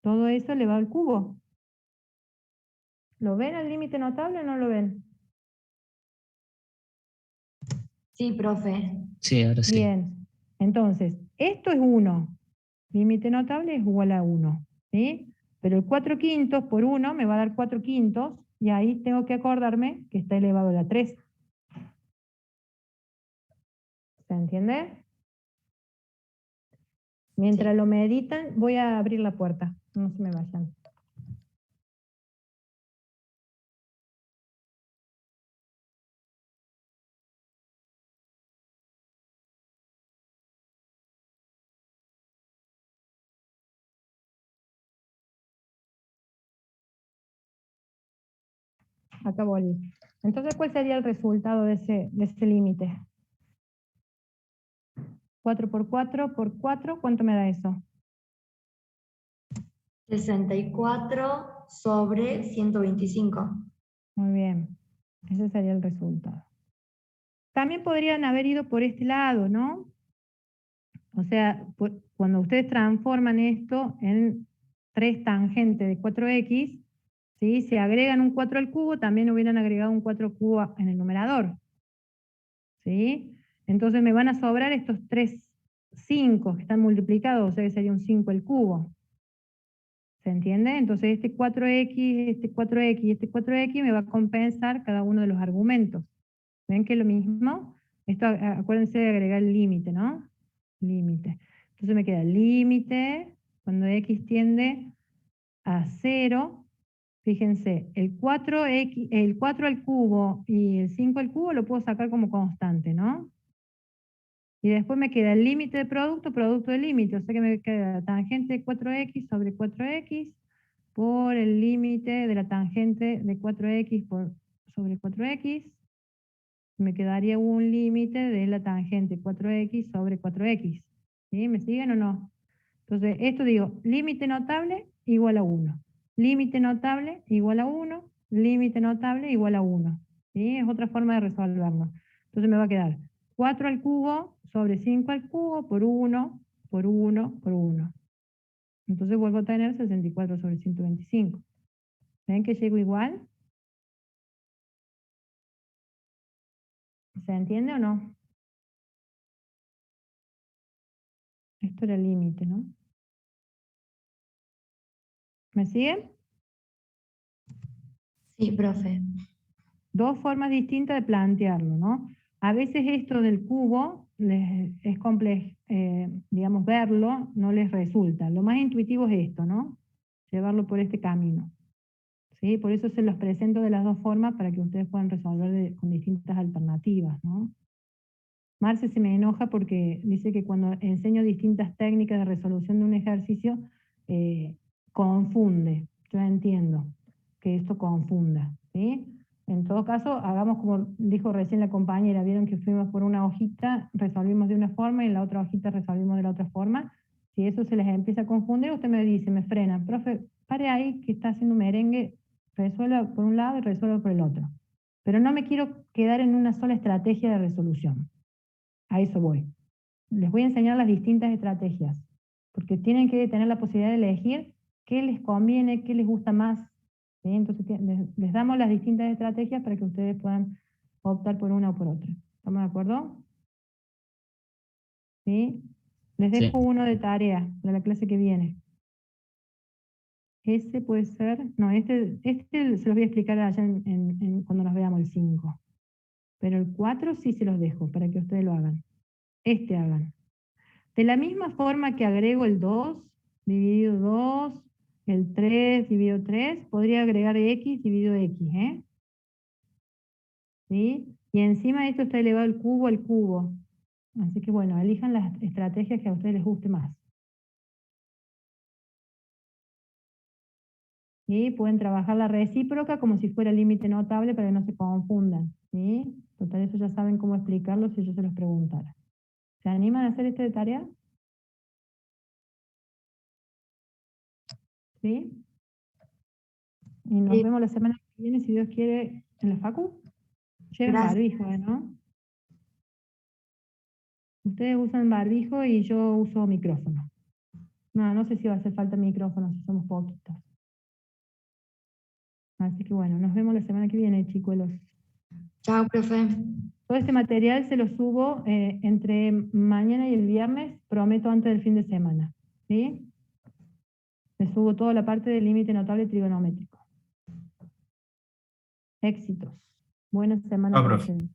Todo eso elevado al cubo. ¿Lo ven al límite notable o no lo ven? Sí, profe. Sí, ahora sí. Bien. Entonces, esto es 1. Límite notable es igual a 1. ¿Sí? Pero el 4/5 por 1 me va a dar 4/5 y ahí tengo que acordarme que está elevado a la 3. ¿Se entiende? Mientras lo meditan, voy a abrir la puerta. No se me vayan. Acá volví. Entonces, ¿cuál sería el resultado de ese límite? 4 por 4 por 4, ¿cuánto me da eso? 64 sobre 125. Muy bien. Ese sería el resultado. También podrían haber ido por este lado, ¿no? O sea, cuando ustedes transforman esto en 3 tangentes de 4x, ¿sí? Si agregan un 4 al cubo, también hubieran agregado un 4 al cubo en el numerador. ¿Sí? Entonces me van a sobrar estos 3 5 que están multiplicados, o sea que sería un 5 al cubo. ¿Se entiende? Entonces este 4x, este 4x y este 4x me va a compensar cada uno de los argumentos. ¿Ven que es lo mismo? Esto, acuérdense de agregar el límite, ¿no? Límite. Entonces me queda el límite, cuando x tiende a 0, fíjense, el 4 al cubo y el 5 al cubo lo puedo sacar como constante, ¿no? Y después me queda el límite de producto del límite, o sea que me queda la tangente de 4x sobre 4x por el límite de la tangente de 4x sobre 4x. Me quedaría un límite de la tangente 4x sobre 4x. ¿Sí? ¿Me siguen o no? Entonces, esto digo, límite notable igual a 1. Límite notable igual a 1. Límite notable igual a 1. ¿Sí? Es otra forma de resolverlo. Entonces me va a quedar 4 al cubo sobre 5 al cubo por 1, por 1, por 1. Entonces vuelvo a tener 64 sobre 125. ¿Ven que llego igual? ¿Se entiende o no? Esto era el límite, ¿no? ¿Me siguen? Sí, profe. Dos formas distintas de plantearlo, ¿no? A veces esto del cubo es complejo, digamos, verlo no les resulta. Lo más intuitivo es esto, ¿no? Llevarlo por este camino. ¿Sí? Por eso se los presento de las dos formas para que ustedes puedan resolver con distintas alternativas, ¿no? Marce se me enoja porque dice que cuando enseño distintas técnicas de resolución de un ejercicio, confunde. Yo entiendo. que esto confunda, ¿sí? En todo caso, hagamos como dijo recién la compañera, vieron que fuimos por una hojita, resolvimos de una forma y en la otra hojita resolvimos de la otra forma. Si eso se les empieza a confundir, usted me dice, me frena, profe, pare ahí que está haciendo un merengue, resuelva por un lado y resuelva por el otro. Pero no me quiero quedar en una sola estrategia de resolución. A eso voy. Les voy a enseñar las distintas estrategias, porque tienen que tener la posibilidad de elegir qué les conviene, qué les gusta más. ¿Sí? Entonces les damos las distintas estrategias para que ustedes puedan optar por una o por otra. ¿Estamos de acuerdo? ¿Sí? Les Sí. dejo uno de tarea para la clase que viene. Ese puede ser, no, este se los voy a explicar allá cuando nos veamos el 5. Pero el 4 sí se los dejo para que ustedes lo hagan. Hagan. De la misma forma que agrego el 2 dividido 2, el 3 dividido 3, podría agregar x dividido x, ¿eh? ¿Sí? Y encima de esto está elevado el cubo al cubo. Así que bueno, elijan las estrategias que a ustedes les guste más. ¿Sí? Pueden trabajar la recíproca como si fuera límite notable para que no se confundan. ¿Sí? Total, eso ya saben cómo explicarlo si yo se los preguntara. ¿Se animan a hacer esto de tarea? ¿Sí? Y nos Sí. vemos la semana que viene, si Dios quiere, en la facu. Lleven Gracias. barbijo, ¿no? Ustedes usan barbijo y yo uso micrófono. No sé si va a hacer falta micrófono, si somos poquitos. Así que bueno, nos vemos la semana que viene, chicuelos. Chao, profe. Todo este material se lo subo entre mañana y el viernes, prometo antes del fin de semana. ¿Sí? Les subo toda la parte del límite notable trigonométrico. Éxitos. Buena semana Chao, para profe. ustedes.